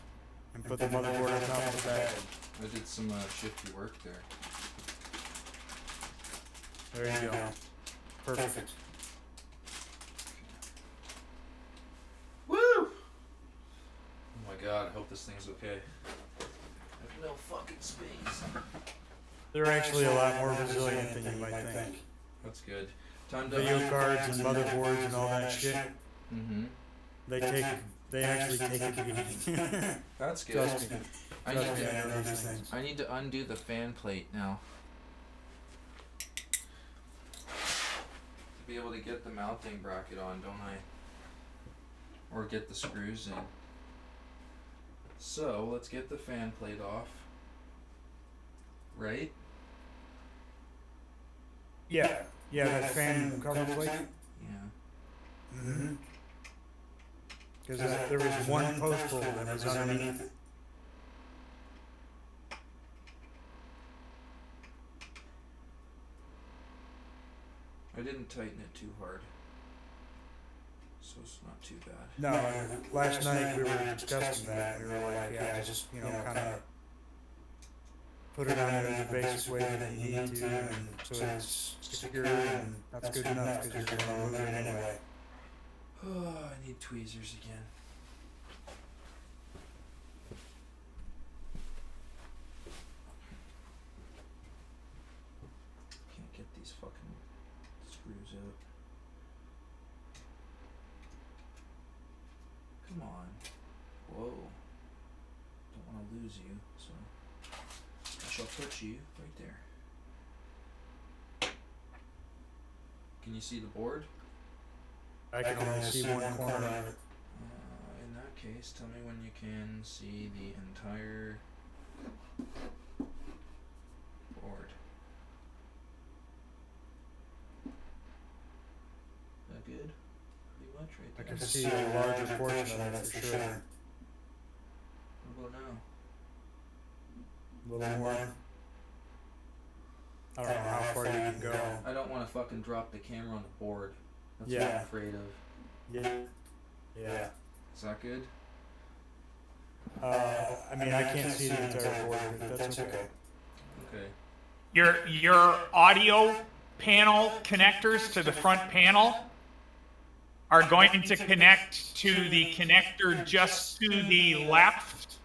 and put the motherboard on top of the bag. I did some shifty work there. There you go. Perfect. Woo! Oh my god, I hope this thing's okay. I have no fucking space. They're actually a lot more resilient than you might think. That's good. Time to Video cards and motherboards and all that shit, Mm-hmm. they actually take a beating. That's good. Trust me. I Trust need me, I to know these things. I need to undo the fan plate now. To be able to get the mounting bracket on, don't I? Or get the screws in. So let's get the fan plate off. Right? Yeah, that fan cover plate. Yeah. Mm-hmm. Because there was one post hole that was underneath it. I didn't tighten it too hard. So it's not too bad. No, last night we were discussing that, and we were like, yeah, just, kind of put it on there in the basic way that you need to, and so it's secure, and that's good enough, because you're going to move it anyway. Oh, I need tweezers again. Can't get these fucking screws out. Come on. Whoa. Don't want to lose you, so I shall put you right there. Can you see the board? I can only see one corner of it. In that case, tell me when you can see the entire board. Is that good? Pretty much right I there. can see a larger portion of it for sure. What about now? A little more. I don't know how far you can go. I don't want to fucking drop the camera on the board. That's what Yeah. I'm afraid of. Yeah. Yeah. Is that good? I mean, I can't see the entire board, but that's okay. Okay. Your audio panel connectors to the front panel are going to connect to the connector just to the left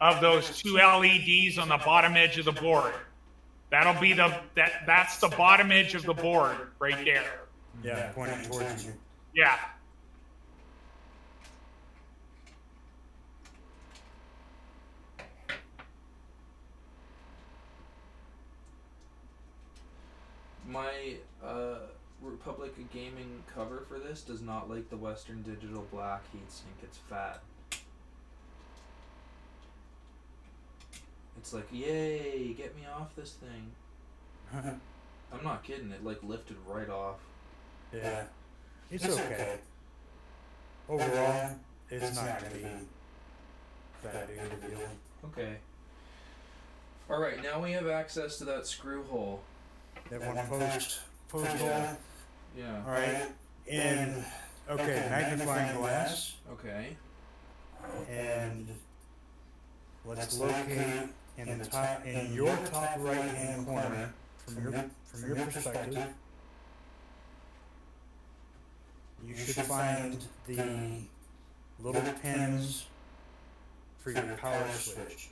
of those two LEDs on the bottom edge of the board. That'll be that's the bottom edge of the board right there. Yeah, pointing towards you. Yeah. My Republic of Gaming cover for this does not like the Western Digital Black heatsink. It's fat. It's like, yay, get me off this thing. I'm not kidding. It like lifted right off. Yeah. It's okay. Overall, it's not gonna be that big of a deal. Okay. All right, now we have access to that screw hole. That one post hole. Yeah. Alright. And, okay, magnifying glass. Okay. And let's locate in the top, in your top right hand corner, from your perspective. You should find the little pins for your power switch.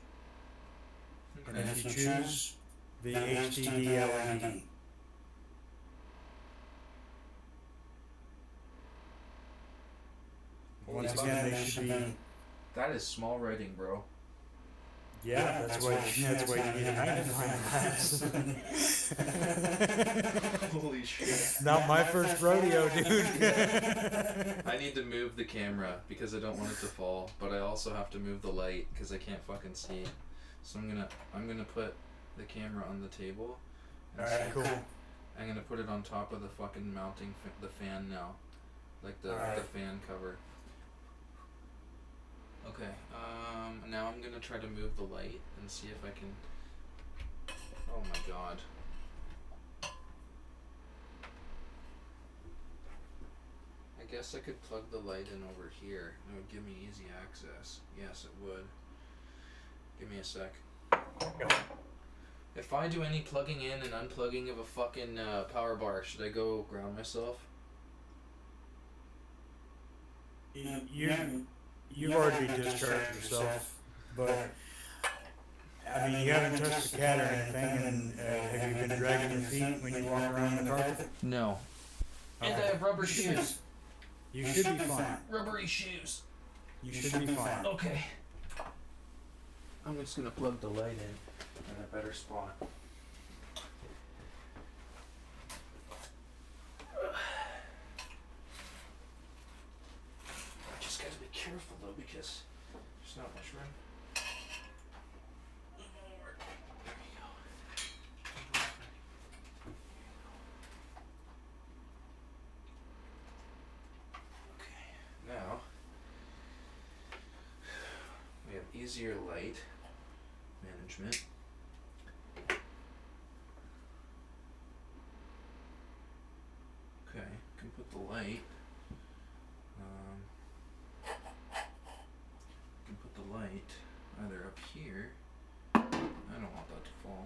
And if you choose the HDD LED. Once again, they should be. That is small writing, bro. Yeah, that's why you need a magnifying glass. Holy shit. Not my first rodeo, dude. I need to move the camera because I don't want it to fall, but I also have to move the light because I can't fucking see. So I'm gonna put the camera on the table. And Alright, cool. I'm gonna put it on top of the fucking mounting the fan now, like the fan cover. Okay. Now I'm gonna try to move the light and see if I can. Oh my god. I guess I could plug the light in over here. It would give me easy access. Yes, it would. Give me a sec. If I do any plugging in and unplugging of a fucking power bar, should I go ground myself? You've already discharged yourself, but I mean, you haven't touched the cat or anything, and have you been dragging your feet when you walk around the carpet? No. Okay. And I have rubber shoes. You should be fine. Rubbery shoes. You should be fine. Okay. I'm just gonna plug the light in a better spot. I just gotta be careful though because there's not much room. There we go. Okay, now we have easier light management. Okay, can put the light. Can put the light either up here. I don't want that to fall.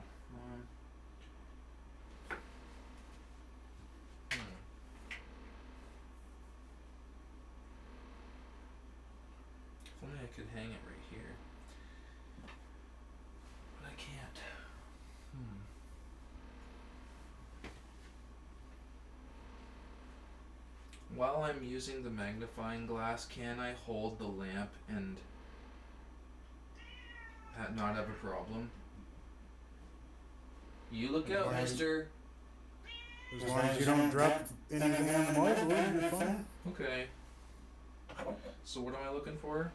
If only I could hang it right here. But I can't. While I'm using the magnifying glass, can I hold the lamp and not have a problem? You look out, Fine. mister. As long as you don't drop anything on the motherboard, you're fine. Okay. So what am I looking for?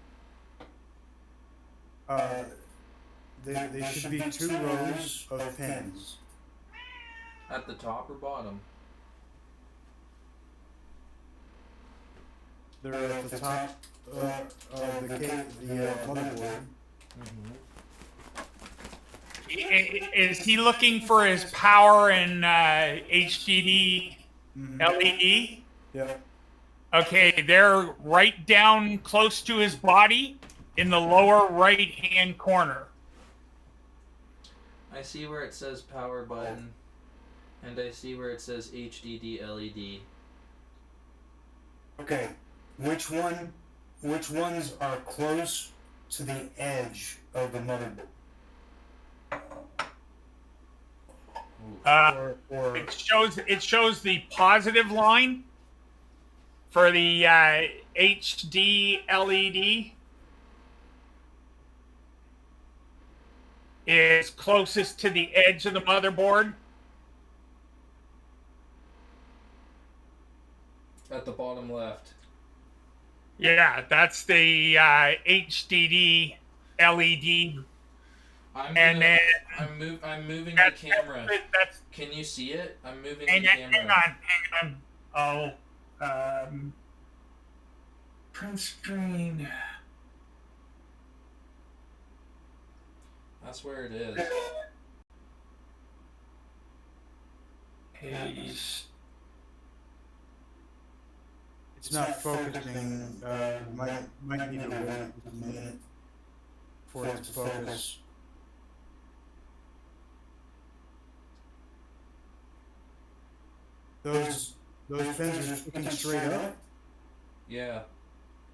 They should be 2 rows of pins. At the top or bottom? They're at the top of the motherboard. Is he looking for his power and HDD LED? Yep. Okay, they're right down close to his body in the lower right-hand corner. I see where it says power button, and I see where it says HDD LED. Okay, which ones are close to the edge of the motherboard? Or It shows the positive line for the HD LED is closest to the edge of the motherboard. At the bottom left. Yeah, that's the HDD LED. And then I'm moving the that's, camera. that's Can you see it? I'm moving hang the camera. on. Print screen. That's where it is. Paste. It's not focusing. Might need to wait a minute for it to focus. Those pins are sticking straight up. Yeah.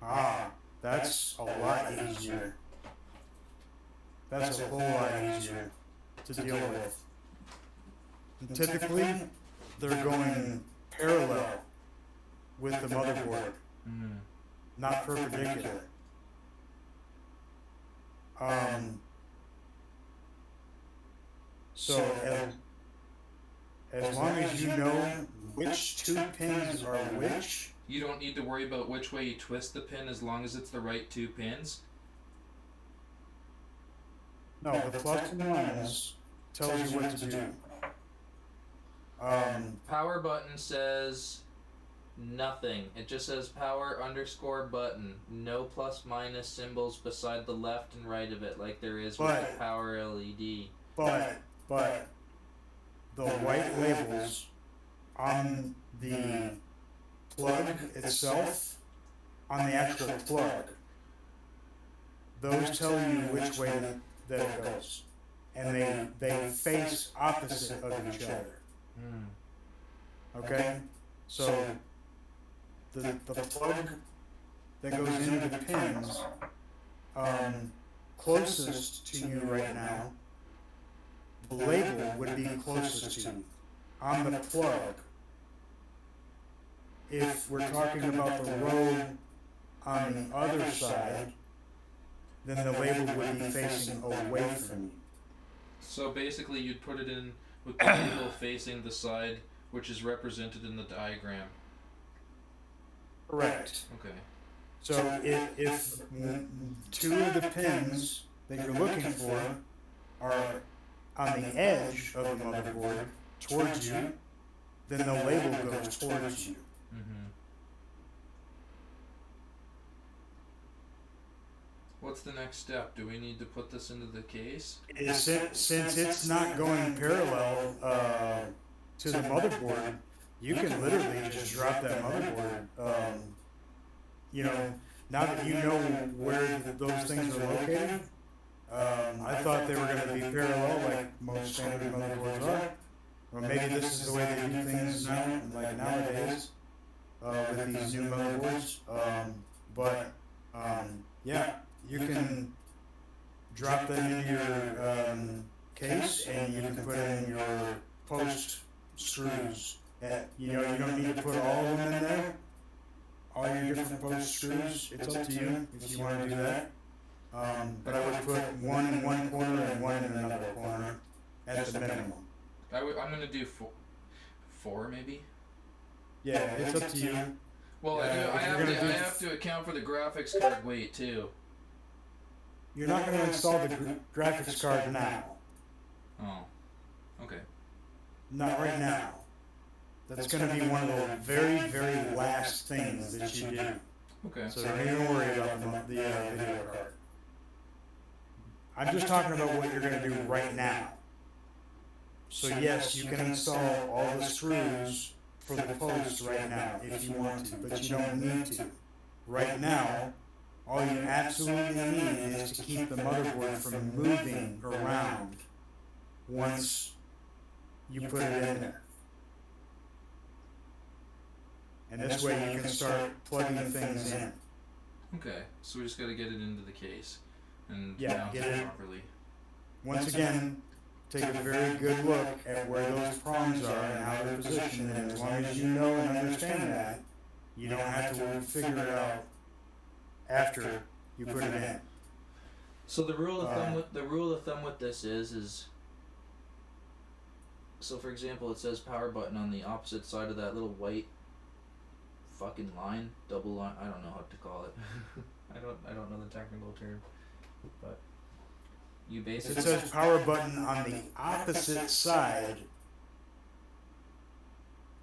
Ah, that's a lot easier. That's a whole lot easier to deal with. And typically, they're going parallel with the motherboard, not perpendicular. So as long as you know which two pins are which, You don't need to worry about which way you twist the pin as long as it's the right two pins. no, the plus and minus tells you what to do. Power button says nothing. It just says power underscore button. No plus minus symbols beside the left and right of it like there is with But- the power LED. But the white labels on the plug itself, on the actual plug, those tell you which way that it goes, and they face opposite of each other. Okay, so the plug that goes into the pins closest to you right now, the label would be closest to you on the plug. If we're talking about the road on the other side, then the label would be facing away from you. So basically you'd put it in with the label facing the side which is represented in the diagram. Correct. Okay. So if two of the pins that you're looking for are on the edge of the motherboard towards you, then the label goes towards you. What's the next step? Do we need to put this into the case? Since it's not going parallel to the motherboard, you can literally just drop that motherboard. You know, now that you know where those things are located, I thought they were going to be parallel like most standard motherboards are. Or maybe this is the way they do things now, like nowadays, with these new motherboards. Yeah, you can drop that into your case, and you can put it in your post screws. You know, you don't need to put all of them in there. All your different post screws. It's up to you if you want to do that. But I would put one in one corner and one in another corner at the minimum. I'm gonna do four maybe. Yeah, it's up to you. Well, I have to account for the graphics card weight too. You're not going to install the graphics card now. Oh, okay. Not right now. That's going to be one of the very, very last things that you do. Okay. So don't even worry about the video card. I'm just talking about what you're gonna do right now. So yes, you can install all the screws for the post right now if you want to, but you don't need to. Right now, all you absolutely need is to keep the motherboard from moving around once you put it in there. And this way you can start plugging things in. Okay, so we just gotta get it into the case and Yeah, mount get it it. properly. Once again, take a very good look at where those prongs are and how they're positioned, and as long as you know and understand that, you don't have to figure it out after you put it in. So the rule of thumb with this is so for example, it says power button on the opposite side of that little white fucking line, double line. I don't know how to call it. I don't know the technical term, but you If basically it says power button on the opposite side,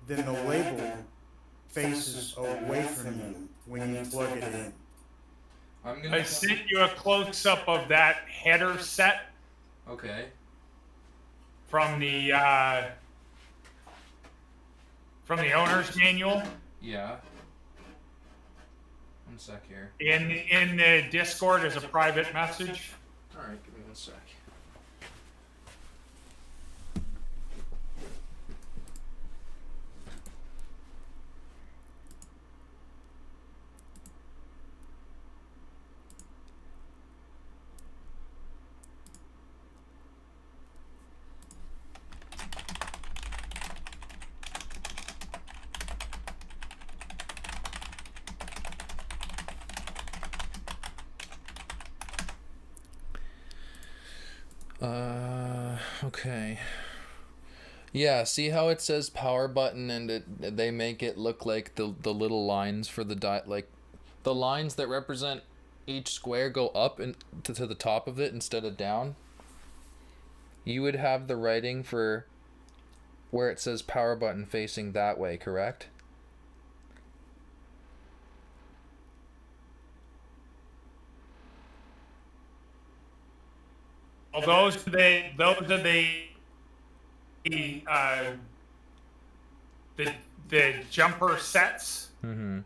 then the label faces away from you when you plug it in. I'm gonna I sent you a close-up of that header set okay. from the owner's manual Yeah. One sec here. in the Discord as a private message. Alright, give me one sec. Okay. Yeah, see how it says power button and they make it look like the little lines for the like the lines that represent each square go up and to the top of it instead of down. You would have the writing for where it says power button facing that way, correct? Well, those are the jumper sets. Mm-hmm.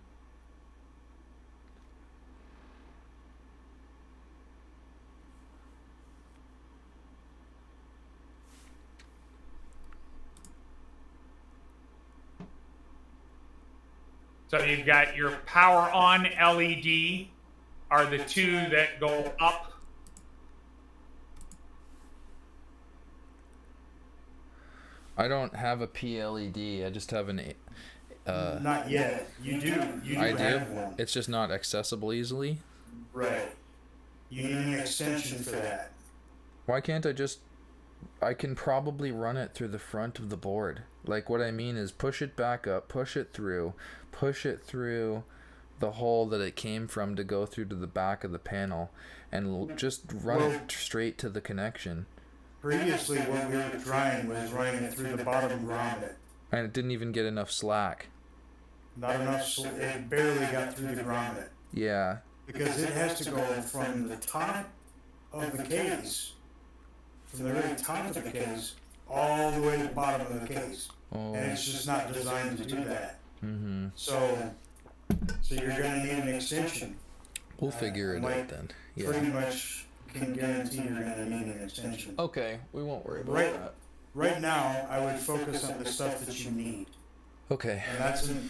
So you've got your power on LED are the two that go up. I don't have a PLED. I just have an. Not yet. You do. You do I do. have one. It's just not accessible easily. Right. You need an extension for that. Why can't I just? I can probably run it through the front of the board. Like what I mean is push it back up, push it through the hole that it came from to go through to the back of the panel, and just run it straight to the connection. Previously, what we were trying was running it through the bottom grommet. And it didn't even get enough slack. Not enough, it barely got through the grommet. Yeah. Because it has to go from the top of the case, from the very top of the case, all the way to the bottom of the case. Oh. And it's just not designed to do that. Mm-hmm. So you're gonna need an extension. We'll figure it like, out then. Pretty Yeah. much can guarantee you're gonna need an extension. Okay, we won't worry about Right. that. Right now, I would focus on the stuff that you need. Okay. And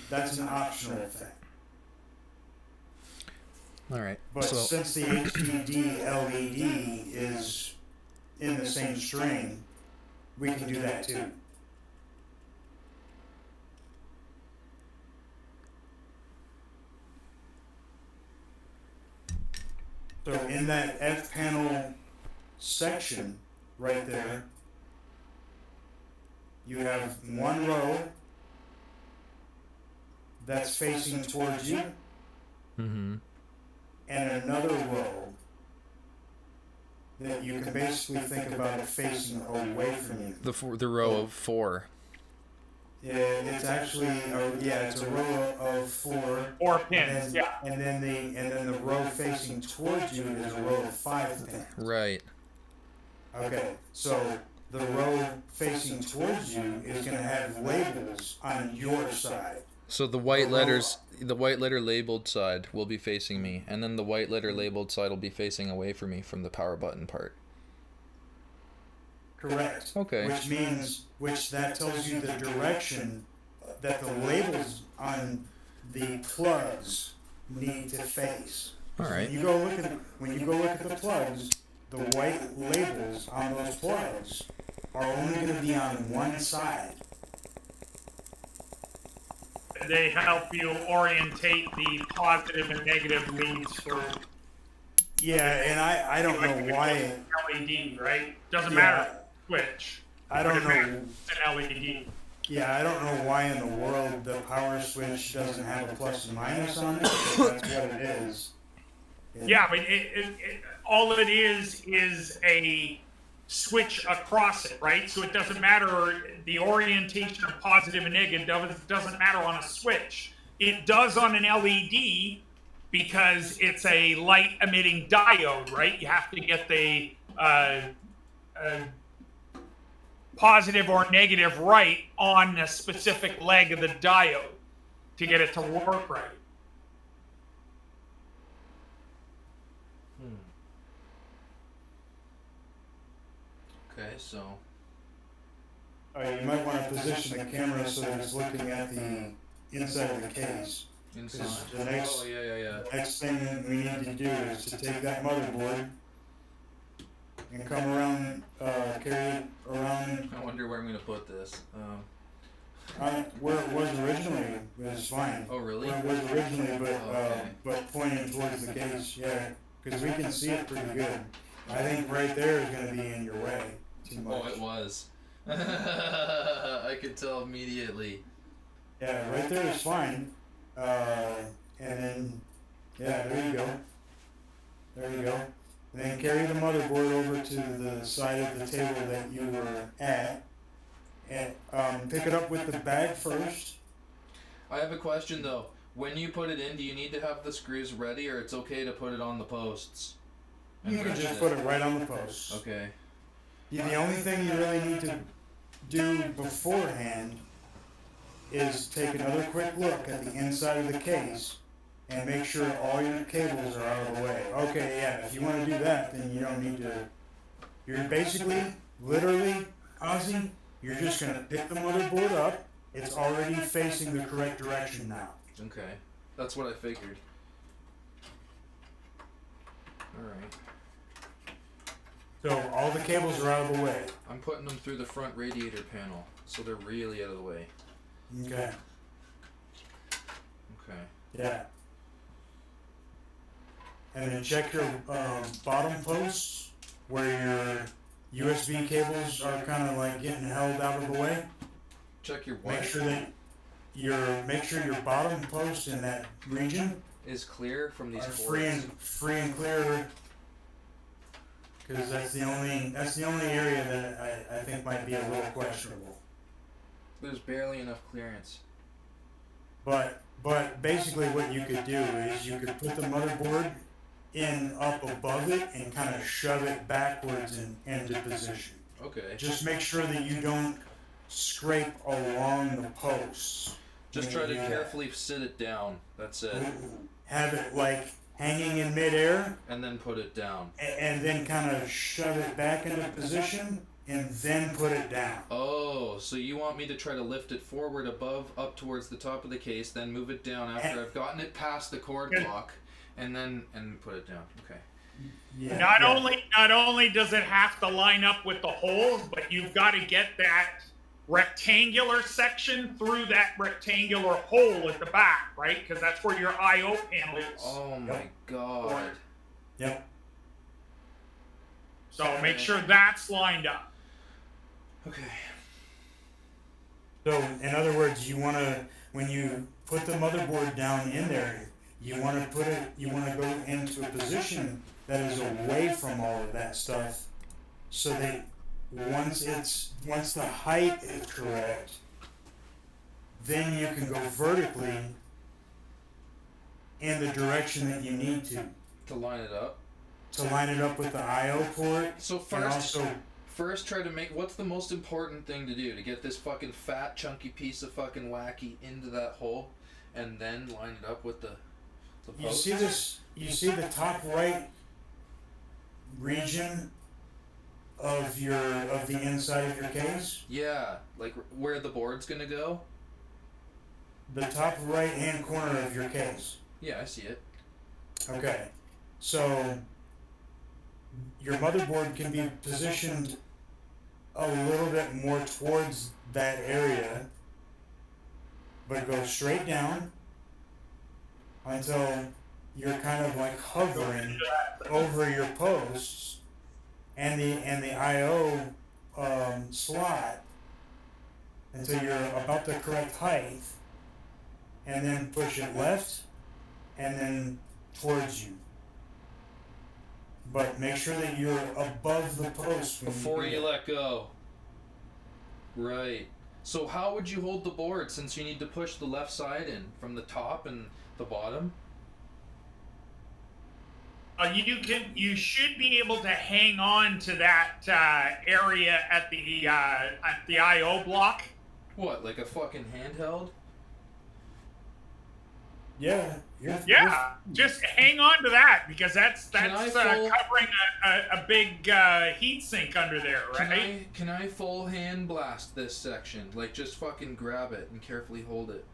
that's an optional thing. All right. But So since the HDD LED is in the same string, we can do that too. So in that F panel section right there, you have one row that's facing towards you, mm-hmm. and another row that you can basically think about it facing away from you. The row of 4. Yeah, it's actually it's a row of 4. 4 pins, and then, yeah. and then the row facing towards you is a row of 5 pins. Right. Okay, so the road facing towards you is gonna have labels on your side. So the white letters, the white letter labeled side will be facing me, and then the white letter labeled side will be facing away from me from the power button part. Correct. Okay. Which that tells you the direction that the labels on the plugs need to face. All right. When you go look at the plugs, the white labels on those plugs are only going to be on one side. They help you orientate the positive and negative leads for Yeah, and I don't know why. LED, right? Doesn't Yeah. matter which. I don't It know. matters, it's an LED. Yeah, I don't know why in the world the power switch doesn't have a plus and minus on it. But that's what it is. Yeah, but all it is a switch across it, right? So it doesn't matter the orientation of positive and negative doesn't matter on a switch. It does on an LED because it's a light emitting diode, right? You have to get the positive or negative right on a specific leg of the diode to get it to work right. Okay, so You might want to position the camera so that it's looking at the inside of the case. inside. The next- Oh yeah. Next thing that we need to do is to take that motherboard and come around, carry it around I wonder where I'm gonna put this. where it was originally. It was fine. Oh really? Where it was originally, Okay. but pointing towards the case, yeah, because we can see it pretty good. I think right there is going to be in your way too much. Oh, it was. I could tell immediately. Yeah, right there is fine. And then, yeah, there you go. There you go. And then carry the motherboard over to the side of the table that you were at. And pick it up with the bag first. I have a question though. When you put it in, do you need to have the screws ready, or it's okay to put it on the posts? and You can rest just it? put it right on the post. Okay. The only thing you really need to do beforehand is take another quick look at the inside of the case and make sure all your cables are out of the way. Okay, yeah, if you want to do that, then you don't need to. You're basically, literally, Ozzy, you're just going to pick the motherboard up. It's already facing the correct direction now. Okay. That's what I figured. Alright. So all the cables are out of the way. I'm putting them through the front radiator panel, so they're really out of the way. Okay, Okay. yeah. And then check your bottom posts where your USB cables are kind of like getting held out of the way. Check your what? Make sure that make sure your bottom post in that region Is clear from these are cords. free and clear. Because that's the only area that I think might be a little questionable. There's barely enough clearance. But basically what you could do is you could put the motherboard in up above it and kind of shove it backwards into position. Okay. Just make sure that you don't scrape along the posts. Just when try you to do that. carefully sit it down. That's it. Have it like hanging in midair And then put it down. and then kind of shove it back into position and then put it down. Oh, so you want me to try to lift it forward above, up towards the top of the case, then move it down after I've gotten it past the cord block, and put it down. Okay. Yeah. Not yeah. only does it have to line up with the holes, but you've got to get that rectangular section through that rectangular hole at the back, right? Because that's where your I/O panel is. Oh my god. Yep. So make sure that's lined up. Okay. So, in other words, you want to, when you put the motherboard down in there, you want to go into a position that is away from all of that stuff, so that once the height is correct, then you can go vertically in the direction that you need to. To line it up? to line it up with the I/O port. So And first, also, first try to make, what's the most important thing to do to get this fucking fat chunky piece of fucking wacky into that hole, and then line it up with the you post? see this? You see the top right region of the inside of your case? Yeah, like where the board's gonna go. The top right hand corner of your case. Yeah, I see it. Okay. So your motherboard can be positioned a little bit more towards that area, but go straight down until you're kind of like hovering over your posts and the I/O slot until you're about the correct height, and then push it left and then towards you. But make sure that you're above the post when Before do you that. let go. Right. So how would you hold the board since you need to push the left side in from the top and the bottom? You should be able to hang on to that area at the I/O block. What, like a fucking handheld? Yeah, Yeah, just hang on to that because that's Can I covering a big heat sink under there, right? Can I full hand blast this section? Like just fucking grab it and carefully hold it.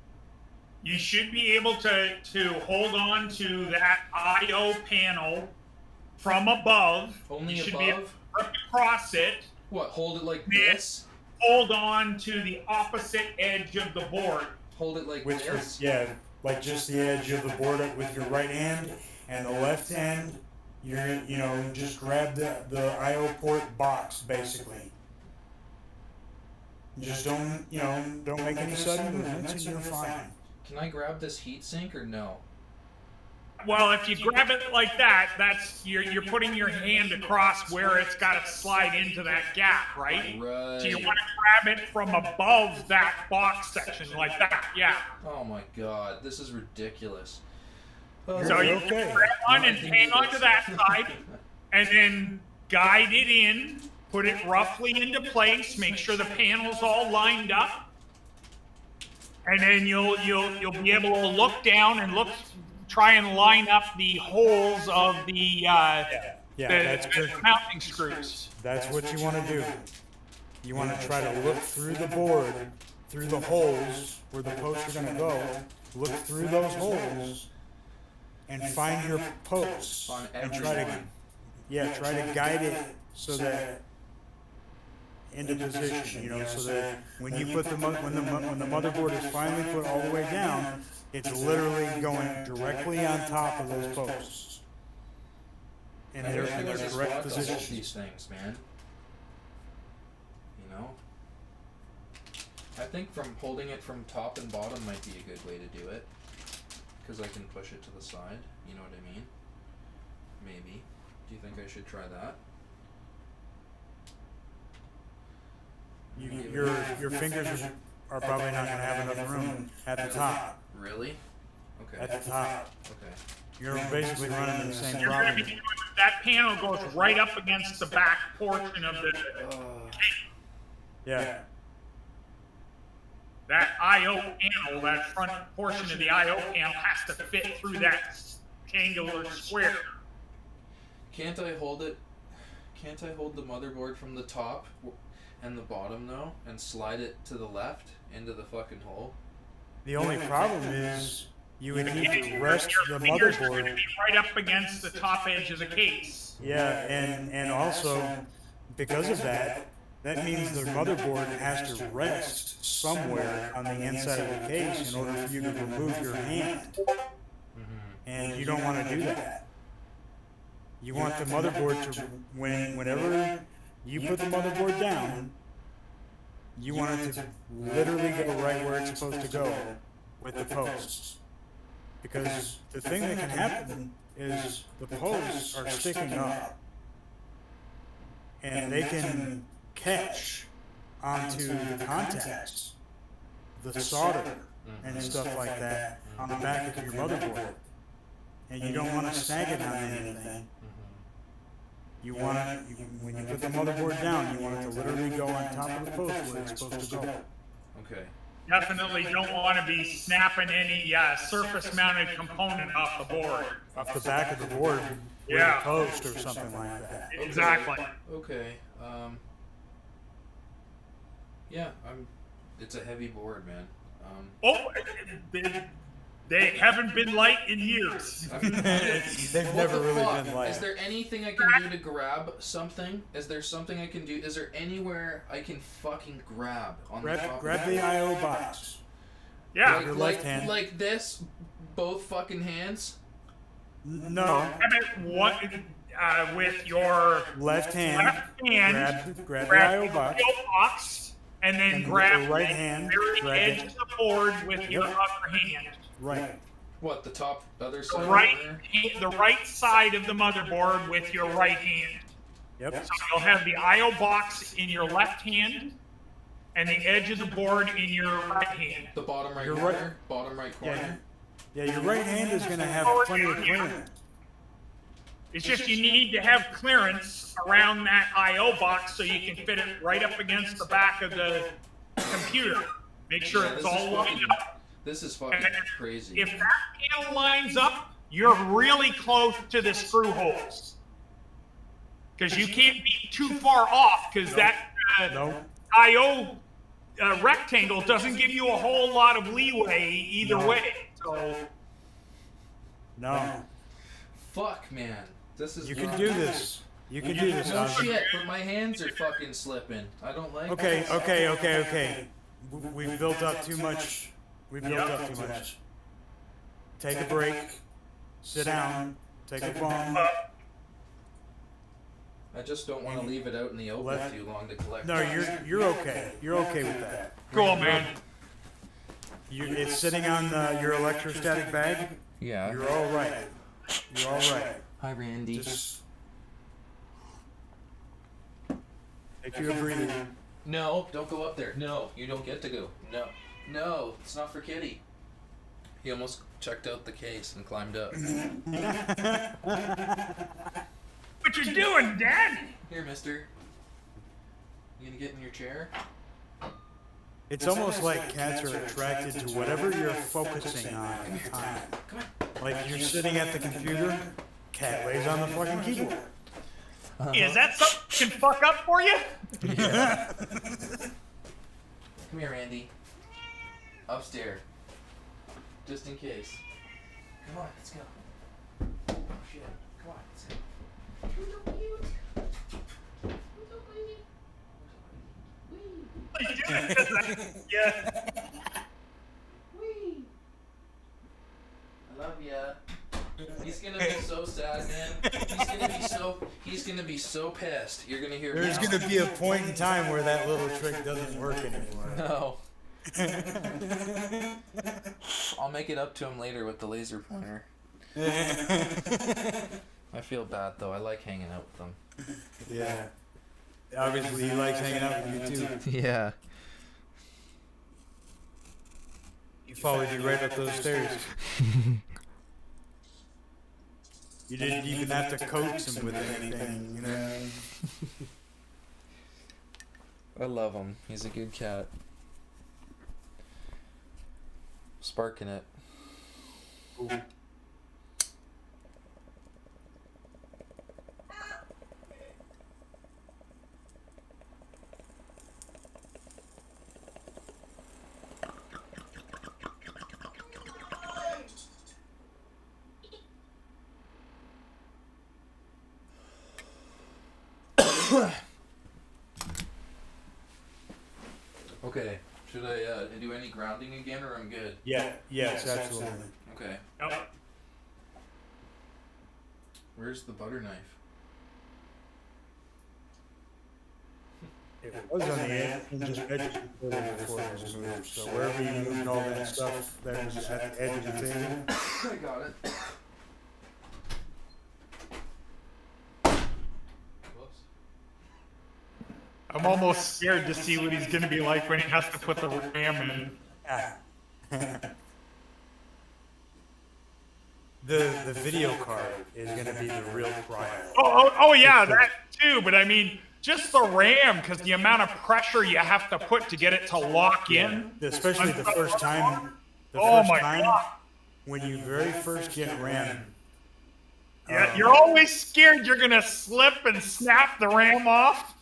You should be able to hold on to that I/O panel from above. Only you should above? be able to rip across it. What, hold it like Yeah. this? Hold on to the opposite edge of the board. Hold it like with your, this? yeah, like just the edge of the board up with your right hand, and the left hand, just grab the I/O port box basically. Just don't make any sudden movements, and you're fine. Can I grab this heat sink or no? Well, if you grab it like that, that's you're putting your hand across where it's got to slide into that gap, right? Right. So you want to grab it from above that box section like that, yeah. Oh my god, this is ridiculous. So you okay. grab on and hang on to that side, and then guide it in, put it roughly into place, make sure the panel's all lined up, and then you'll be able to look down and try and line up the holes of the That's good. mounting screws. That's what you want to do. You want to try to look through the board, through the holes where the posts are going to go. Look through those holes and find your posts On and every try to one. try to guide it so that into position. So that when you put when the motherboard is finally put all the way down, it's literally going directly on top of those posts. And they're in their There's a correct spot to hold position. these things, man. You know? I think from holding it from top and bottom might be a good way to do it. Because I can push it to the side, you know what I mean? Maybe. Do you think I should try that? Your fingers are probably not going to have enough room at the top. Really? Okay. At the top. Okay. You're basically running the same You're gonna be problem. that panel goes right up against the back portion of the Yeah. that I/O panel, that front portion of the I/O panel has to fit through that rectangular square. Can't I hold it? Can't I hold the motherboard from the top and the bottom though, and slide it to the left into the fucking hole? The only problem is you would need to Your rest the fingers are gonna motherboard. be right up against the top edge of the case. Yeah, and also because of that, that means the motherboard has to rest somewhere on the inside of the case in order for you to remove your hand. And you don't want to do that. You want the motherboard to, whenever you put the motherboard down, you want it to literally go right where it's supposed to go with the posts. Because the thing that can happen is the posts are sticking up and they can catch onto the contacts, the solder and stuff like that on the back of your motherboard. And you don't want to snag it on anything. you want it, when you put the motherboard down, you want it to literally go on top of the post where it's supposed to go. Okay. Definitely don't want to be snapping any surface-mounted component off the board. Off the back of the board, where Yeah. the post or something like that. Exactly. Okay. Yeah, it's a heavy board, man. Oh, they haven't been light in years. They've never really been Is light. there anything I can do to grab something? Is there something I can do? Is there anywhere I can fucking grab on the top Grab of the I/O box. Yeah. Your left hand. Like this, both fucking hands. No, I meant what with your left hand. left hand, Grab the I/O box. I/O box, and then And with grab your right hand, the very grab edge it. of the board with your other hand. Right. What, the top other The side? right, over there? the right side of the motherboard with your right hand. Yep. So you'll have the I/O box in your left hand, and the edge of the board in your right hand. The bottom right You're corner. right. Bottom right corner. Yeah. Yeah, your right hand is gonna have plenty of clearance. It's just you need to have clearance around that I/O box so you can fit it right up against the back of the computer. Make sure Yeah, it's this is all lined fucking- up. This is fucking crazy. If that panel lines up, you're really close to the screw holes. Because you can't be too far off, because that No. I/O rectangle doesn't give you a whole lot of leeway either way. So No. Fuck, man. This is. You can rough. do this. You can do this. No Ozzy. shit, but my hands are fucking slipping. I don't like Okay, this. okay. We've built up too much. We've built up too much. Take a break. Sit down. Take a phone. I just don't want to leave it out in the open Left- too long to collect. No, you're okay. You're okay with that. cool, man. It's sitting on your electrostatic bag. Yeah. You're all right. You're all right. Hi, Randy. Just take you a breather. No, don't go up there. No, you don't get to go. No, no, it's not for Kitty. He almost checked out the case and climbed up. What you doing, Dad? Here, mister. You gonna get in your chair? It's almost like cats are attracted to whatever you're focusing on at the time. Like you're sitting at the computer, cat lays on the fucking keyboard. Is that something that can fuck up for you? Come here, Randy. Upstairs. Just in case. Come on, let's go. Oh shit. Come on, let's go. What are you doing? Yeah. I love ya. He's gonna be so sad, man. He's gonna be so pissed. You're gonna hear. There's now. gonna be a point in time where that little trick doesn't work anymore. No. I'll make it up to him later with the laser pointer. I feel bad though. I like hanging out with them. Yeah. Obviously, he likes hanging out with you too. Yeah. He followed you right up those stairs. You didn't even have to coax him with anything, you know. I love him. He's a good cat. Sparking it. Okay. Should I do any grounding again, or I'm good? Yeah. Yes, absolutely. Okay. Yep. Where's the butter knife? It was on the edge, and just edge before it was moved. So wherever you moved all that stuff, that was just at the edge of the table. I got it. Whoops. I'm almost scared to see what he's gonna be like when he has to put the RAM in. The video card is gonna be the real trial. Oh yeah, that too. But I mean, just the RAM, because the amount of pressure you have to put to get it to lock in. Especially the first time. Oh my God. When you very first get RAM. Yeah, you're always scared you're gonna slip and snap the RAM off.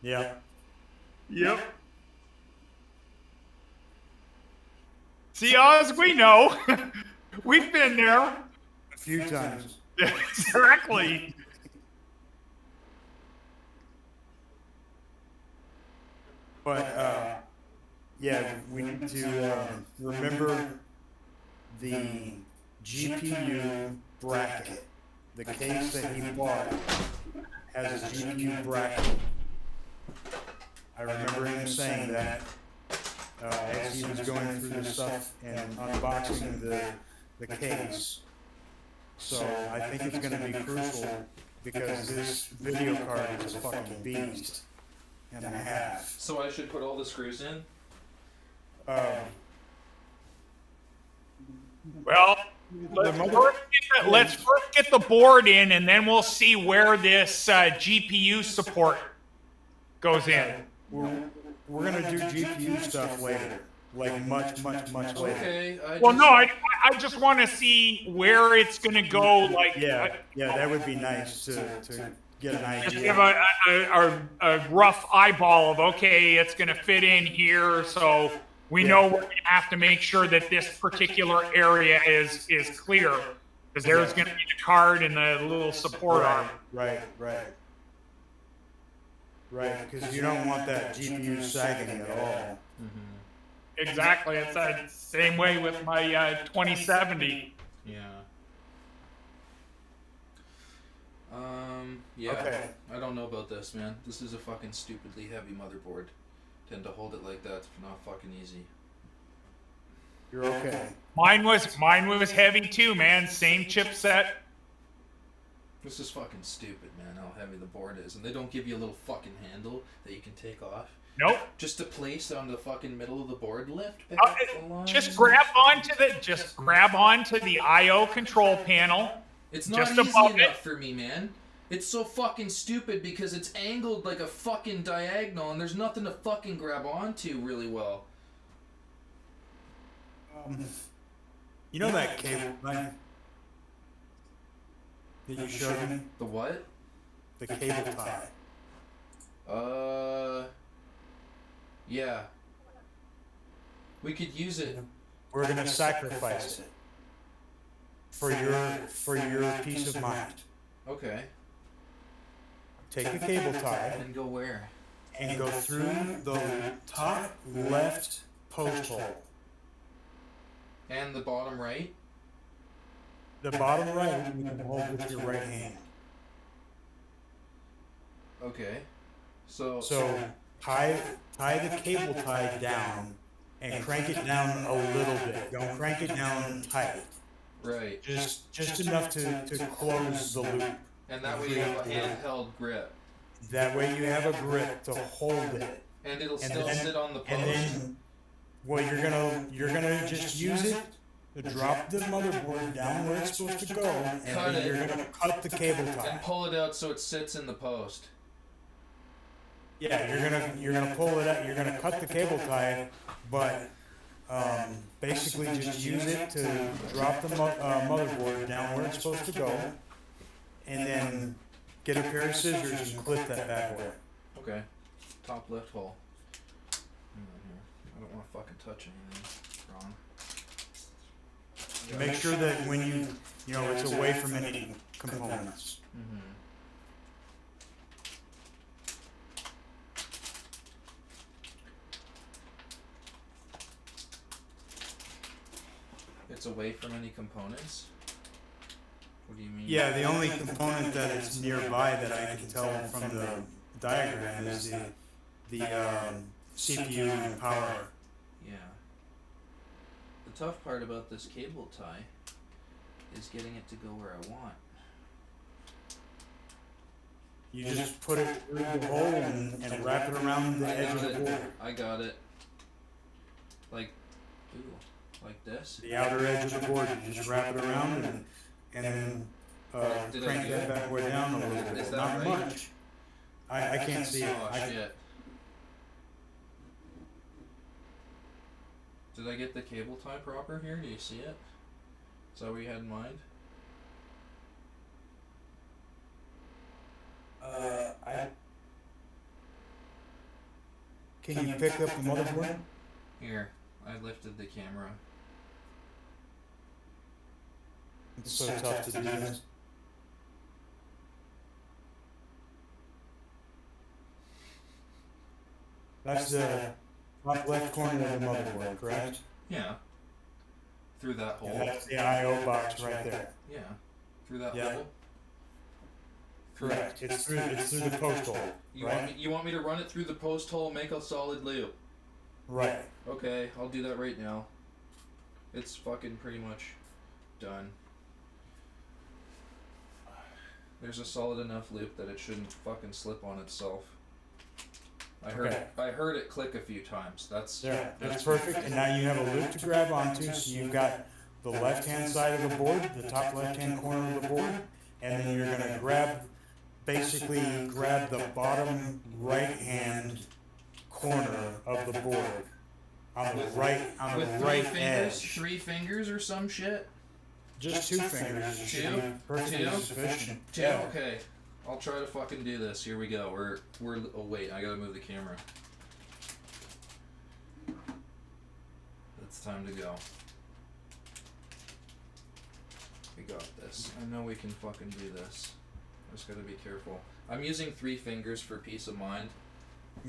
Yeah. Yep. See, Oz, we know. We've been there. A few times. Exactly. But yeah, we need to remember the GPU bracket. The case that he bought has a GPU bracket. I remember him saying that as he was going through the stuff and unboxing the case. So I think it's going to be crucial because this video card is a fucking beast and a half. So I should put all the screws in? Well, let's first get the board in, and then we'll see where this GPU support goes in. We're gonna do GPU stuff later, like much later. Okay. Well, no, I just want to see where it's going to go. Like, Yeah, that would be nice to get an just give idea. a rough eyeball of, okay, it's going to fit in here, so we know we're going to have to make sure that this particular area is clear, because there's going to be the card and the little support arm. Right, because you don't want that GPU sagging at all. Exactly, it's the same way with my 2070. Yeah. Yeah. Okay. I don't know about this, man. This is a fucking stupidly heavy motherboard. Tend to hold it like that's not fucking easy. You're okay. Mine was heavy too, man. Same chipset. This is fucking stupid, man, how heavy the board is. And they don't give you a little fucking handle that you can take off. Nope. Just to place on the fucking middle of the board, lift back the line. Just grab onto the I/O control panel. It's not just easy above enough it. for me, man. It's so fucking stupid because it's angled like a fucking diagonal and there's nothing to fucking grab onto really well. You know that cable thing that you showed me? The what? The cable tie. Yeah. We could use it. We're gonna sacrifice it for your peace of mind. Okay. Take the cable tie And go where? and go through the top left post hole. And the bottom right? The bottom right you can hold with your right hand. Okay. So Tie the cable tie down and crank it down a little bit. Don't crank it down tight. right. Just enough to close the loop. And that way you have a handheld grip. That way you have a grip to hold it. And it'll And still then- sit on the post. And then well you're gonna just use it to drop the motherboard down where it's supposed to go, and Cut then it. you're gonna cut the cable tie. And pull it out so it sits in the post. Yeah, you're gonna pull it out. You're gonna cut the cable tie, but basically just use it to drop the motherboard down where it's supposed to go, and then get a pair of scissors and clip that bad boy. Okay. Top left hole. Hang on here. I don't want to fucking touch anything wrong. Make sure that when you know it's away from any components. Mm-hmm. It's away from any components? What do you mean? Yeah, the only component that is nearby that I can tell from the diagram is the CPU and power. Yeah. The tough part about this cable tie is getting it to go where I want. You just put it through the hole and wrap it around the edge of the board. I got it. Like this? The outer edge of the board, you just wrap it around and and then Did I crank do that it? bad boy down a little Is bit. that Not right? much. I can't see it. Oh I, shit. Did I get the cable tie proper here? Do you see it? Is that what you had in mind? can you pick up the motherboard? Here, I lifted the camera. It's so tough to do this. That's the top left corner of the motherboard, correct? Yeah. Through that hole. And that's the I/O box right there. Yeah. Through that Yeah. hole. Correct. It's through the post hole, You want me to run it through the post hole, make a solid loop? right? Okay, I'll do that right now. It's fucking pretty much done. There's a solid enough loop that it shouldn't fucking slip on itself. I heard it click a few times. That's Perfect. And now you have a loop to grab onto. So you've got the left-hand side of the board, the top left-hand corner of the board, and then you're gonna basically grab the bottom right-hand corner of the board on the right edge. 3 fingers or some shit. Just 2 fingers should be perfectly Two? sufficient. Okay. I'll try to fucking do this. Here we go. Oh wait, I gotta move the camera. It's time to go. We got this. I know we can fucking do this. Just gotta be careful. I'm using 3 fingers for peace of mind.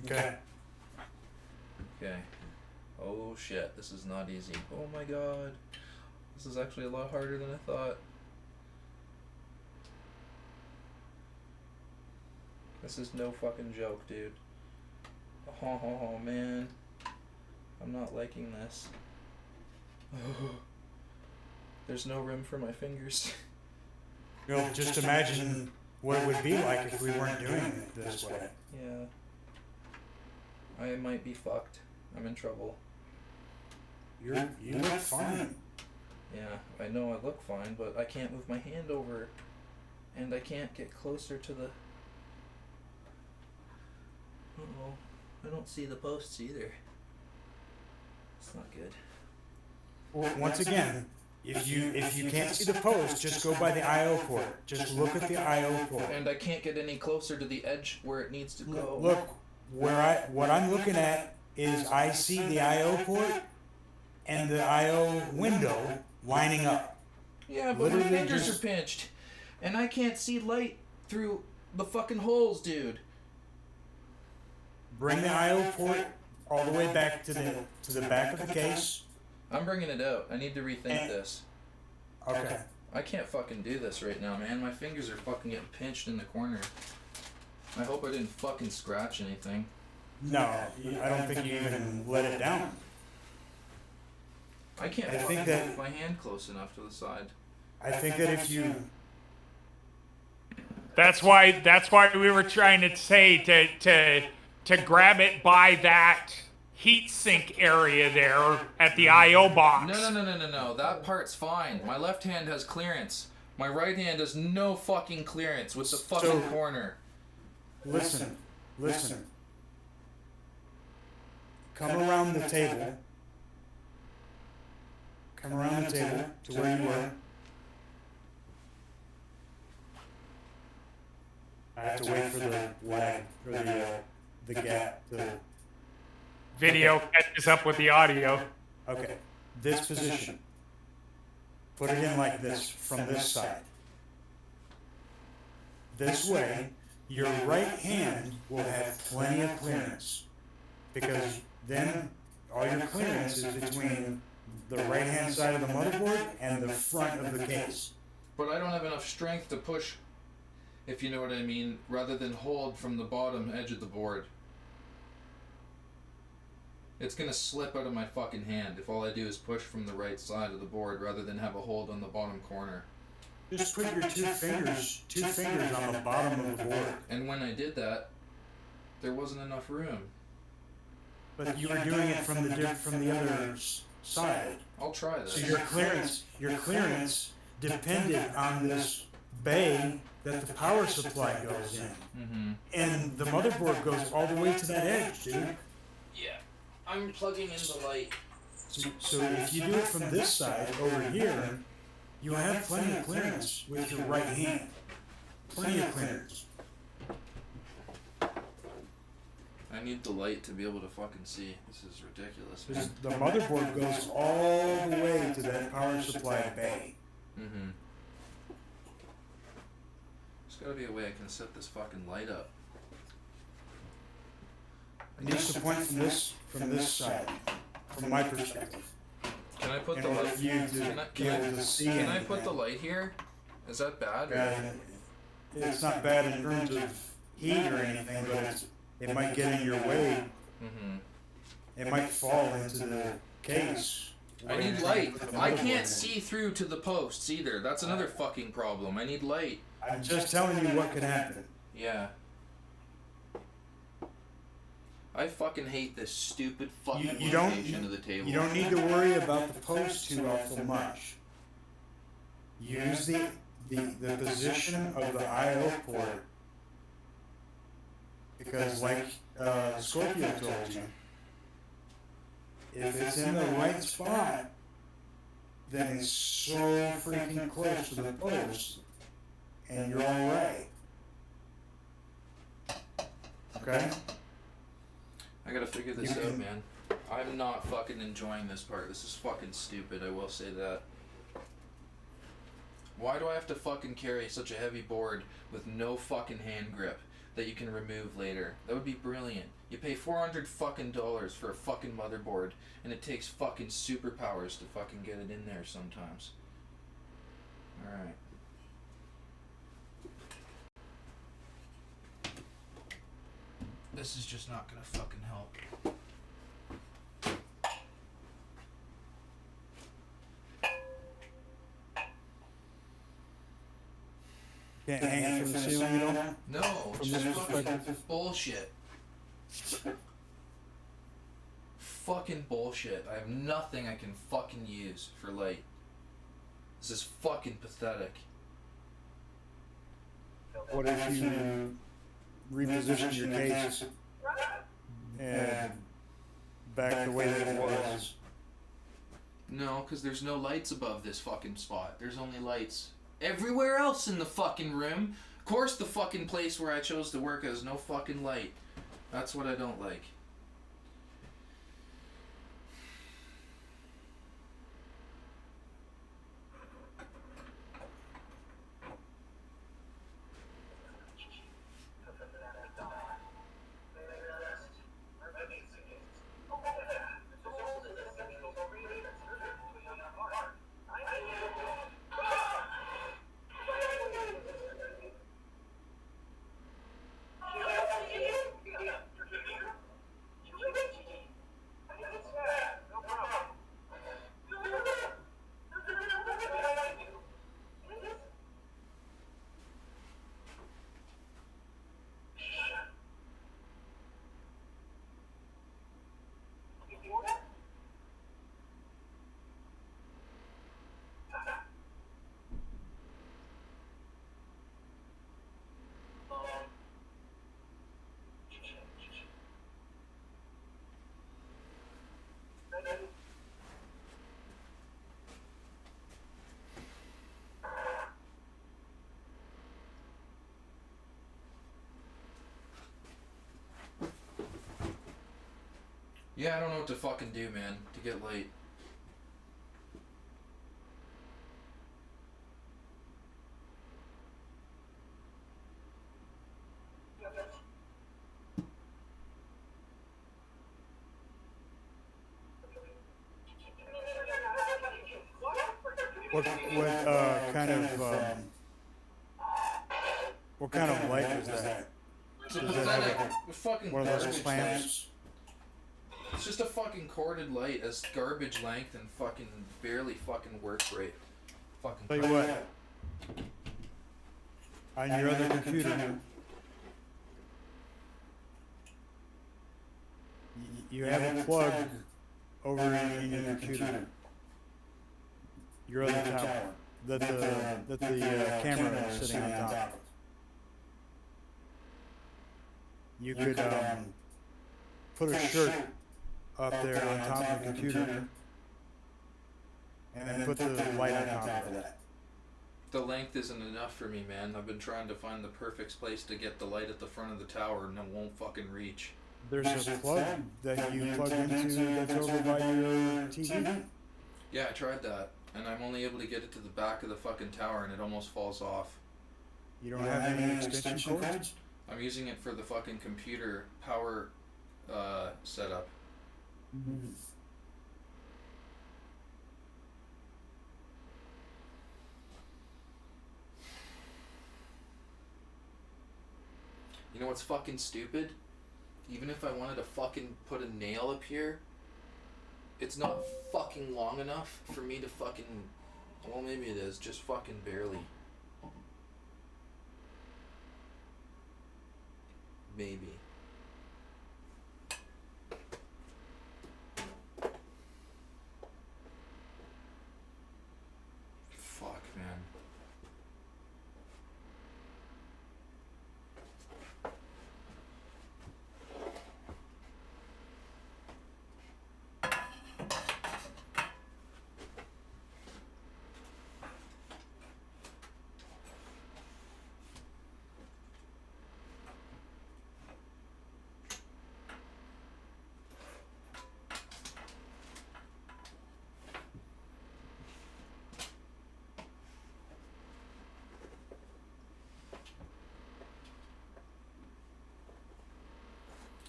Okay. Okay. Oh shit, this is not easy. Oh my god. This is actually a lot harder than I thought. This is no fucking joke, dude. Oh man. I'm not liking this. There's no room for my fingers. You know, just imagine what it would be like if we weren't doing it this way. Yeah. I might be fucked. I'm in trouble. You look fine. Yeah, I know I look fine, but I can't move my hand over. And I can't get closer to the... Uh-oh. I don't see the posts either. It's not good. Once again, if you can't see the post, just go by the I/O port. Just look at the I/O port. And I can't get any closer to the edge where it needs to go. Look, what I'm looking at is I see the I/O port and the I/O window lining up. Yeah, but my Literally fingers just- are pinched. And I can't see light through the fucking holes, dude. Bring the I/O port all the way back to the back of the case. I'm bringing it out. I need to rethink this. Okay. I can't fucking do this right now, man. My fingers are fucking getting pinched in the corner. I hope I didn't fucking scratch anything. No, I don't think you even let it down. I can't I fucking think that- move my hand close enough to the side. I think that if you That's why we were trying to say to grab it by that heat sink area there at the I/O box. No. That part's fine. My left hand has clearance. My right hand has no fucking clearance with the fucking So- corner. listen. Come around the table. Come around the table to where you were. I have to wait for the lag, or the gap, Video catches up with the audio. okay, this position. Put it in like this, from this side. This way, your right hand will have plenty of clearance. Because then, all your clearance is between the right-hand side of the motherboard and the front of the case. But I don't have enough strength to push, if you know what I mean, rather than hold from the bottom edge of the board. It's gonna slip out of my fucking hand if all I do is push from the right side of the board rather than have a hold on the bottom corner. Just put your two fingers on the bottom of the board. And when I did that, there wasn't enough room. But you were doing it from the other side. I'll try So this. your clearance dependent on this bay that the power supply goes in. Mm-hmm. And the motherboard goes all the way to that edge, dude. Yeah. I'm plugging in the light. So if you do it from this side over here, you'll have plenty of clearance with your right hand. Plenty of clearance. I need the light to be able to fucking see. This is ridiculous. Because the motherboard goes all the way to that power supply bay. Mm-hmm. There's gotta be a way I can set this fucking light up. It needs to point from this side, from my perspective. Can I put In the order light? for you to be able to see Can I put the anything. light here? Is that bad? Or? It's not bad in terms of heat or anything, but it might get in your way. Mm-hmm. It might fall into the case. I need light. I can't see through to the posts either. That's another fucking problem. I need light. I'm just telling you what could happen. Yeah. I fucking hate this stupid fucking You don't- location of the table. You don't need to worry about the post too awful much. Use the position of the I/O port, because like Scorpio told you, if it's in the right spot, then it's so freaking close to the post, and you're all right. Okay? I gotta figure this You out, can- man. I'm not fucking enjoying this part. This is fucking stupid, I will say that. Why do I have to fucking carry such a heavy board with no fucking hand grip that you can remove later? That would be brilliant. You pay $400 fucking dollars for a fucking motherboard, and it takes fucking superpowers to fucking get it in there sometimes. Alright. This is just not gonna fucking help. Can't hang it from the ceiling at all? No, From it's this just fucking perspective? bullshit. Fucking bullshit. I have nothing I can fucking use for light. This is fucking pathetic. What if you reposition your case and back the way that it was? No, because there's no lights above this fucking spot. There's only lights everywhere else in the fucking room. Of course, the fucking place where I chose to work has no fucking light. That's what I don't like. Yeah, I don't know what to fucking do, man, to get light. What kind of light is that? It's a Does that pathetic have fucking One of those garbage clamps? It's just a fucking corded light as garbage length and fucking barely fucking works right. Fucking Tell you what. On your other computer, you have a plug over in your computer. Your other tower. that the camera is sitting on top of. You could put a shirt up there on top of the computer, and then put the light on top of that. The length isn't enough for me, man. I've been trying to find the perfect place to get the light at the front of the tower, and it won't fucking reach. There's a plug that you plug into that's over by your TV. Yeah, I tried that, and I'm only able to get it to the back of the fucking tower, and it almost falls off. You don't have any extension cords? I'm using it for the fucking computer power setup. You know what's fucking stupid? Even if I wanted to fucking put a nail up here, it's not fucking long enough for me to fucking... Well, maybe it is, just fucking barely. Maybe. Fuck, man.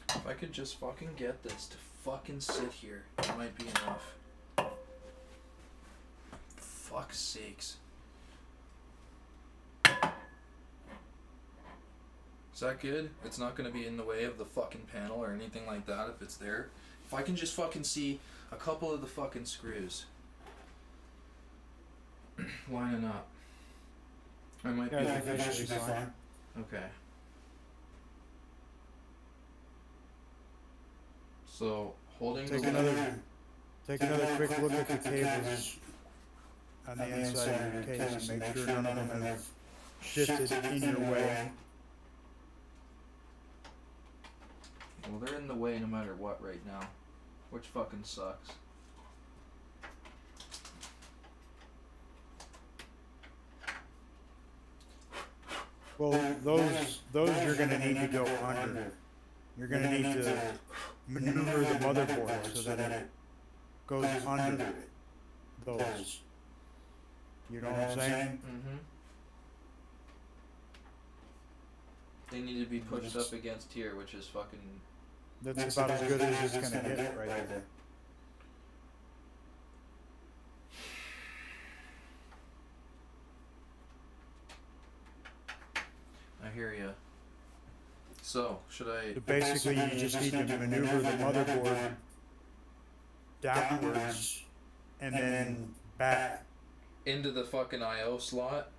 If I could just fucking get this to fucking sit here, it might be enough. Fuck's sakes. Is that good? It's not gonna be in the way of the fucking panel or anything like that if it's there. If I can just fucking see a couple of the fucking screws lining up, I might be. Yeah, I think that should be fine. Okay. So, holding Take the another quick look at the cables on the inside of your case and make sure none of them have shifted in your way. Well, they're in the way no matter what right now, which fucking sucks. Well, those you're gonna need to go under. You're gonna need to maneuver the motherboard so that it goes under it. Those. You know what I'm saying? Mm-hmm. They need to be pushed up against here, which is fucking... That's about as good as it's gonna get right there. I hear ya. So, should I... So basically, you just need to maneuver the motherboard downwards and then back. Into the fucking I.O. slot?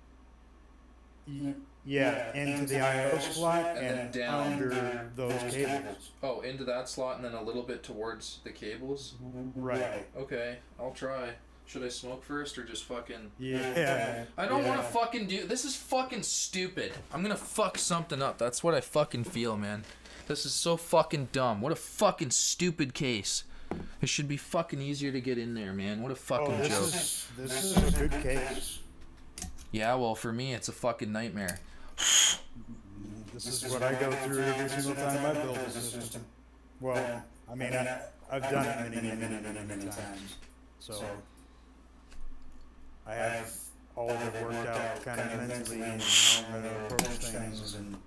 Yeah, into the I/O slot And then and down. under those cables. Oh, into that slot and then a little bit towards the cables? Right. Okay, I'll try. Should I smoke first or just fucking... Yeah. I don't want to fucking do... This is fucking stupid. I'm gonna fuck something up. That's what I fucking feel, man. This is so fucking dumb. What a fucking stupid case. It should be fucking easier to get in there, man. What a fucking Oh, joke. this is a good case. Yeah, well, for me, it's a fucking nightmare. This is what I go through every single time I build a system. Well, I mean, I've done it many times. So, I have all of it worked out kind of mentally and how I'm going to approach things and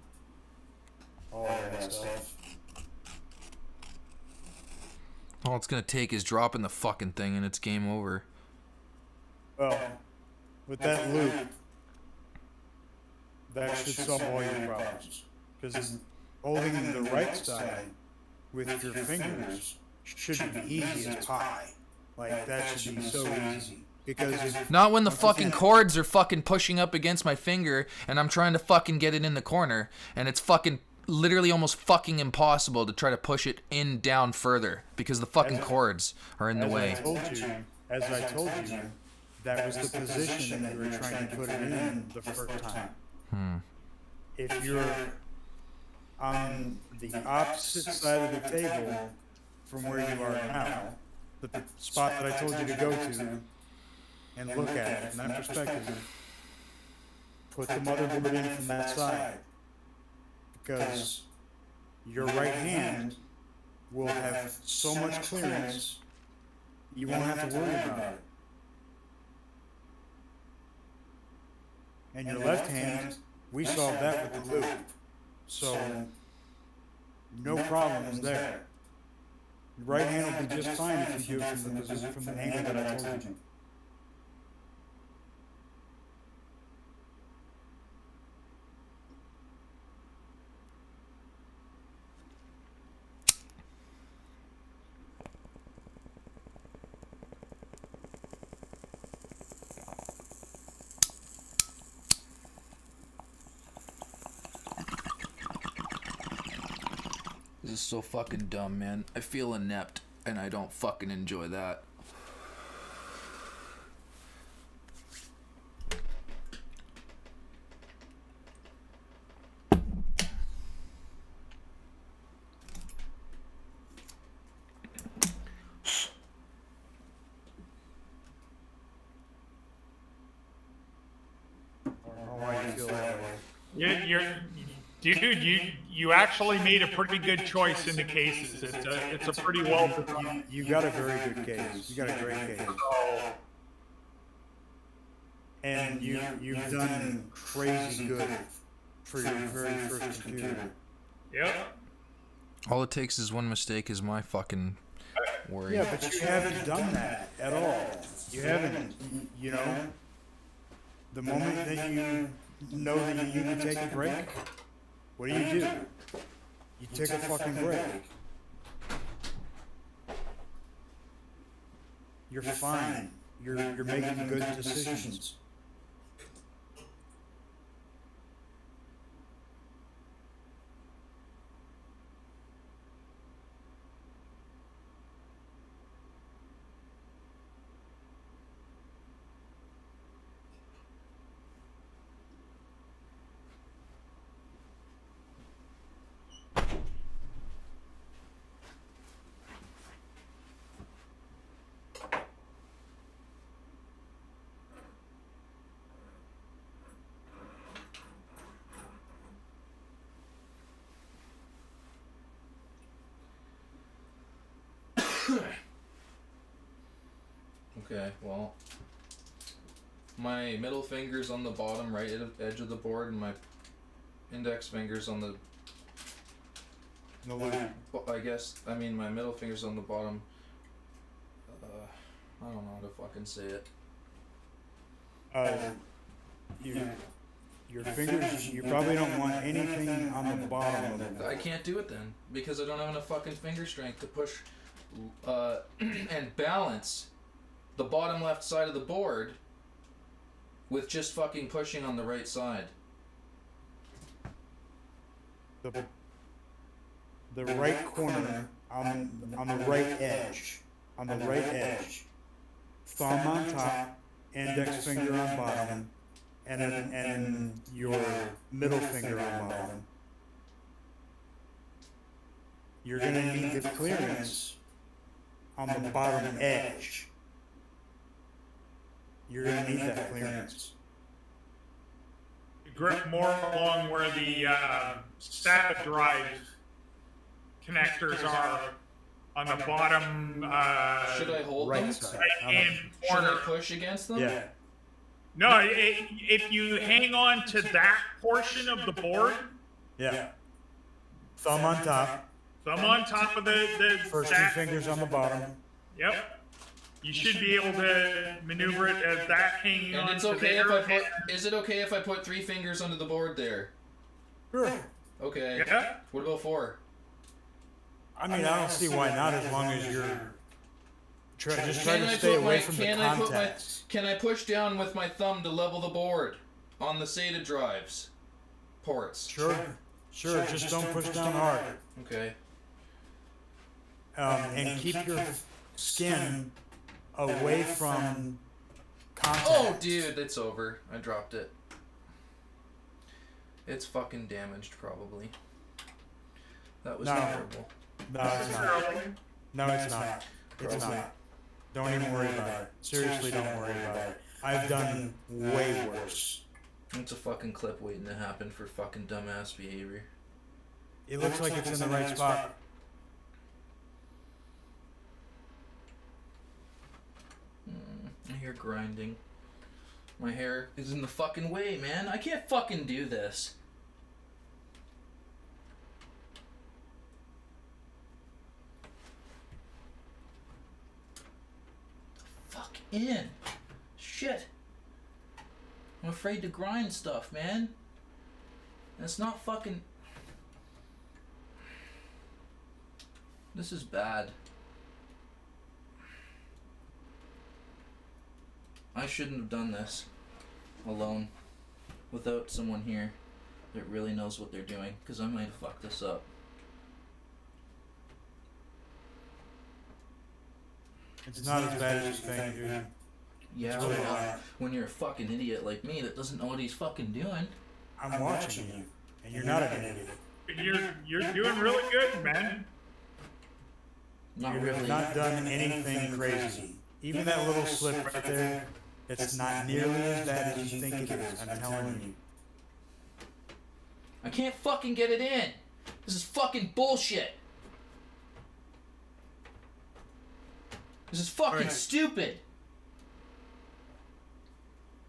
all of that stuff. All it's gonna take is dropping the fucking thing and it's game over. Well, with that loop, that should solve all your problems. Because holding the right side with your fingers should be easy as pie. Like, that should be so easy. Because if Not when the fucking cords are fucking pushing up against my finger and I'm trying to fucking get it in the corner and it's fucking literally almost fucking impossible to try to push it in down further because the fucking cords are in the way. As I told you, that was the position that you were trying to put it in the first time. If you're on the opposite side of the table from where you are now, the spot that I told you to go to, and look at it from that perspective, put the motherboard in from that side, because your right hand will have so much clearance, you won't have to worry about it. And your left hand, we solved that with the loop, so no problems there. Your right hand will be just fine if you do it from the position, from the angle that I told you. This is so fucking dumb, man. I feel inept, and I don't fucking enjoy that. Why do you feel that way? Dude, you actually made a pretty good choice in the cases. It's a pretty well designed. You got a very good case. You got a great case. And you've done crazy good for your very first computer. Yep. All it takes is one mistake is my fucking worry. Yeah, but you haven't done that at all. You haven't, you know, the moment that you know that you need to take a break, what do? You take a fucking break. You're fine. You're making good decisions. Okay, well, my middle finger's on the bottom right edge of the board, and my index finger's on the. No way. I mean, my middle finger's on the bottom. I don't know how to fucking say it. Your fingers, you probably don't want anything on the bottom of it. I can't do it then, because I don't have enough fucking finger strength to push and balance the bottom left side of the board with just fucking pushing on the right side. The right corner on the right edge, thumb on top, index finger on bottom, and then your middle finger on bottom. You're gonna need the clearance on the bottom edge. You're gonna need that clearance. Grip more along where the SATA drive connectors are on the bottom Should I hold them? Right side. right-hand Should I corner. push against them? Yeah. No, if you hang on to that portion of the board, Yeah. Thumb on top, thumb on top of the first two SATA. fingers on the bottom. Yep. You should be able to maneuver it as that hanging And on it's to okay there. if I put. Is it okay if I put 3 fingers under the board there? Sure. Okay. Yeah. What about 4? I mean, I don't see why not, as long as you're just try Can to I stay put away my- from the can I put my- contacts. Can I push down with my thumb to level the board on the SATA drives ports? Sure. Just don't push down hard. Okay. And keep your skin away from contact. Oh, dude, it's over. I dropped it. It's fucking damaged, probably. That was No. terrible. No, it's not. No, it's not. It's not. Don't even worry about it. Seriously, don't worry about it. I've done way worse. It's a fucking clip waiting to happen for fucking dumbass behavior. It looks like it's in the right spot. I hear grinding. My hair is in the fucking way, man. I can't fucking do this. Fuck in. Shit. I'm afraid to grind stuff, man. And it's not fucking... This is bad. I shouldn't have done this alone without someone here that really knows what they're doing, because I might have fucked this up. It's not as bad as you think, dude. Yeah, It's really well, not. when you're a fucking idiot like me that doesn't know what he's fucking doing. I'm watching you, and you're not an idiot. You're doing really good, man. Not You've really. not done anything crazy. Even that little slip right there, it's not nearly as bad as you think it is. I'm telling you. I can't fucking get it in. This is fucking bullshit. This is fucking Alright. stupid.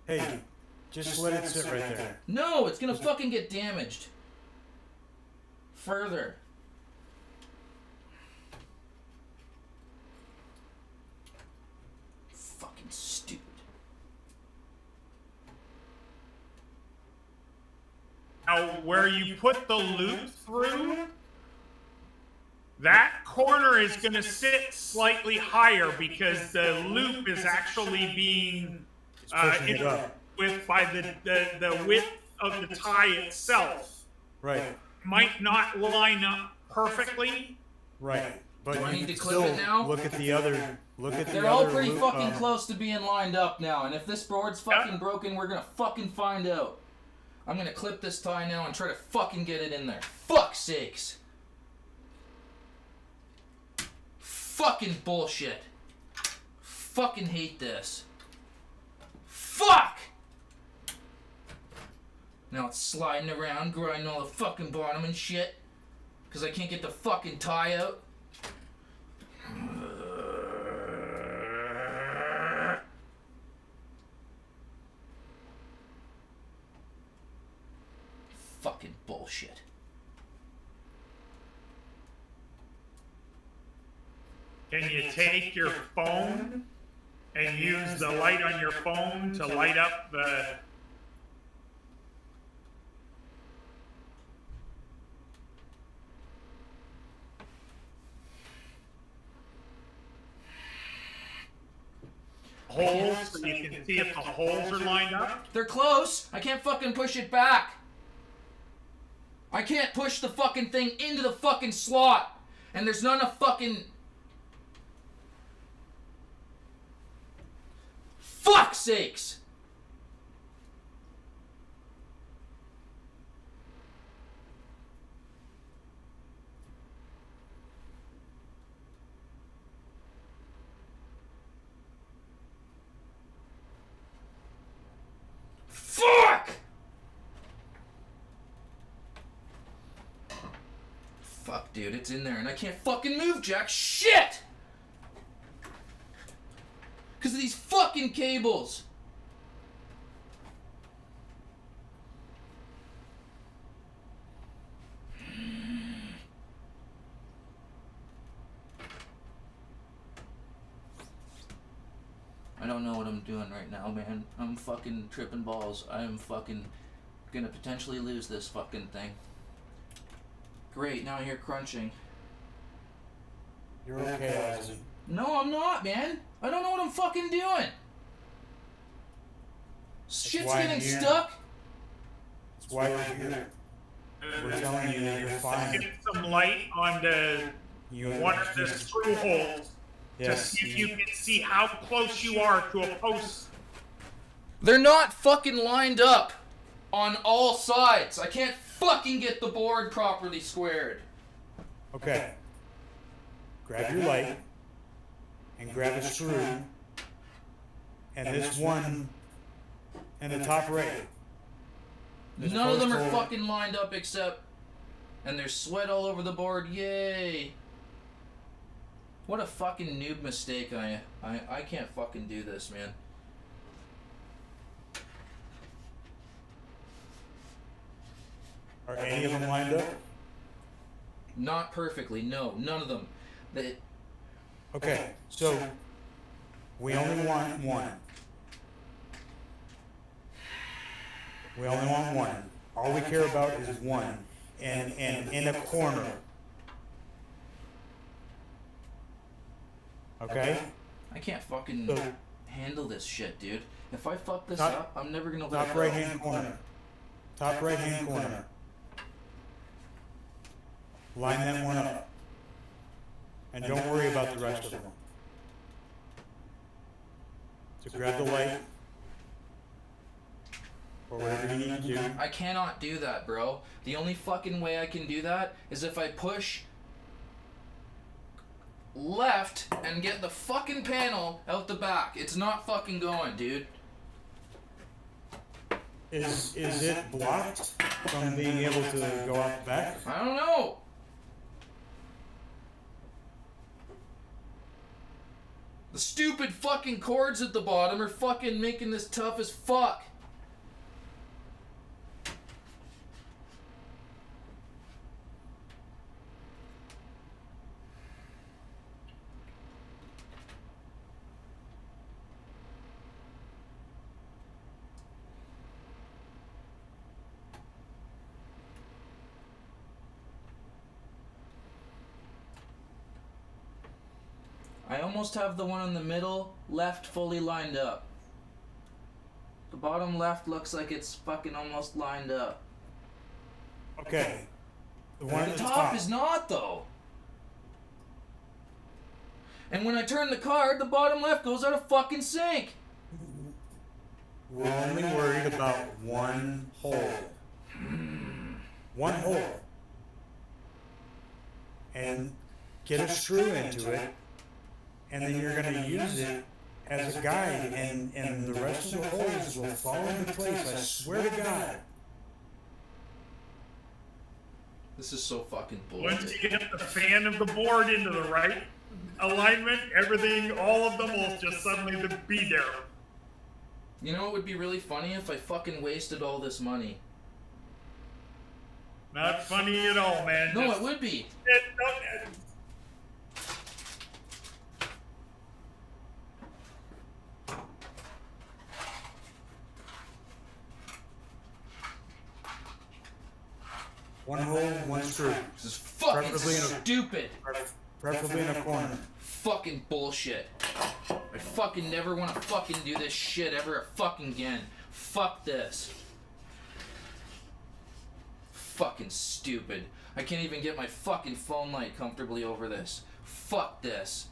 Hey, just let it sit right there. No, it's gonna fucking get damaged. Further. Fucking stupid. Now, where you put the loop through, that corner is going to sit slightly higher because the loop is actually being Pushing it up. with by the width of the tie itself. Right, Might not line up perfectly. right. But Do I you need to can clip still it now? look at the other. Look at They're the all other. pretty loop, fucking close to being lined up now, and if this board's fucking broken, we're gonna fucking find out. I'm gonna clip this tie now and try to fucking get it in there. Fuck's sakes. Fucking bullshit. Fucking hate this. Fuck! Now it's sliding around, grinding all the fucking bottom and shit. Cause I can't get the fucking tie out. Fucking bullshit. Can you take your phone and use the light on your phone to light up the... holes so you can see if the holes are lined up? They're close. I can't fucking push it back. I can't push the fucking thing into the fucking slot. And there's not enough fucking... Fuck's sakes! Fuck! Fuck, dude, it's in there and I can't fucking move jack shit! Because of these fucking cables! I don't know what I'm doing right now, man. I'm fucking tripping balls. I am fucking gonna potentially lose this fucking thing. Great, now I hear crunching. You're okay, Ozzy. No, I'm not, man. I don't know what I'm fucking doing. Shit's why getting I'm here. stuck. That's why we're here. We're telling you that you're fine. Get some light on the You one of the screw holes to Yes. see if you can see how close you are to a post They're not fucking lined up on all sides. I can't fucking get the board properly squared. Okay. Grab your light and grab a screw and this one in the top right. This None of them first are hole- fucking lined up except... And there's sweat all over the board. Yay. What a fucking noob mistake. I can't fucking do this, man. Are any of them lined up? Not perfectly. No, none of them. They... Okay, so we only want one. We only want one. All we care about is one. And in a corner. Okay? I can't fucking So- handle this shit, dude. If I fuck this Top- up, I'm never gonna let Top go. right hand corner. Top right hand corner. Line that one up. And don't worry about the rest of them. So grab the light. Or whatever you need to do. I cannot do that, bro. The only fucking way I can do that is if I push left and get the fucking panel out the back. It's not fucking going, dude. Is it blocked from being able to go out the back? I don't know. The stupid fucking cords at the bottom are fucking making this tough as fuck. I almost have the one in the middle left fully lined up. The bottom left looks like it's fucking almost lined up. Okay. The one The at the top top. is not, though. And when I turn the card, the bottom left goes out of fucking sync. We're only worried about one hole. One hole. And get a screw into it, and then you're going to use it as a guide, and the rest of the holes will fall into place, I swear to God. This is so fucking Once bullshit. you get the fan of the board into the right alignment, everything, all of them will just suddenly be there. You know what would be really funny if I fucking wasted all this money? Not funny at all, man. No, Just- it would be. One hole, one screw. This is fucking Preferably in a- stupid. Preferably in a corner. Fucking bullshit. I fucking never want to fucking do this shit ever fucking again. Fuck this. Fucking stupid. I can't even get my fucking phone light comfortably over this. Fuck this.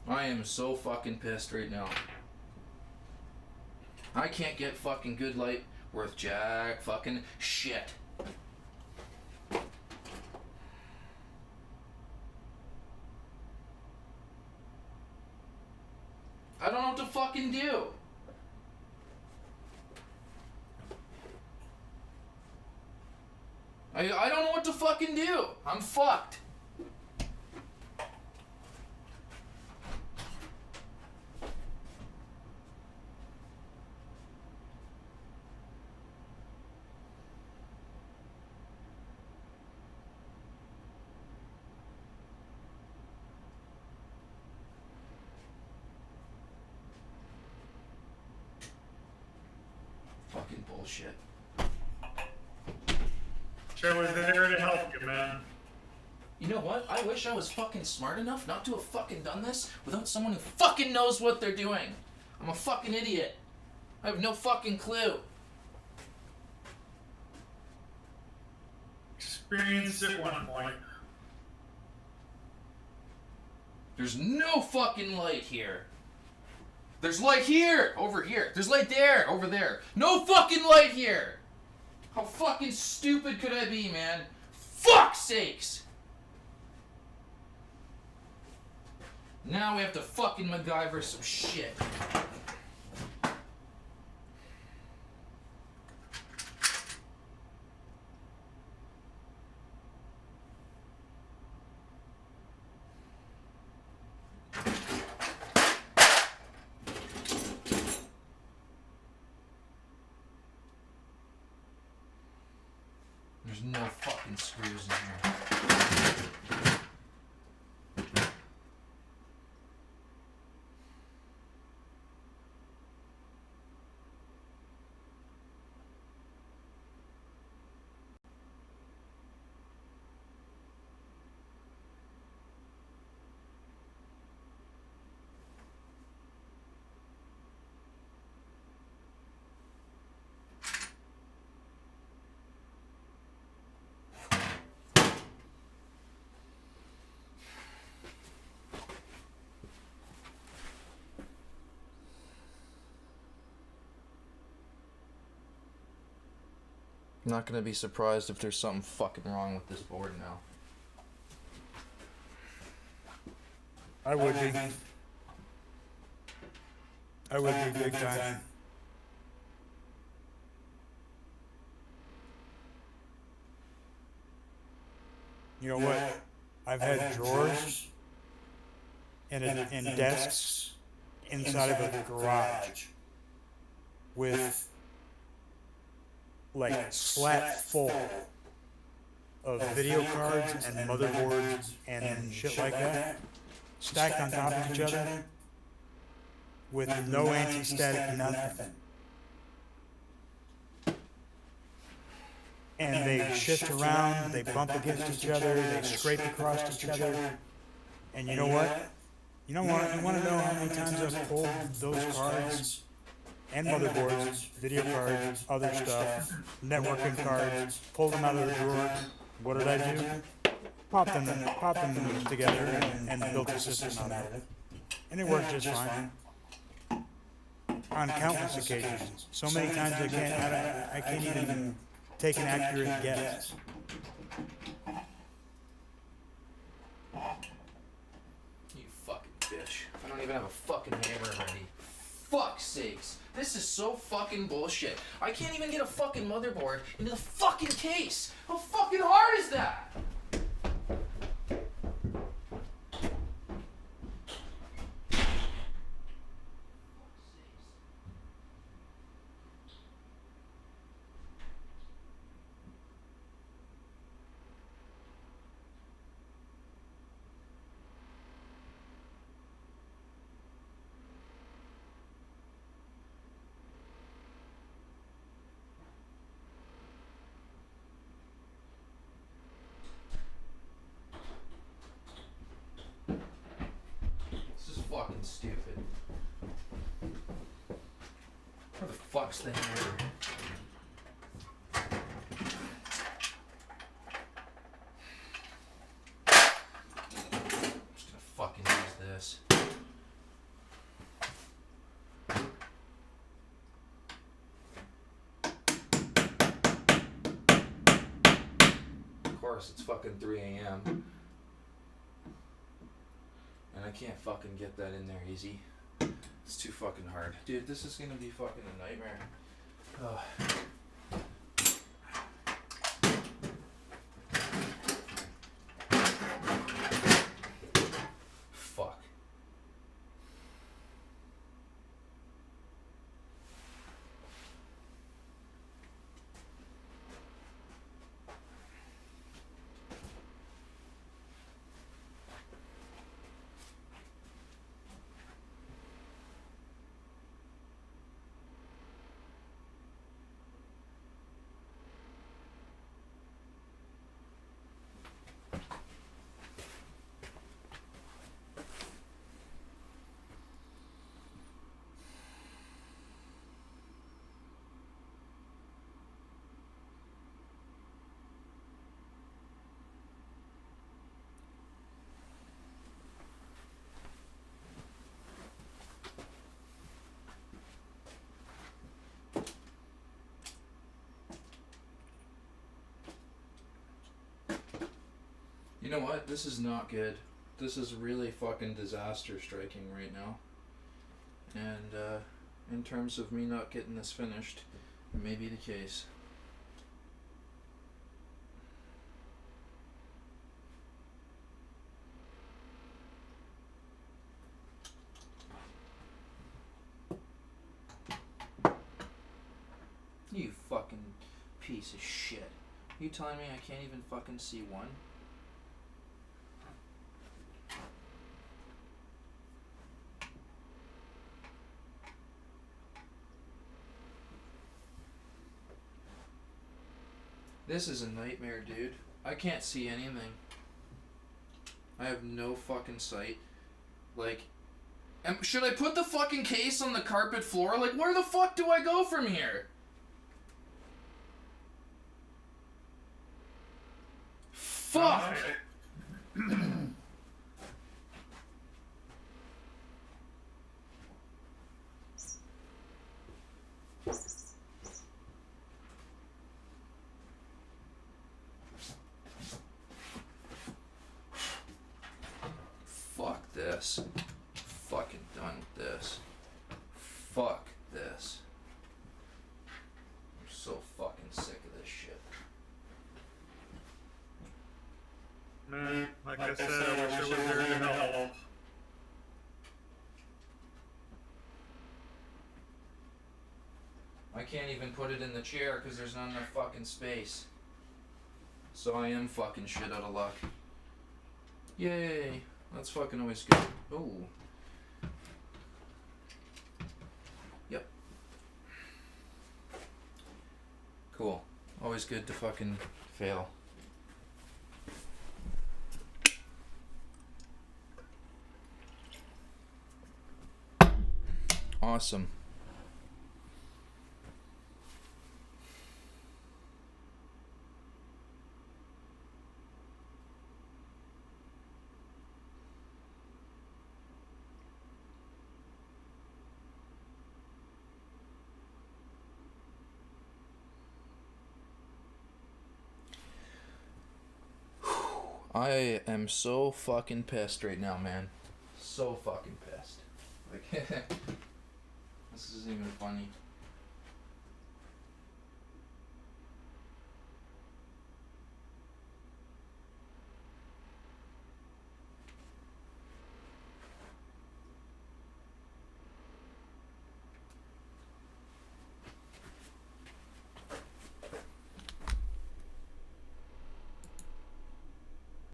I am so fucking pissed right now. I can't get fucking good light worth jack fucking shit. I don't know what to fucking do. I don't know what to fucking do. I'm fucked. Fucking bullshit. Sure was there to help you, man. You know what? I wish I was fucking smart enough not to have fucking done this without someone who fucking knows what they're doing. I'm a fucking idiot. I have no fucking clue. Experienced at one point. There's no fucking light here. There's light here! Over here. There's light there! Over there. No fucking light here! How fucking stupid could I be, man? Fuck's sakes! Now we have to fucking MacGyver some shit. There's no fucking screws in here. I'm not gonna be surprised if there's something fucking wrong with this board now. I would be. I would be big time. You know what? I've had drawers and desks inside of a garage with like slat full of video cards and motherboards and shit like that, stacked on top of each other with no anti-static, nothing. And they shift around, they bump against each other, they scrape across each other. And you know what? You want to know how many times I've pulled those cards and motherboards, video cards, other stuff, networking cards, pulled them out of the drawer. What did I do? Pop them together and built a system out of it. And it worked just fine. On countless occasions. So many times I can't even take an accurate guess. You fucking bitch. I don't even have a fucking hammer ready. Fuck's sakes. This is so fucking bullshit. I can't even get a fucking motherboard into the fucking case. How fucking hard is that? Fucking stupid. Where the fuck's the hammer? I'm just gonna fucking use this. Of course, it's fucking 3 a.m. And I can't fucking get that in there easy. It's too fucking hard. Dude, this is gonna be fucking a nightmare. Ugh. Fuck. You know what? This is not good. This is really fucking disaster striking right now. And, in terms of me not getting this finished, it may be the case. You fucking piece of shit. You telling me I can't even fucking see one? This is a nightmare, dude. I can't see anything. I have no fucking sight. Like, should I put the fucking case on the carpet floor? Like, where the fuck do I go from here? Fuck! Fuck this. Fucking done with this. Fuck this. I'm so fucking sick of this shit. Man, like I said, I wish I was there to help. I can't even put it in the chair because there's not enough fucking space. So I am fucking shit out of luck. Yay. That's fucking always good. Oh. Yep. Cool. Always good to fucking fail. Awesome. I am so fucking pissed right now, man. So fucking pissed. Like, this isn't even funny.